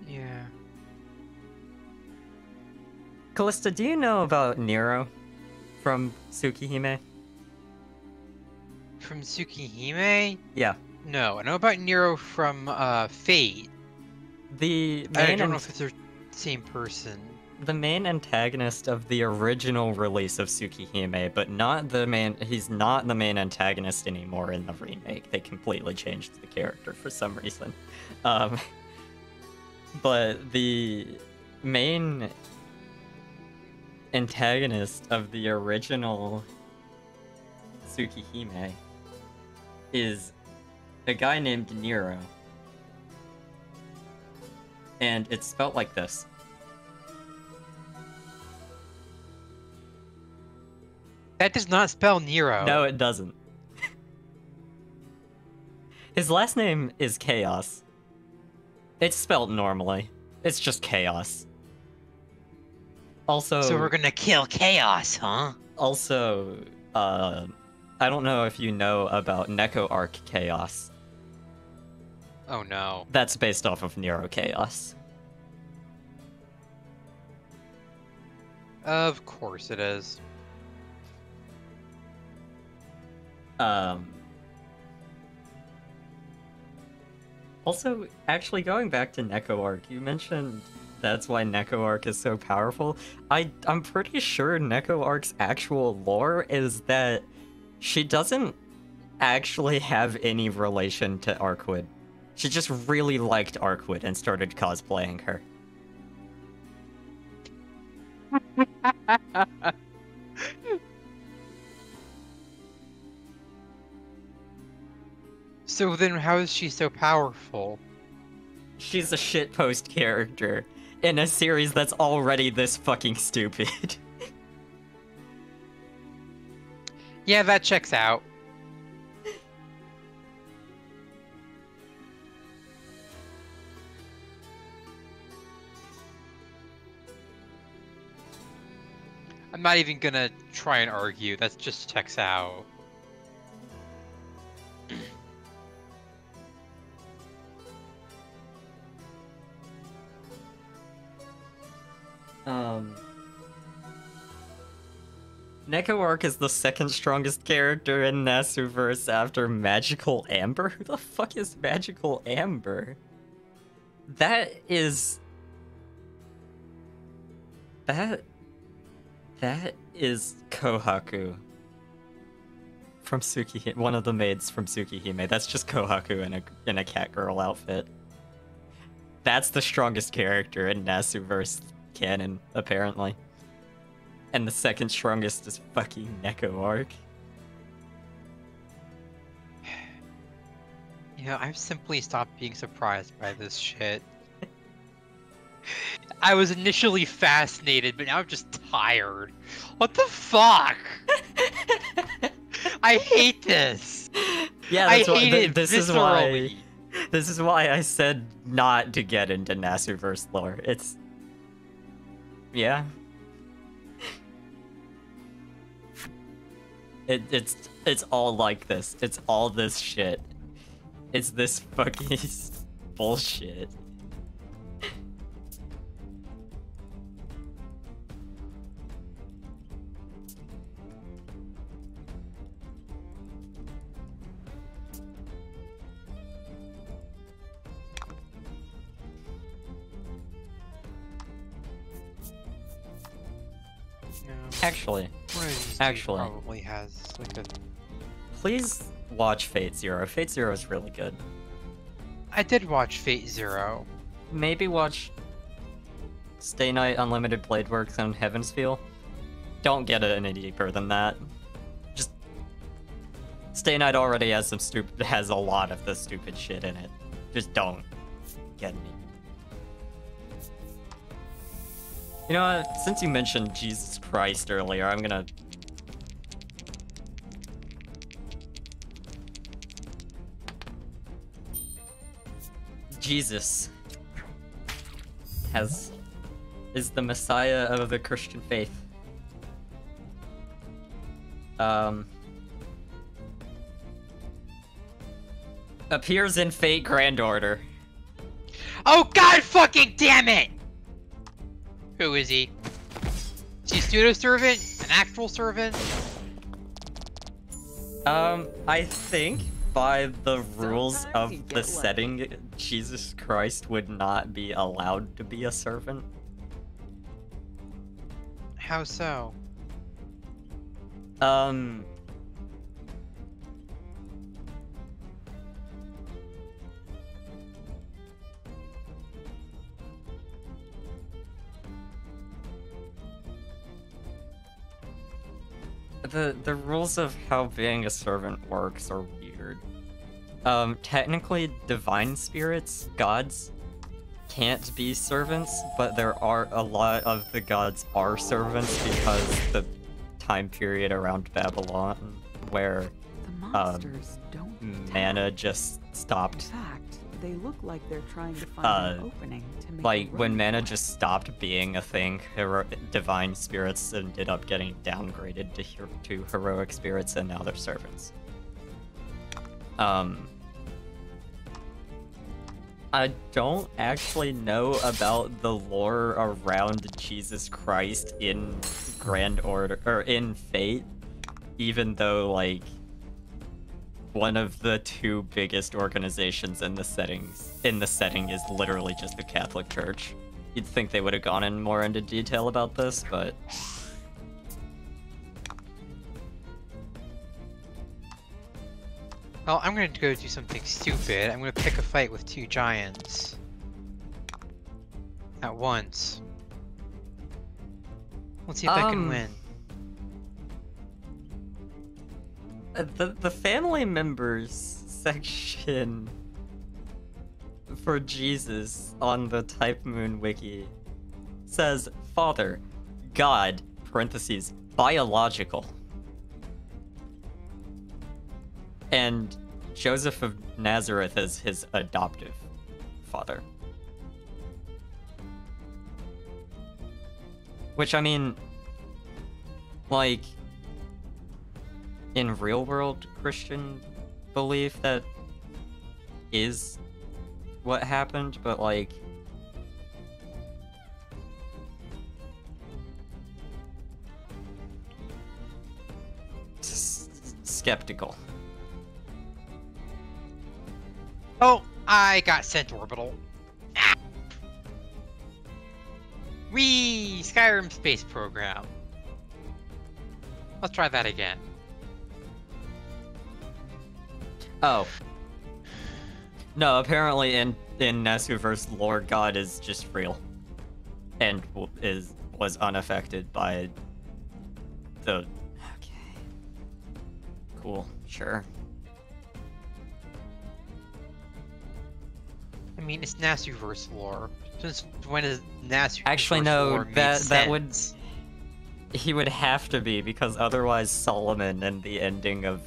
Yeah. Callista, do you know about Nero from Tsukihime? From Tsukihime? Yeah. No, I know about Nero from Fate. The I main don't know if it's the same person. the main antagonist of the original release of Tsukihime, but not the main. He's not the main antagonist anymore in the remake. They completely changed the character for some reason. But the main antagonist of the original Tsukihime is a guy named Nero. And it's spelled like this. That does not spell Nero. No, it doesn't. His last name is Chaos. It's spelled normally. It's just Chaos. Also, So we're gonna kill Chaos, huh? Also, I don't know if you know about Neko Arc Chaos. Oh no. That's based off of Nero Chaos. Of course it is. Also, actually going back to Neko Arc, you mentioned that's why Neko Arc is so powerful. I'm pretty sure Neko Arc's actual lore is that she doesn't actually have any relation to Arcwood. She just really liked Arcwood and started cosplaying her. So then how is she so powerful? She's a shitpost character in a series that's already this fucking stupid. Yeah, that checks out. I'm not even gonna try and argue, that just checks out. Neko Arc is the second strongest character in Nasuverse after Magical Amber? Who the fuck is Magical Amber? That is Kohaku from Tsukihime, one of the maids from Tsukihime. That's just Kohaku in a cat girl outfit. That's the strongest character in Nasuverse canon, apparently. And the second strongest is fucking Neko Arc. You know, I've simply stopped being surprised by this shit. I was initially fascinated, but now I'm just tired. What the fuck? I hate this. Yeah, I that's why, hate it this viscerally. is why I said not to get into Nasuverse lore. It's yeah. It's all like this. It's all this shit. It's this fucking bullshit. No. Actually, One of these Actually. two probably has like a. please watch Fate Zero. Fate Zero is really good. I did watch Fate Zero. Maybe watch Stay Night, Unlimited Blade Works, and Heaven's Feel. Don't get it any deeper than that. Just Stay Night already has has a lot of the stupid shit in it. Just don't get me. You know what? Since you mentioned Jesus Christ earlier, I'm gonna Jesus is the Messiah of the Christian faith. Appears in Fate Grand Order. Oh god fucking damn it! Who is he? Is he a pseudo servant? An actual servant? I think by the rules Sometimes of you the get setting, Jesus Christ would not be allowed to be a servant. How so? The rules of how being a servant works are weird. Technically, divine spirits, gods, can't be servants, but there are a lot of the gods are servants because the time period around Babylon where The monsters don't mana attack. just In stopped fact, they look like they're trying to find an opening to make like a when run mana for it. just stopped being a thing, divine spirits ended up getting downgraded to heroic spirits, and now they're servants. I don't actually know about the lore around Jesus Christ in Grand Order or in Fate, even though like one of the two biggest organizations in the setting is literally just the Catholic Church. You'd think they would have gone in more into detail about this, but Well, I'm gonna go do something stupid. I'm gonna pick a fight with two giants at once. Let's see if I can win. The family members section for Jesus on the Type Moon wiki says Father, God, parentheses, biological. And Joseph of Nazareth as his adoptive father. Which, I mean, like, in real world Christian belief, that is what happened, but like, skeptical. Oh, I got sent orbital. Ah. Whee! Skyrim space program. Let's try that again. Oh. No, apparently in Nasuverse lore, God is just real. And was unaffected by the... Okay. Cool, sure. I mean, it's Nasuverse lore. Since when is Nasuverse Actually, lore no, made that would... sense? He would have to be, because otherwise Solomon and the ending of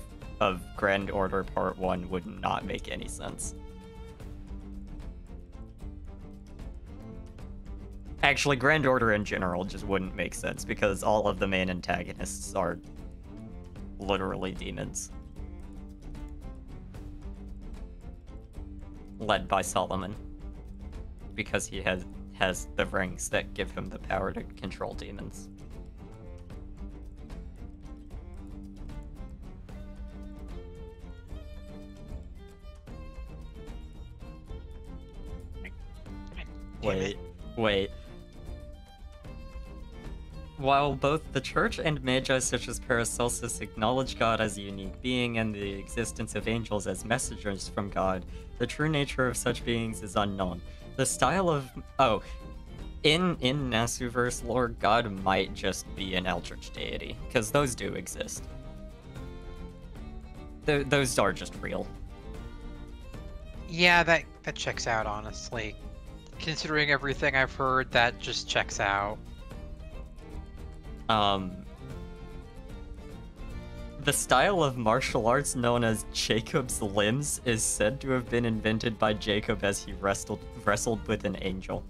Grand Order Part 1 would not make any sense. Actually, Grand Order in general just wouldn't make sense, because all of the main antagonists are literally demons. Led by Solomon. Because he has the rings that give him the power to control demons. Wait. While both the Church and Magi such as Paracelsus acknowledge God as a unique being and the existence of angels as messengers from God, the true nature of such beings is unknown. The style of... Oh, in Nasuverse lore, God might just be an eldritch deity, because those do exist. Those are just real. Yeah, that checks out, honestly. Considering everything I've heard, that just checks out. The style of martial arts known as Jacob's limbs is said to have been invented by Jacob as he wrestled with an angel.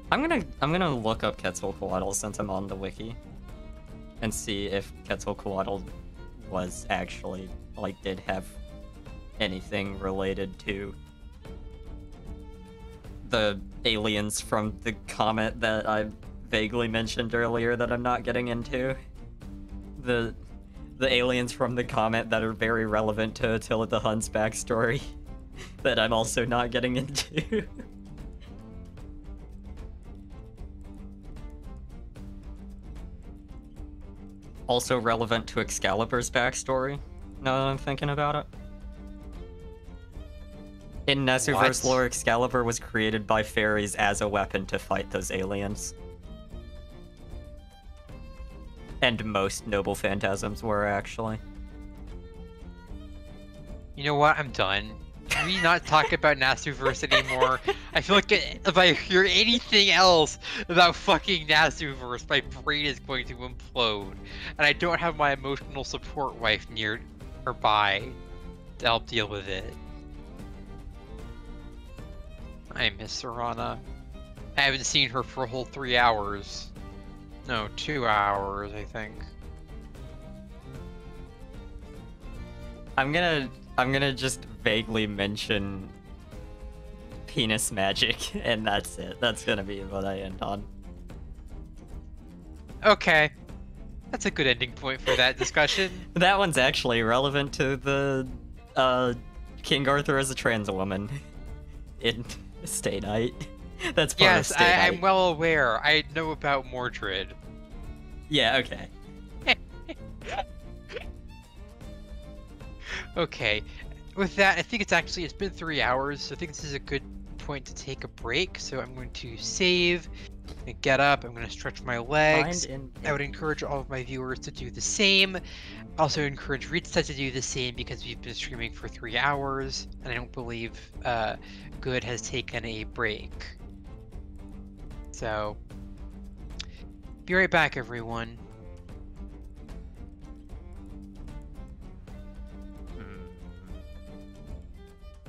I'm gonna look up Quetzalcoatl since I'm on the wiki, and see if Quetzalcoatl was actually, like, did have anything related to the aliens from the comet that I vaguely mentioned earlier that I'm not getting into. The aliens from the comet that are very relevant to Attila the Hun's backstory that I'm also not getting into. Also relevant to Excalibur's backstory, now that I'm thinking about it. In Nasuverse lore, Excalibur was created by fairies as a weapon to fight those aliens. And most noble phantasms were, actually. You know what? I'm done. Can we not talk about Nasuverse anymore? I feel like if I hear anything else about fucking Nasuverse, my brain is going to implode. And I don't have my emotional support wife nearby to help deal with it. I miss Serana. I haven't seen her for a whole 3 hours. No, 2 hours, I think. I'm gonna just vaguely mention penis magic, and that's it. That's gonna be what I end on. Okay. That's a good ending point for that discussion. That one's actually relevant to the King Arthur as a trans woman in Stay Night. That's part of Yes, Stay Night. I'm well aware. I know about Mordred. Yeah, okay. Okay. With that, I think it's been 3 hours, so I think this is a good point to take a break. So I'm going to save, and get up, I'm going to stretch my legs. I would encourage all of my viewers to do the same. Also encourage Ritsa to do the same because we've been streaming for 3 hours, and I don't believe Good has taken a break. So, be right back, everyone.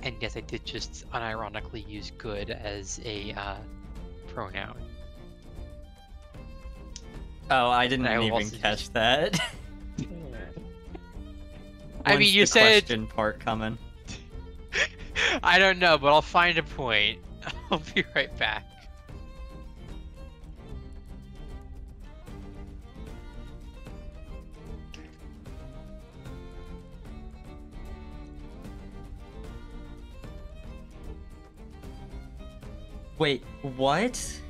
And yes, I did just unironically use good as a pronoun. Oh, I didn't I will even also catch that. I mean, When's you the said... question part coming? I don't know, but I'll find a point. I'll be right back. Wait, what?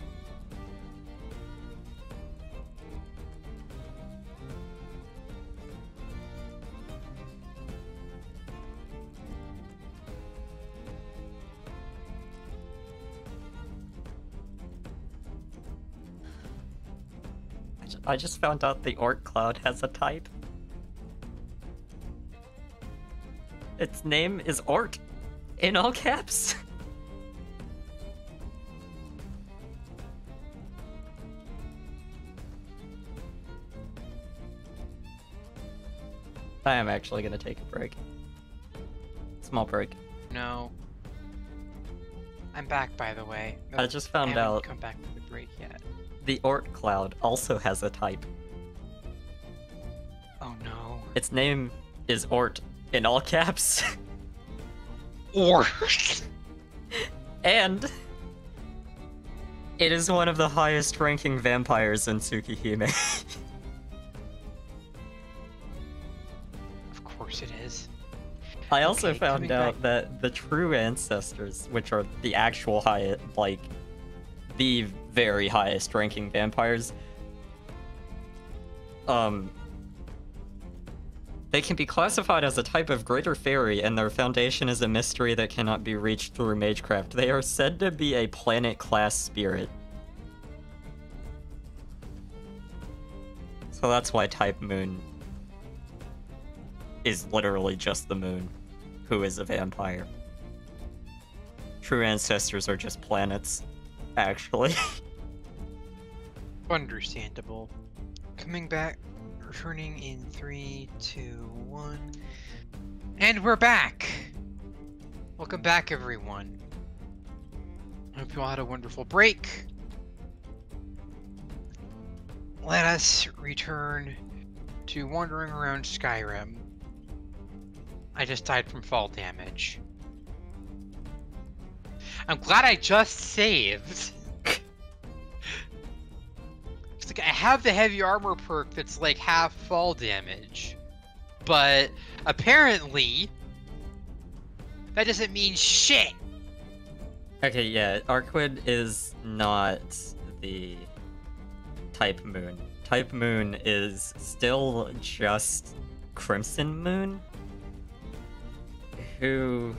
I just found out the Orc Cloud has a type. Its name is Ort, in all caps. I am actually gonna take a break. Small break. No. I'm back, by the way. I just found haven't out come back from the break yet. the Ort Cloud also has a type. Oh no. Its name is Ort, in all caps. Or. And it is one of the highest ranking vampires in Tsukihime. Of course it is. I also Okay, found coming out back- that the true ancestors, which are the actual highest, like, the very highest ranking vampires, they can be classified as a type of greater fairy, and their foundation is a mystery that cannot be reached through magecraft. They are said to be a planet-class spirit. So that's why Type Moon is literally just the moon, who is a vampire. True ancestors are just planets, actually. Understandable. Coming back, returning in 3, 2, 1. And we're back! Welcome back, everyone. Hope you all had a wonderful break. Let us return to wandering around Skyrim. I just died from fall damage. I'm glad I just saved. It's like I have the heavy armor perk that's like half fall damage, but apparently that doesn't mean shit. Okay, yeah, Arquid is not the Type Moon. Type Moon is still just Crimson Moon, who...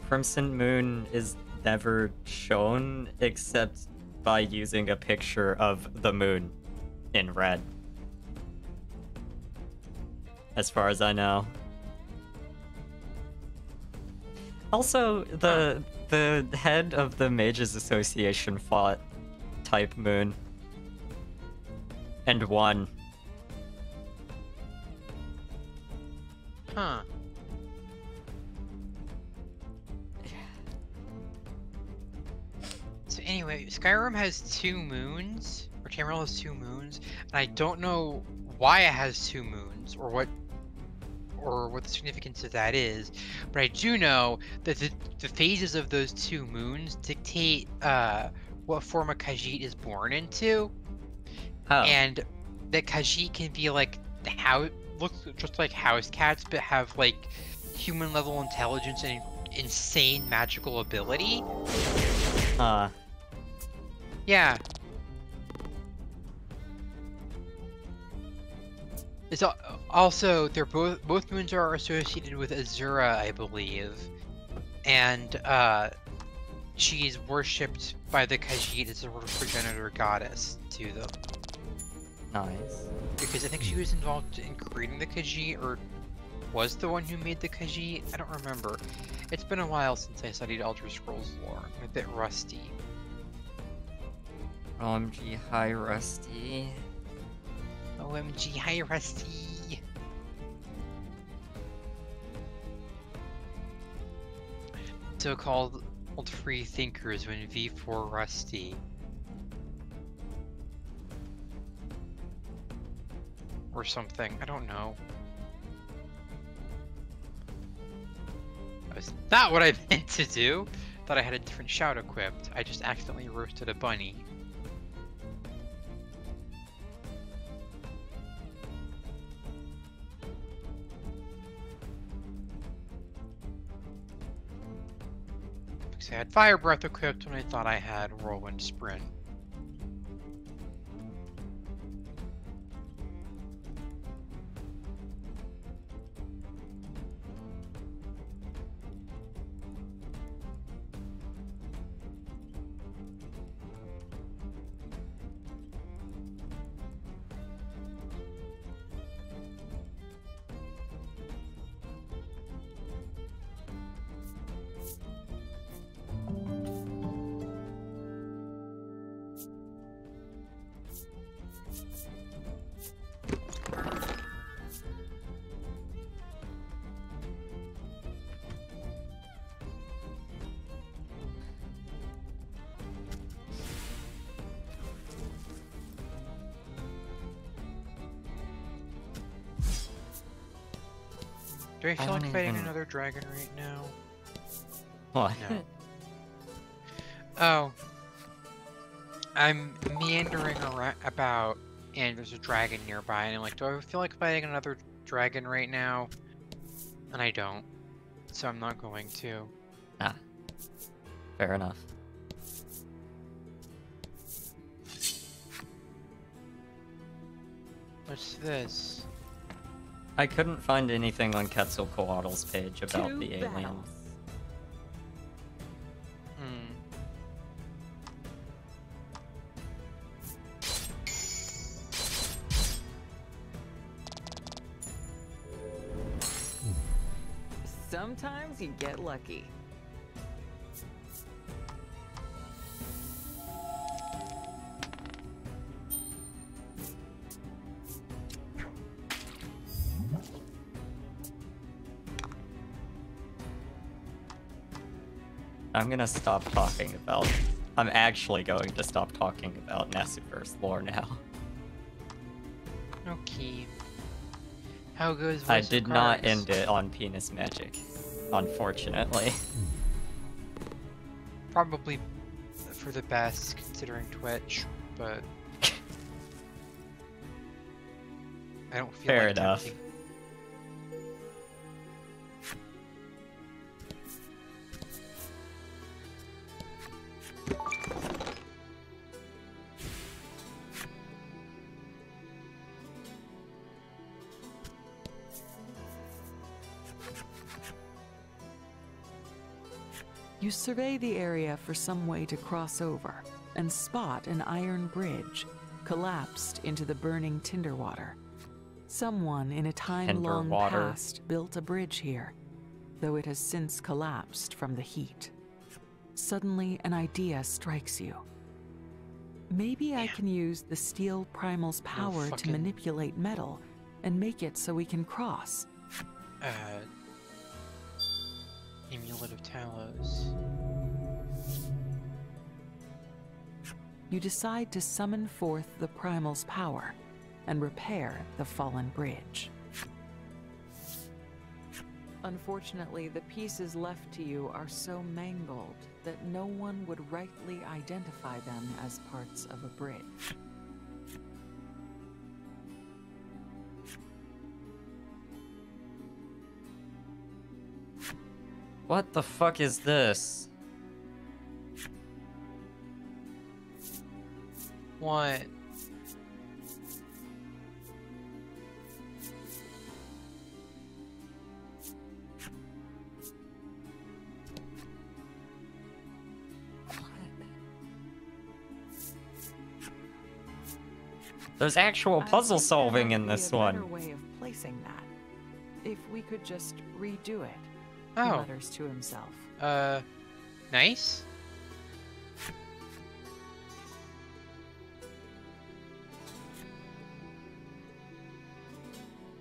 Crimson Moon is never shown except by using a picture of the moon in red. As far as I know. Also, the head of the Mages Association fought Type Moon. And won. Huh. So anyway, Skyrim has 2 moons, or Tamriel has 2 moons, and I don't know why it has 2 moons, or what the significance of that is, but I do know that the phases of those 2 moons dictate what form a Khajiit is born into. Oh. And that Khajiit can be like look just like house cats, but have like human level intelligence and insane magical ability. Yeah. It's also they're both moons are associated with Azura, I believe, and she's worshipped by the Khajiit as a sort of progenitor goddess to them. Nice. Because I think she was involved in creating the Khajiit, or was the one who made the Khajiit. I don't remember. It's been a while since I studied Elder Scrolls lore. I'm a bit rusty. OMG, hi Rusty. OMG, hi Rusty. So-called old free thinkers when V4 Rusty. Or something, I don't know. That's not what I meant to do. Thought I had a different shout equipped. I just accidentally roasted a bunny. Because I had Fire Breath equipped when I thought I had Whirlwind Sprint. Do I feel like fighting another dragon right now? What? No. Oh. I'm meandering around about, and there's a dragon nearby, and I'm like, do I feel like fighting another dragon right now? And I don't. So I'm not going to. Ah. Fair enough. What's this? I couldn't find anything on Quetzalcoatl's page about Two the aliens. battles. Sometimes you get lucky. I'm gonna stop talking about... I'm actually going to stop talking about Nassifer's lore now. Okay. How goes Voice I of did not Cards? end it on penis magic, unfortunately. Probably for the best, considering Twitch, but... I don't feel Fair like enough. tempting. You survey the area for some way to cross over and spot an iron bridge collapsed into the burning Tinderwater. Someone in a time-long Tinderwater. past built a bridge here, though it has since collapsed from the heat. Suddenly, an idea strikes you. Maybe I can use the steel primal's power to fucking- manipulate metal and make it so we can cross. Amulet of Talos. You decide to summon forth the primal's power and repair the fallen bridge. Unfortunately, the pieces left to you are so mangled that no one would rightly identify them as parts of a bridge. What the fuck is this? What? There's actual I puzzle think there solving might in be this a better one. way of placing that. If we could just redo it. He Oh. mutters to himself. Nice?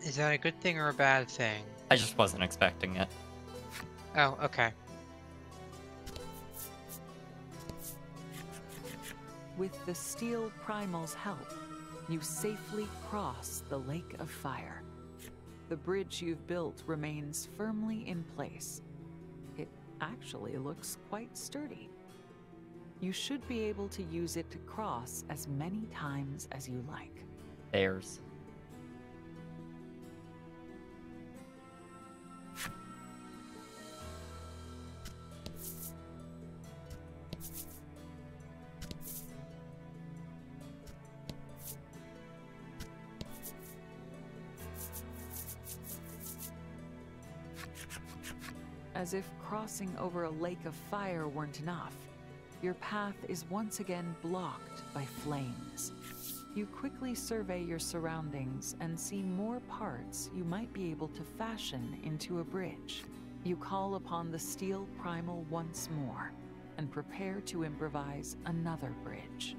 Is that a good thing or a bad thing? I just wasn't expecting it. Oh, okay. With the steel primal's help, you safely cross the Lake of Fire. The bridge you've built remains firmly in place. It actually looks quite sturdy. You should be able to use it to cross as many times as you like. There's. As if crossing over a lake of fire weren't enough, your path is once again blocked by flames. You quickly survey your surroundings and see more parts you might be able to fashion into a bridge. You call upon the steel primal once more and prepare to improvise another bridge.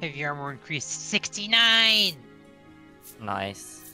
Heavy armor increased 69! Nice.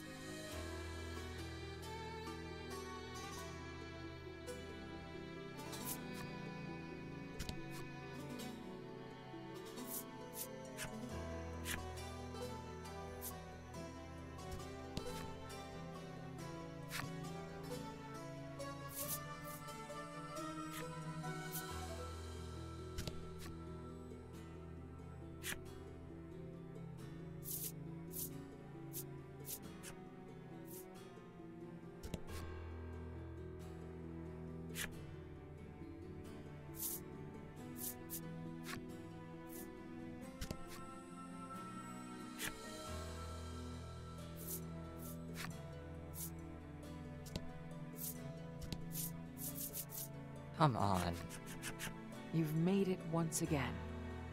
Come on. You've made it once again.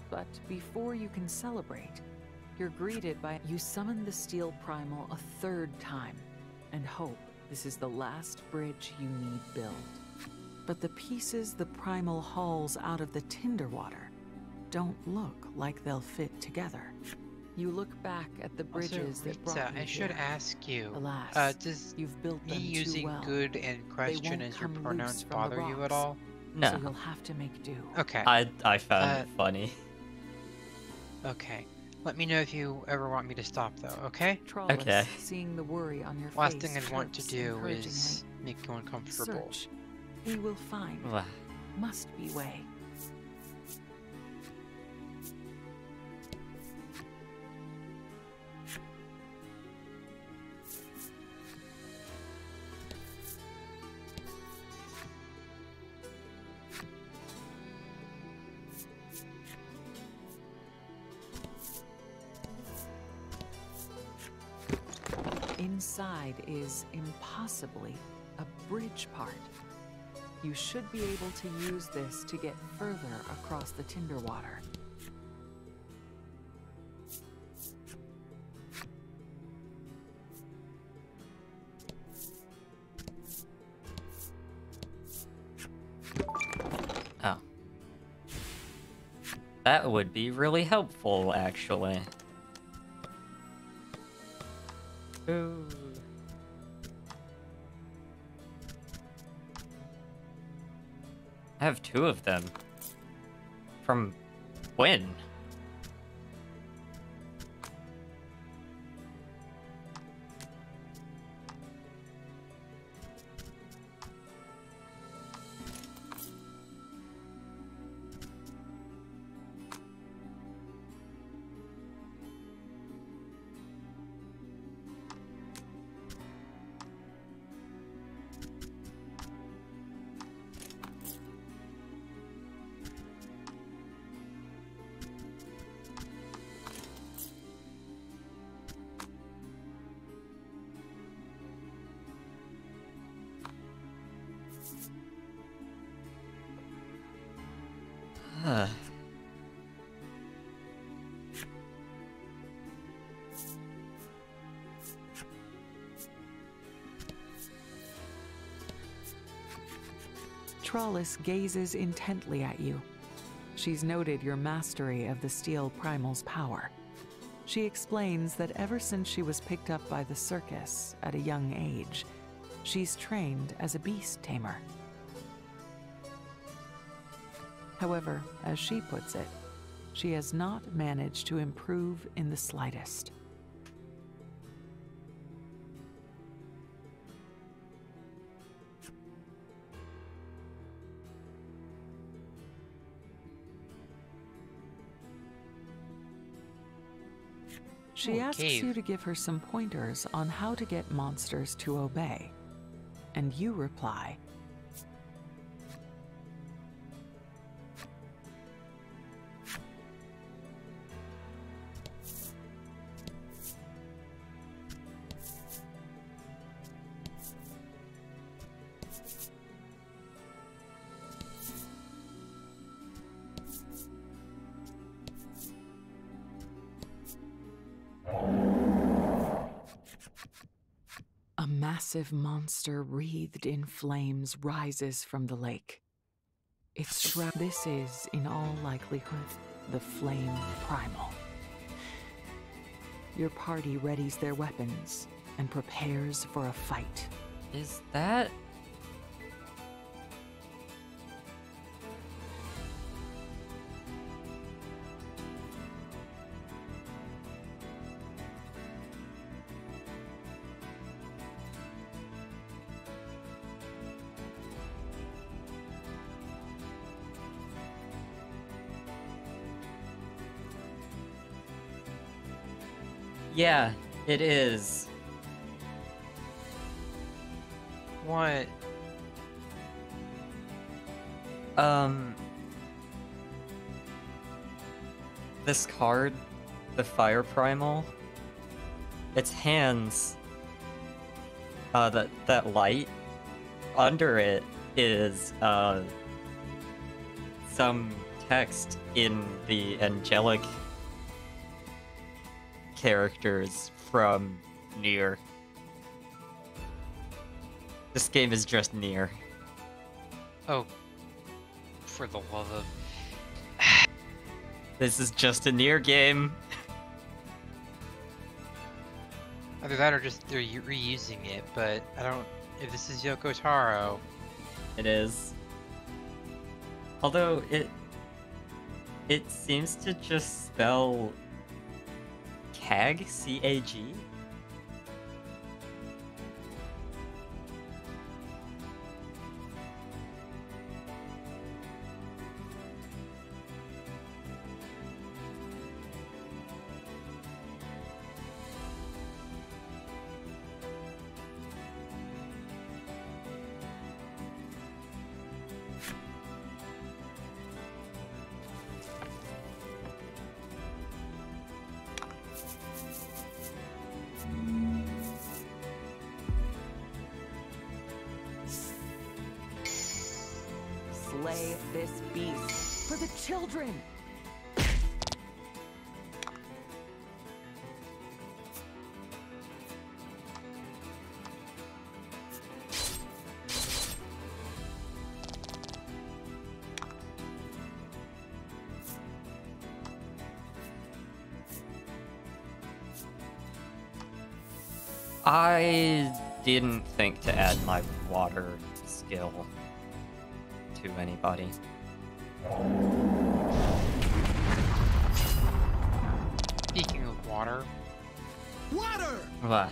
But before you can celebrate, you're greeted by you summon the steel primal a third time and hope this is the last bridge you need built. But the pieces the primal hauls out of the Tinderwater don't look like they'll fit together. You look back at the bridges Also, that brought Rita, you I should here. ask you, Alas, does you've built me them too using well. good and question won't as your come loose pronouns from the bother you at rocks. all? So No. you'll have to make do. Okay, I found it funny. okay. Let me know if you ever want me to stop though, okay? Trawless, Okay. seeing the worry on your Last face, thing I'd want to chirps do encouragingly. is make you uncomfortable. Search. We will find. Ugh. Must be way. Inside is impossibly a bridge part. You should be able to use this to get further across the Tinderwater. Oh. That would be really helpful, actually. Ooh. I have 2 of them. From when? Trollis gazes intently at you. She's noted your mastery of the Steel Primal's power. She explains that ever since she was picked up by the circus at a young age, she's trained as a beast tamer. However, as she puts it, she has not managed to improve in the slightest. She asks you to give her some pointers on how to get monsters to obey, and you reply, a massive monster wreathed in flames rises from the lake. This is, in all likelihood, the Flame Primal. Your party readies their weapons and prepares for a fight. Is that... Yeah, it is. What? This card, the Fire Primal, its hands, that light, under it is, some text in the angelic characters from Nier. This game is just Nier. Oh, for the love of... This is just a Nier game. Either that or just they're reusing it, but I don't... If this is Yoko Taro... It is. Although it seems to just spell CAG, C-A-G? slay this beast for the children. I didn't think to add my water skill to anybody. Speaking of water. Water! What?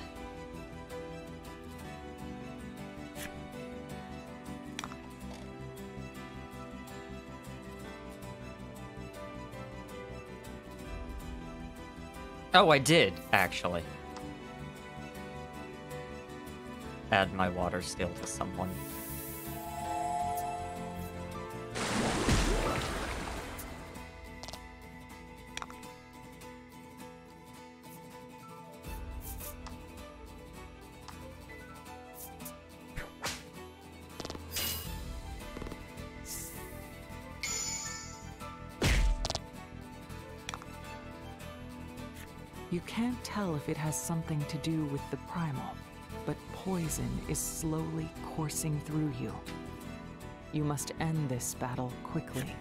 Oh, I did, actually. Add my water skill to someone. You can't tell if it has something to do with the primal, but poison is slowly coursing through you. You must end this battle quickly.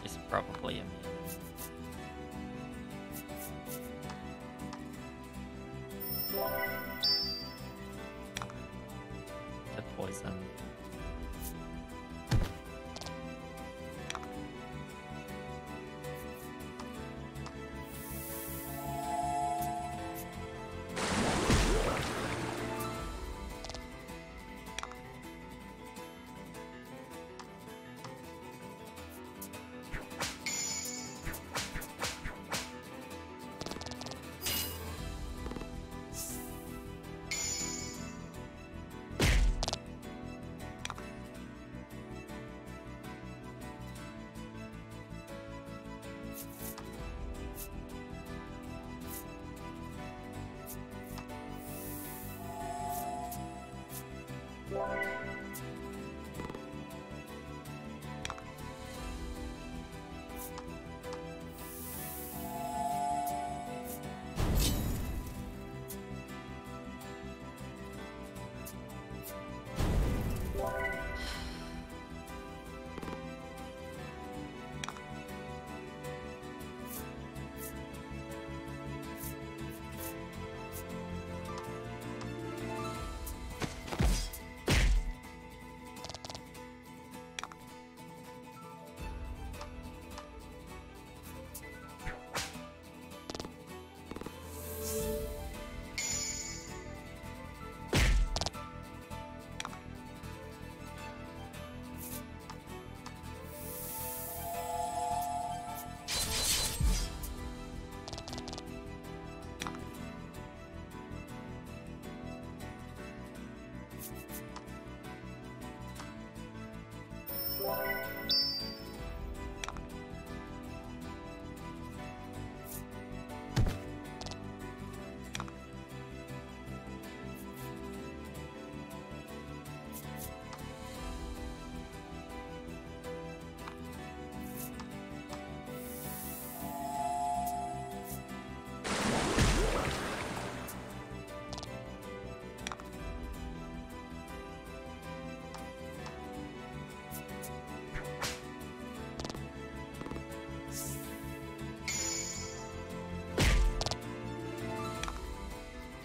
It's probably immune. To poison.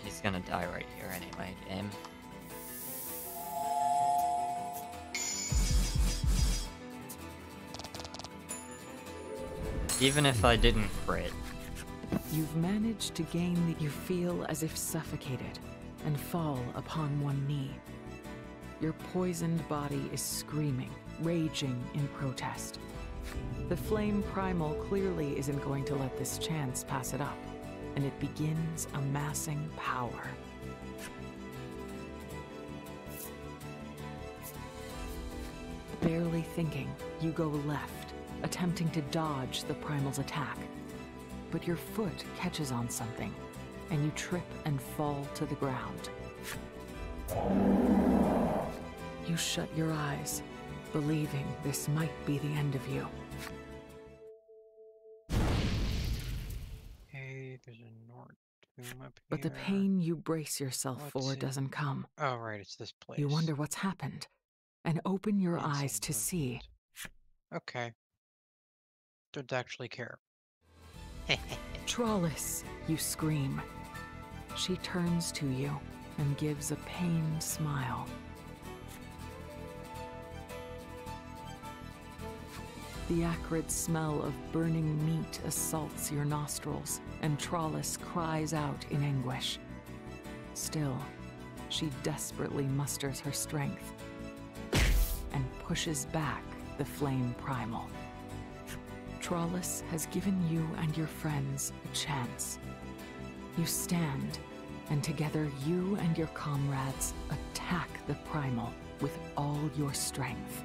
He's gonna die right here anyway, game. Even if I didn't crit. You've managed to gain that you feel as if suffocated and fall upon one knee. Your poisoned body is screaming, raging in protest. The flame primal clearly isn't going to let this chance pass it up, and it begins amassing power. Barely thinking, you go left, attempting to dodge the primal's attack. But your foot catches on something, and you trip and fall to the ground. You shut your eyes, believing this might be the end of you. Hey, there's a Nord tomb up But the here. pain you brace yourself What's for in- doesn't come. Oh, right, it's this place. You wonder what's happened, and open your eyes to Inside see. Okay. Don't actually care. Trollis, you scream. She turns to you and gives a pained smile. The acrid smell of burning meat assaults your nostrils, and Trollis cries out in anguish. Still, she desperately musters her strength and pushes back the flame primal. Trollis has given you and your friends a chance. You stand, and together you and your comrades attack the primal with all your strength.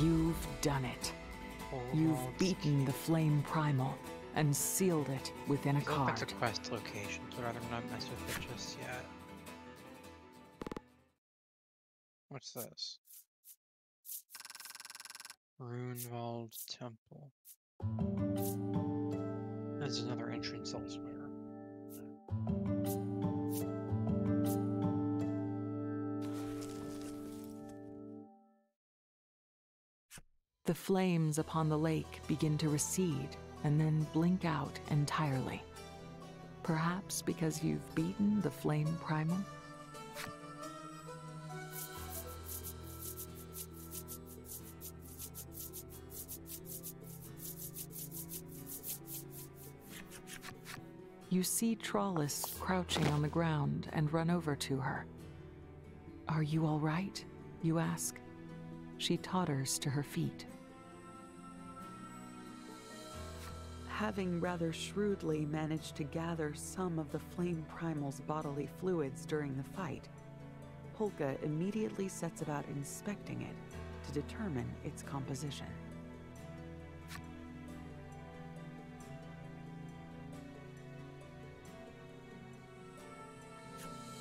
You've done it. You've beaten the flame primal and sealed it within a These look like card. the quest locations. I'd rather not mess with it just yet. What's this? Runewald Temple. There's another entrance elsewhere. The flames upon the lake begin to recede and then blink out entirely. Perhaps because you've beaten the flame primal? You see Trollis crouching on the ground and run over to her. "Are you all right?" you ask. She totters to her feet. Having rather shrewdly managed to gather some of the flame primal's bodily fluids during the fight, Polka immediately sets about inspecting it to determine its composition.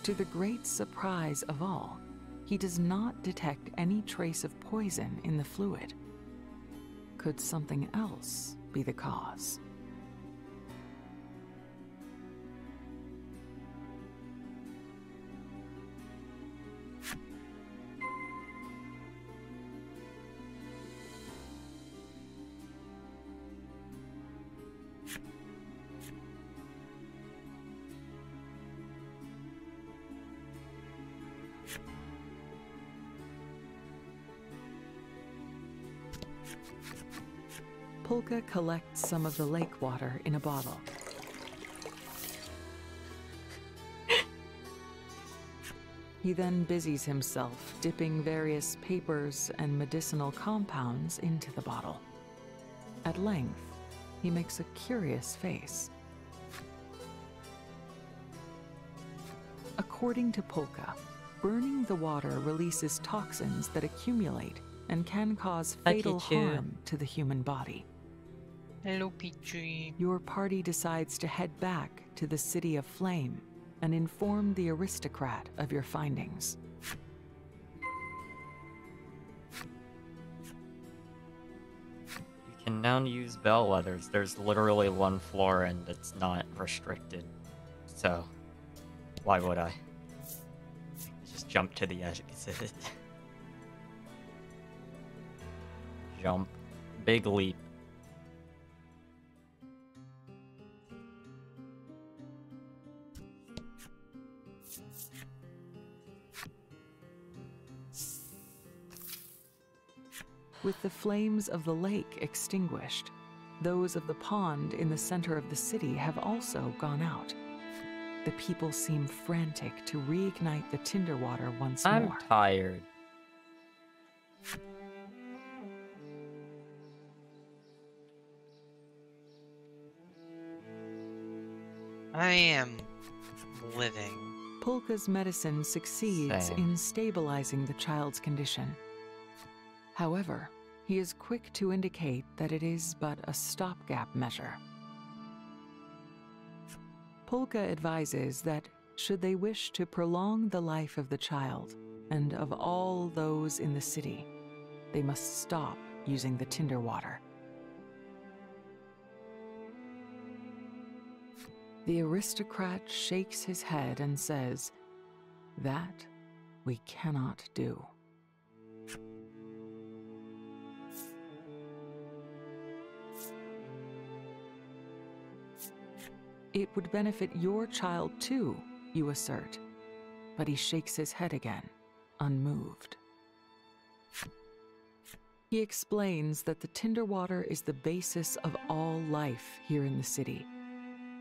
To the great surprise of all, he does not detect any trace of poison in the fluid. Could something else be the cause? Polka collects some of the lake water in a bottle. He then busies himself dipping various papers and medicinal compounds into the bottle. At length, he makes a curious face. According to Polka, burning the water releases toxins that accumulate and can cause fatal harm to the human body. Hello, Pichu. Your party decides to head back to the City of Flame and inform the aristocrat of your findings. You can now use bellwethers. There's literally one floor and it's not restricted. So, why would I? Just jump to the exit. Jump. Big leap. With the flames of the lake extinguished, those of the pond in the center of the city have also gone out. The people seem frantic to reignite the tinder water once I'm more. tired. I am living. Polka's medicine succeeds Same. in stabilizing the child's condition. However, he is quick to indicate that it is but a stopgap measure. Polka advises that should they wish to prolong the life of the child and of all those in the city, they must stop using the tinder water. The aristocrat shakes his head and says, "That we cannot do." It would benefit your child too, you assert, but he shakes his head again, unmoved. He explains that the tinder water is the basis of all life here in the city.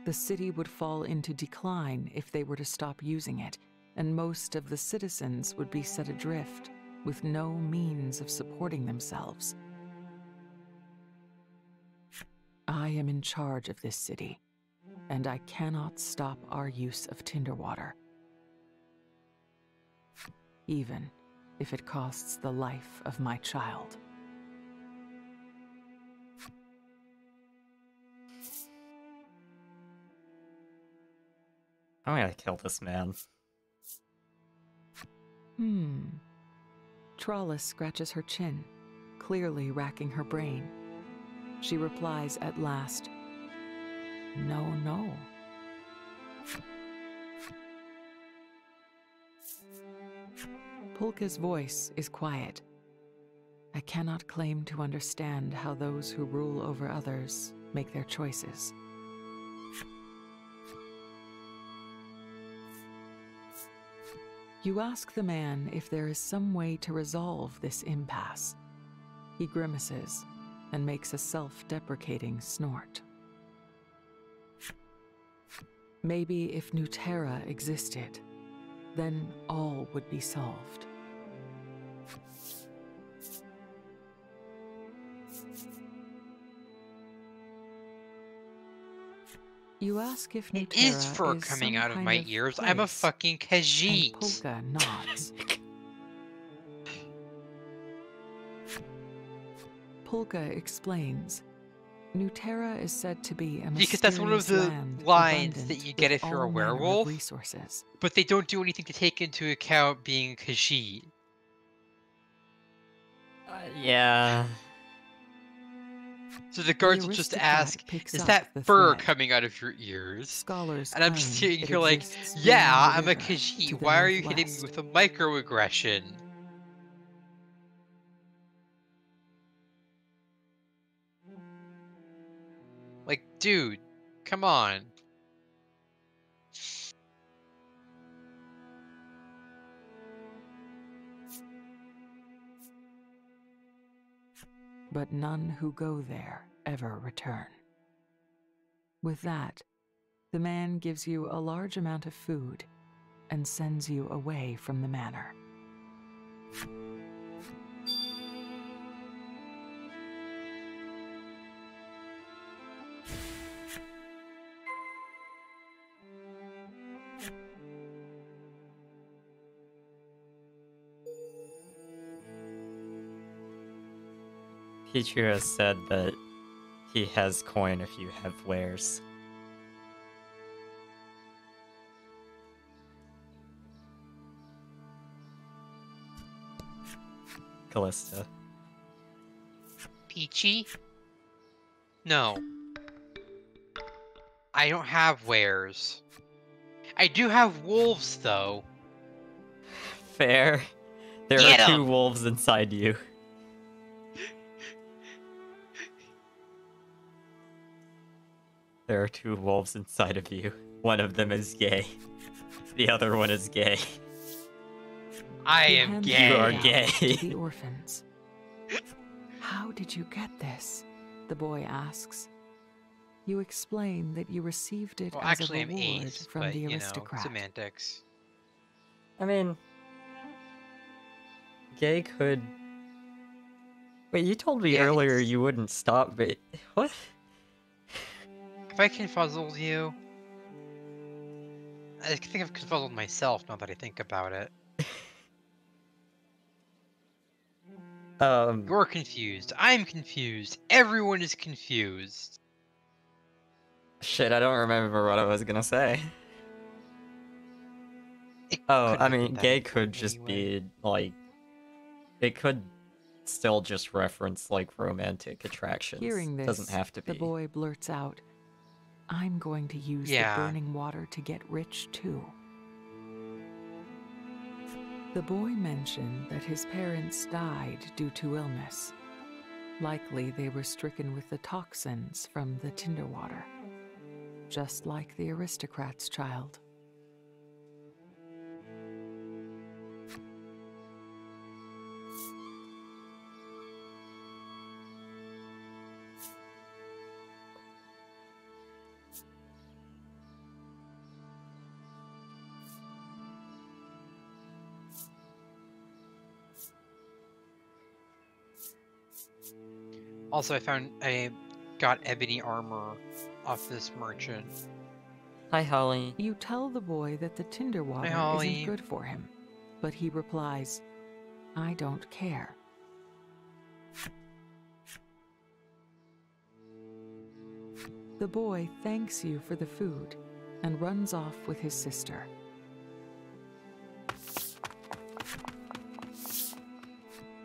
The city would fall into decline if they were to stop using it, and most of the citizens would be set adrift with no means of supporting themselves. I am in charge of this city, and I cannot stop our use of tinder water, even if it costs the life of my child. I'm gonna kill this man. Trollis scratches her chin, clearly racking her brain. She replies at last, "No, no." Polka's voice is quiet. I cannot claim to understand how those who rule over others make their choices. You ask the man if there is some way to resolve this impasse. He grimaces and makes a self-deprecating snort. Maybe if Nuterra existed, then all would be solved. You ask if It Nuterra is fur is coming some out of kind my ears. I'm a place, fucking and Khajiit. Polka nods. Polka explains, Nuterra is said to be a Because that's one of mysterious the land lines that abundant you get with if you're a all manner of werewolf. resources. But they don't do anything to take into account being Khajiit. Yeah. So the guards will just ask, "Is that fur coming out of your ears?" Scholars And I'm just claim sitting it here like, exists "Yeah, beyond the I'm a river, to Khajiit. the Why are you hitting me northwest. with a microaggression?" Like, dude, come on. But none who go there ever return. With that, the man gives you a large amount of food and sends you away from the manor. Pichu has said that he has coin if you have wares. Callista. Peachy? No. I don't have wares. I do have wolves, though. Fair. There Get are 2 'em! wolves inside you. There are 2 wolves inside of you. One of them is gay. The other one is gay. I He am hands gay. You are it out gay. to the orphans. How did you get this? The boy asks. You explain that you received it Well, as actually, a I'm reward ace, from but the you know, aristocrat. semantics. I mean, Gay could. Wait, you told me Yeah, earlier it's- you wouldn't stop, but what? If I confuzzled you, I think I've confuzzled myself now that I think about it. Um, You're confused. I'm confused. Everyone is confused. shit, I don't remember what I was gonna say. It Oh, couldn't I have been mean, that gay could important just anyway. be like, it could still just reference like romantic attractions. Hearing this, Doesn't have to be. the boy blurts out, I'm going to use Yeah. the burning water to get rich too. The boy mentioned that his parents died due to illness. Likely they were stricken with the toxins from the tinder water, just like the aristocrat's child. Also, I got ebony armor off this merchant. Hi, Holly. You tell the boy that the tinder water Holly. isn't good for him, but he replies, I don't care. The boy thanks you for the food and runs off with his sister.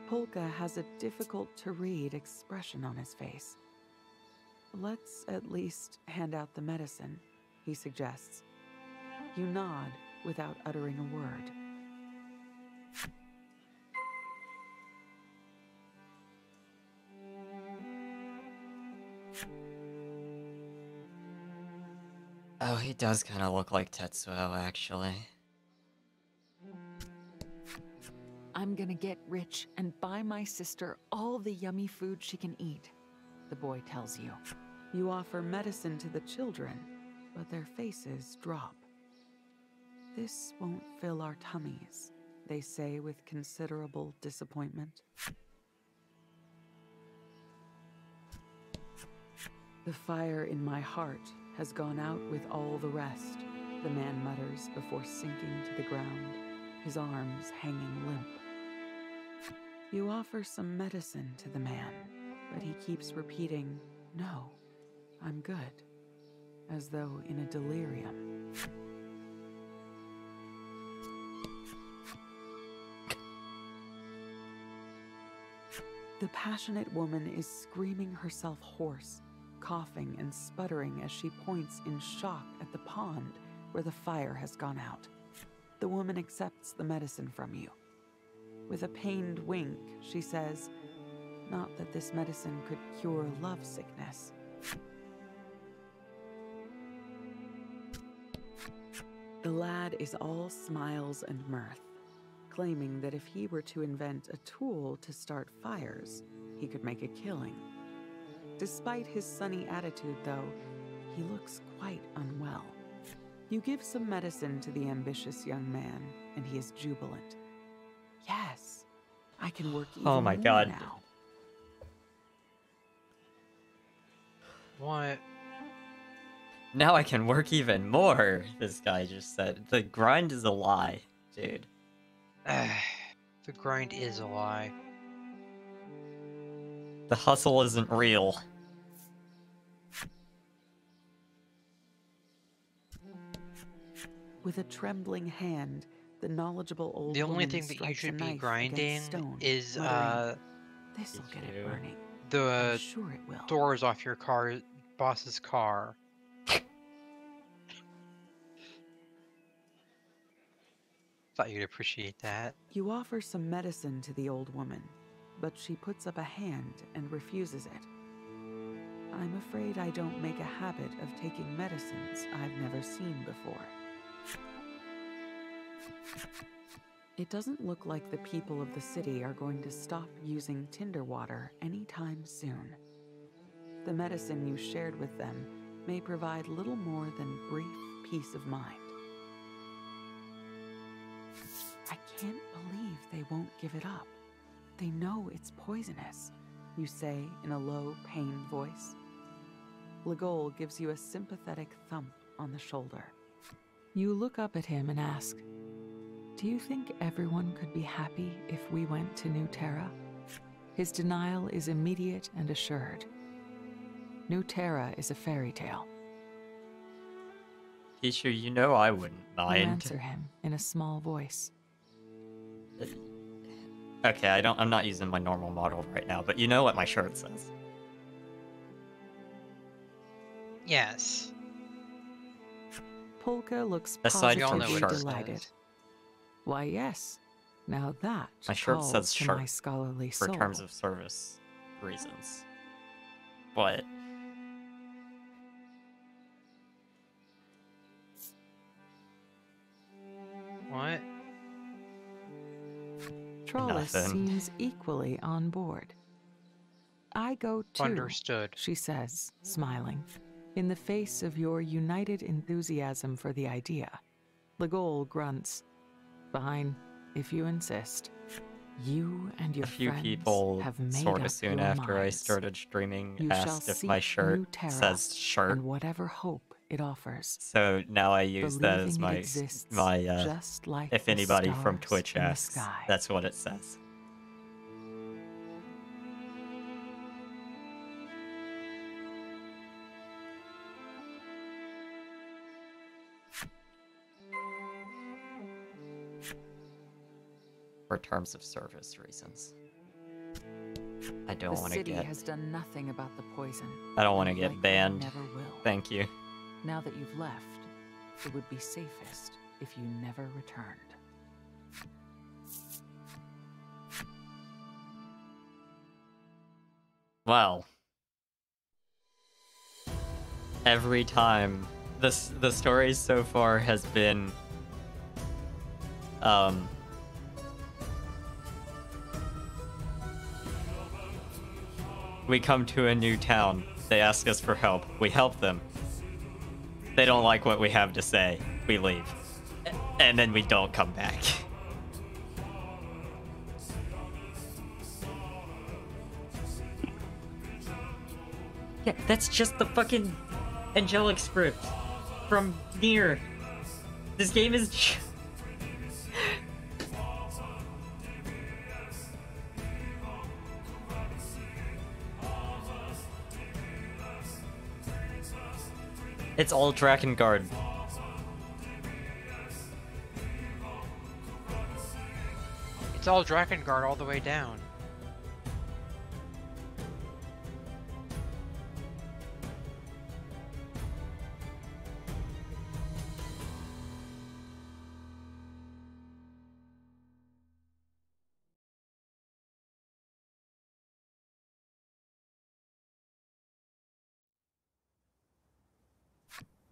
Polka has a difficult-to-read expression on his face. Let's at least hand out the medicine, he suggests. You nod without uttering a word. Oh, he does kind of look like Tetsuo, actually. I'm gonna get rich and buy my sister all the yummy food she can eat, the boy tells you. You offer medicine to the children, but their faces drop. This won't fill our tummies, they say with considerable disappointment. The fire in my heart has gone out with all the rest, the man mutters before sinking to the ground, his arms hanging limp. You offer some medicine to the man, but he keeps repeating, no, I'm good, as though in a delirium. The passionate woman is screaming herself hoarse, coughing and sputtering as she points in shock at the pond where the fire has gone out. The woman accepts the medicine from you. With a pained wink, she says, not that this medicine could cure love sickness. The lad is all smiles and mirth, claiming that if he were to invent a tool to start fires, he could make a killing. Despite his sunny attitude, though, he looks quite unwell. You give some medicine to the ambitious young man, and he is jubilant. Yes, I can work even Oh my more God. now. What? Now I can work even more, this guy just said. The grind is a lie, dude. The grind is a lie. The hustle isn't real. With a trembling hand, the knowledgeable old The only woman thing that you strikes a should be knife grinding against stone, is muttering, this'll Did get you? it burning. I'm the sure it will. doors off your boss's car. Thought you'd appreciate that. You offer some medicine to the old woman, but she puts up a hand and refuses it. I'm afraid I don't make a habit of taking medicines I've never seen before. It doesn't look like the people of the city are going to stop using tinder water anytime soon. The medicine you shared with them may provide little more than brief peace of mind. I can't believe they won't give it up. They know it's poisonous, you say in a low, pained voice. Legol gives you a sympathetic thump on the shoulder. You look up at him and ask, do you think everyone could be happy if we went to New Terra? His denial is immediate and assured. New Terra is a fairy tale. Kishu, you know I wouldn't You mind. answer him in a small voice. Okay, I'm not using my normal model right now, but you know what my shirt says. Yes. Polka looks Aside We all know positively what it delighted. says. Why, yes. Now that My shirt calls says to shirt my scholarly for soul. terms of service reasons. But What? Trollis Nothing. seems equally on board. I go too, Understood. she says, smiling. In the face of your united enthusiasm for the idea, Legol grunts. Fine, if you insist. You and your a few friends people, have made sort up of soon your after I minds. started streaming, You shall asked if seek my shirt New Terra says shirt. and whatever hope it offers. So now I use that as Believing it my exists just like if the anybody from stars Twitch in the asks, sky. that's what it says. For terms of service reasons. I don't The want to city get has done nothing about the poison. I don't want to and get likely banned. Never will. Thank you. Now that you've left, it would be safest if you never returned. Well, every time the story so far has been we come to a new town, they ask us for help, we help them, they don't like what we have to say, we leave, and then we don't come back. Yeah, that's just the fucking angelic script from Nier. This game is. It's all Drakengard. It's all Drakengard all the way down.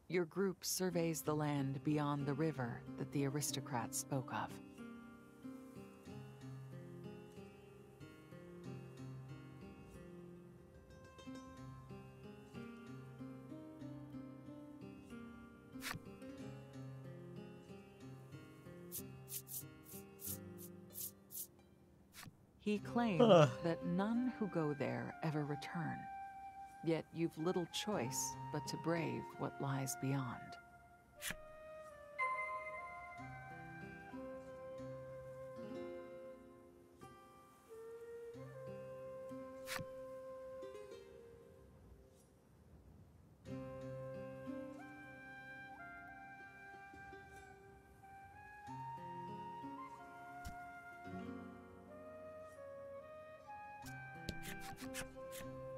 Your group surveys the land beyond the river that the aristocrats spoke of. He claimed that none who go there ever return. Yet you've little choice but to brave what lies beyond.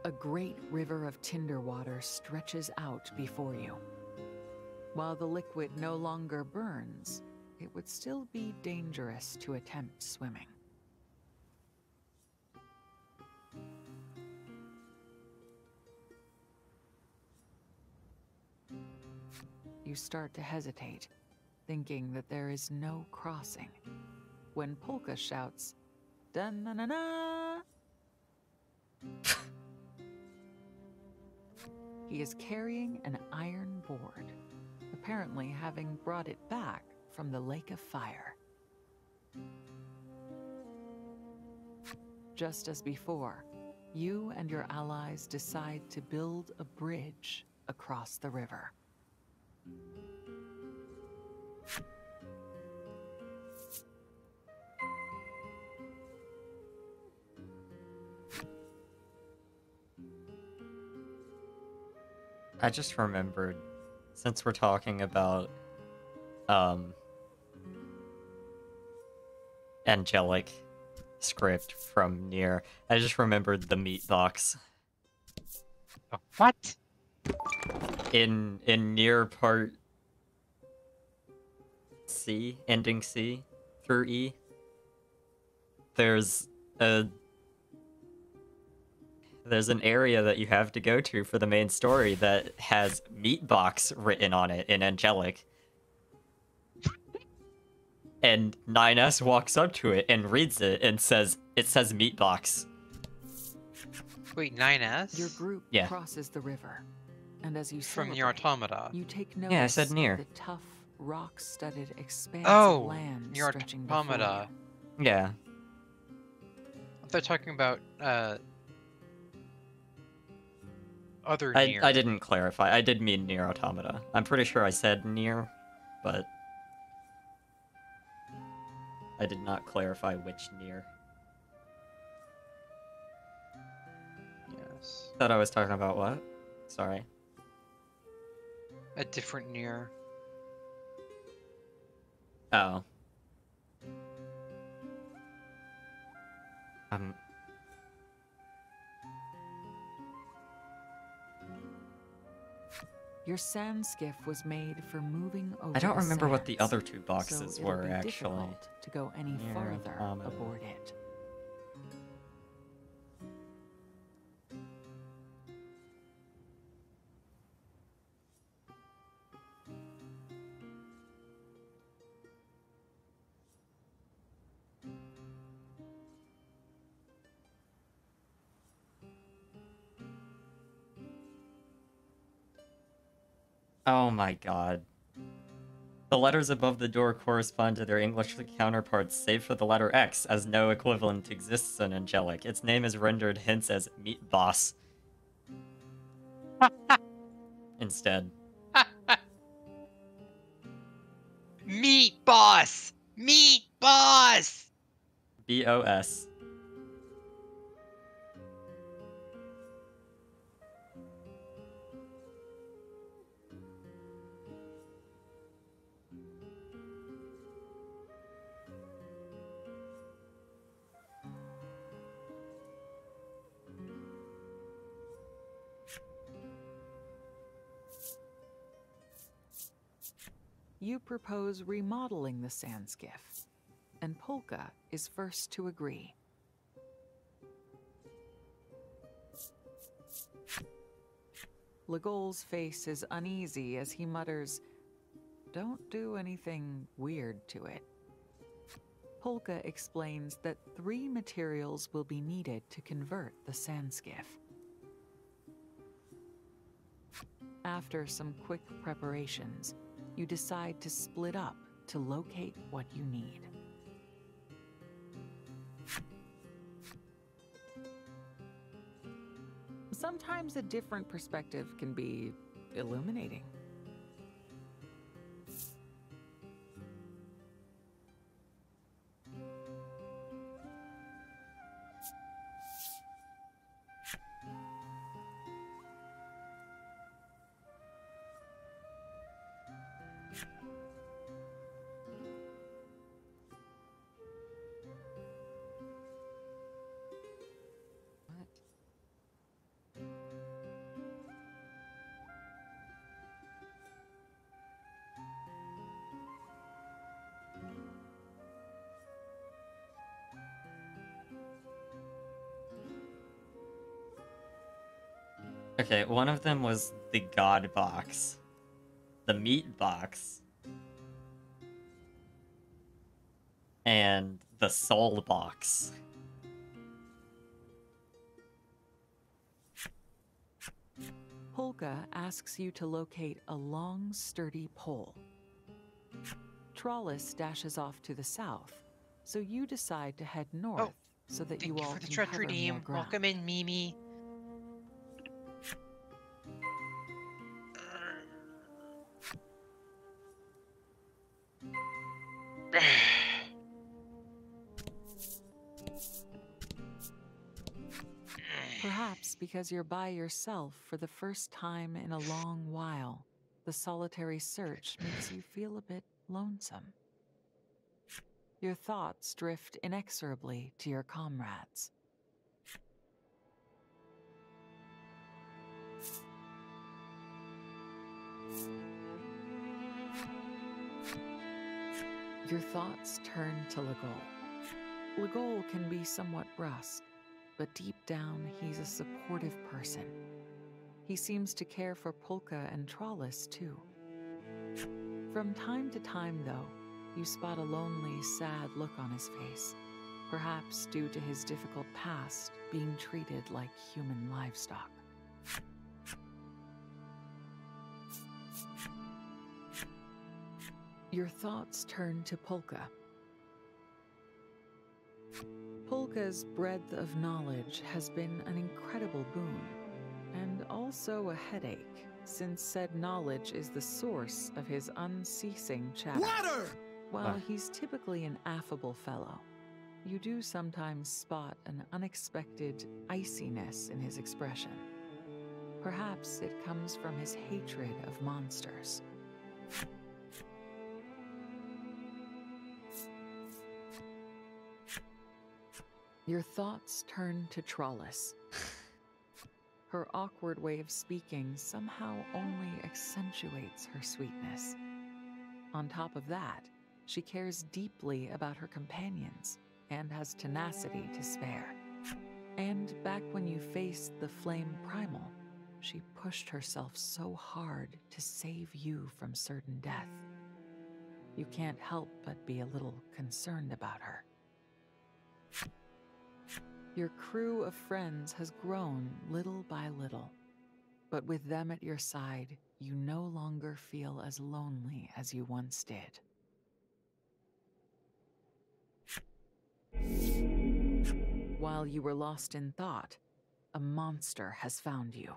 A great river of tinder water stretches out before you. While the liquid no longer burns, it would still be dangerous to attempt swimming. You start to hesitate, thinking that there is no crossing, when Polka shouts, "Da-na-na-na!" He is carrying an iron board, apparently having brought it back from the Lake of Fire. Just as before, you and your allies decide to build a bridge across the river. I just remembered, since we're talking about angelic script from Nier, I just remembered the meat box. Oh, what? In Nier part C, ending C through E, there's an area that you have to go to for the main story that has meat box written on it in angelic. And 9S walks up to it and reads it and says, it says meat box. Wait, 9S? Your group Yeah. crosses the river, and as you From celebrate, Nier Automata. you take notice Yeah, I said Nier. of the tough, rock-studded expanse Oh, of land Nier stretching before Automata. you. Yeah. They're talking about, other I Nier. didn't clarify. I did mean Nier Automata. I'm pretty sure I said Nier, but I did not clarify which Nier. Yes. Thought I was talking about what? Sorry. A different Nier. Oh. Your sand skiff was made for moving over I don't the remember what the sands, other two boxes so it'll were, be actually. difficult to go any Nier farther Automata. aboard it. Oh my god. The letters above the door correspond to their English counterparts, save for the letter X, as no equivalent exists in Angelic. Its name is rendered hence as Meat Boss. Instead. Meat Boss! Meat Boss! BOS. You propose remodeling the sand skiff, and Polka is first to agree. Legol's face is uneasy as he mutters, "Don't do anything weird to it." Polka explains that 3 materials will be needed to convert the sand skiff. After some quick preparations, you decide to split up to locate what you need. Sometimes a different perspective can be illuminating. Okay, one of them was the God box, the meat box, and the soul box. Polka asks you to locate a long, sturdy pole. Trollus dashes off to the south, so you decide to head north so that Thank you you all for the can trust cover more redeem. ground. Welcome in, Mimi. Perhaps because you're by yourself for the first time in a long while, the solitary search makes you feel a bit lonesome. Your thoughts drift inexorably to your comrades. Your thoughts turn to Legol. Legol can be somewhat brusque, but deep down he's a supportive person. He seems to care for Polka and Trollus too. From time to time, though, you spot a lonely, sad look on his face, perhaps due to his difficult past being treated like human livestock. Your thoughts turn to Polka. Polka's breadth of knowledge has been an incredible boon, and also a headache, since said knowledge is the source of his unceasing chatter. Water! While he's typically an affable fellow, you do sometimes spot an unexpected iciness in his expression. Perhaps it comes from his hatred of monsters. Your thoughts turn to Trollus. Her awkward way of speaking somehow only accentuates her sweetness. On top of that, she cares deeply about her companions and has tenacity to spare. And back when you faced the Flame Primal, she pushed herself so hard to save you from certain death. You can't help but be a little concerned about her. Your crew of friends has grown little by little, but with them at your side, you no longer feel as lonely as you once did. While you were lost in thought, a monster has found you.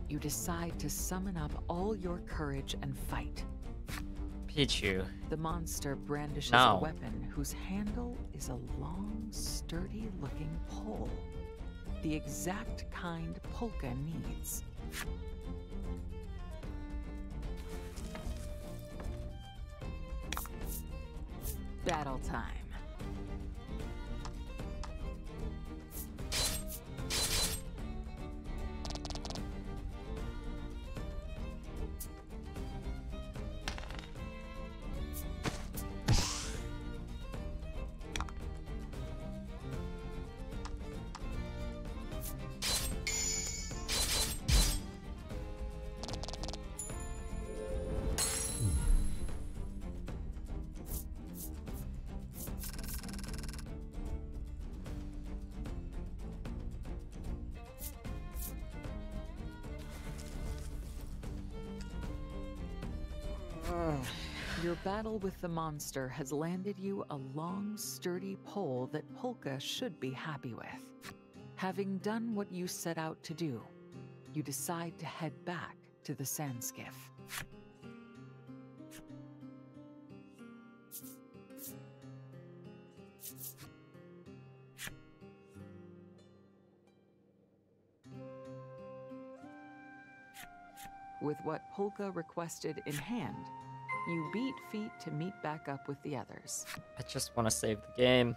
You decide to summon up all your courage and fight. Pichu. The monster brandishes No. a weapon whose handle is a long, sturdy-looking pole. The exact kind Polka needs. Battle time. Your battle with the monster has landed you a long, sturdy pole that Polka should be happy with. Having done what you set out to do, you decide to head back to the Sandskiff. With what Polka requested in hand, you beat feet to meet back up with the others. I just want to save the game.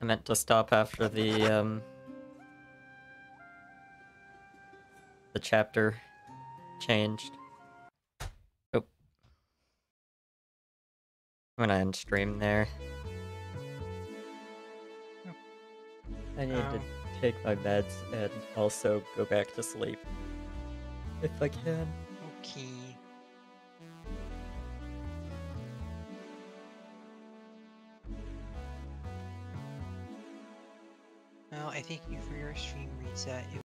I meant to stop after the chapter changed. Oh. I'm gonna end stream there. I need to Oh. take my meds and also go back to sleep. If I can. Okay. Well, I thank you for your stream reset.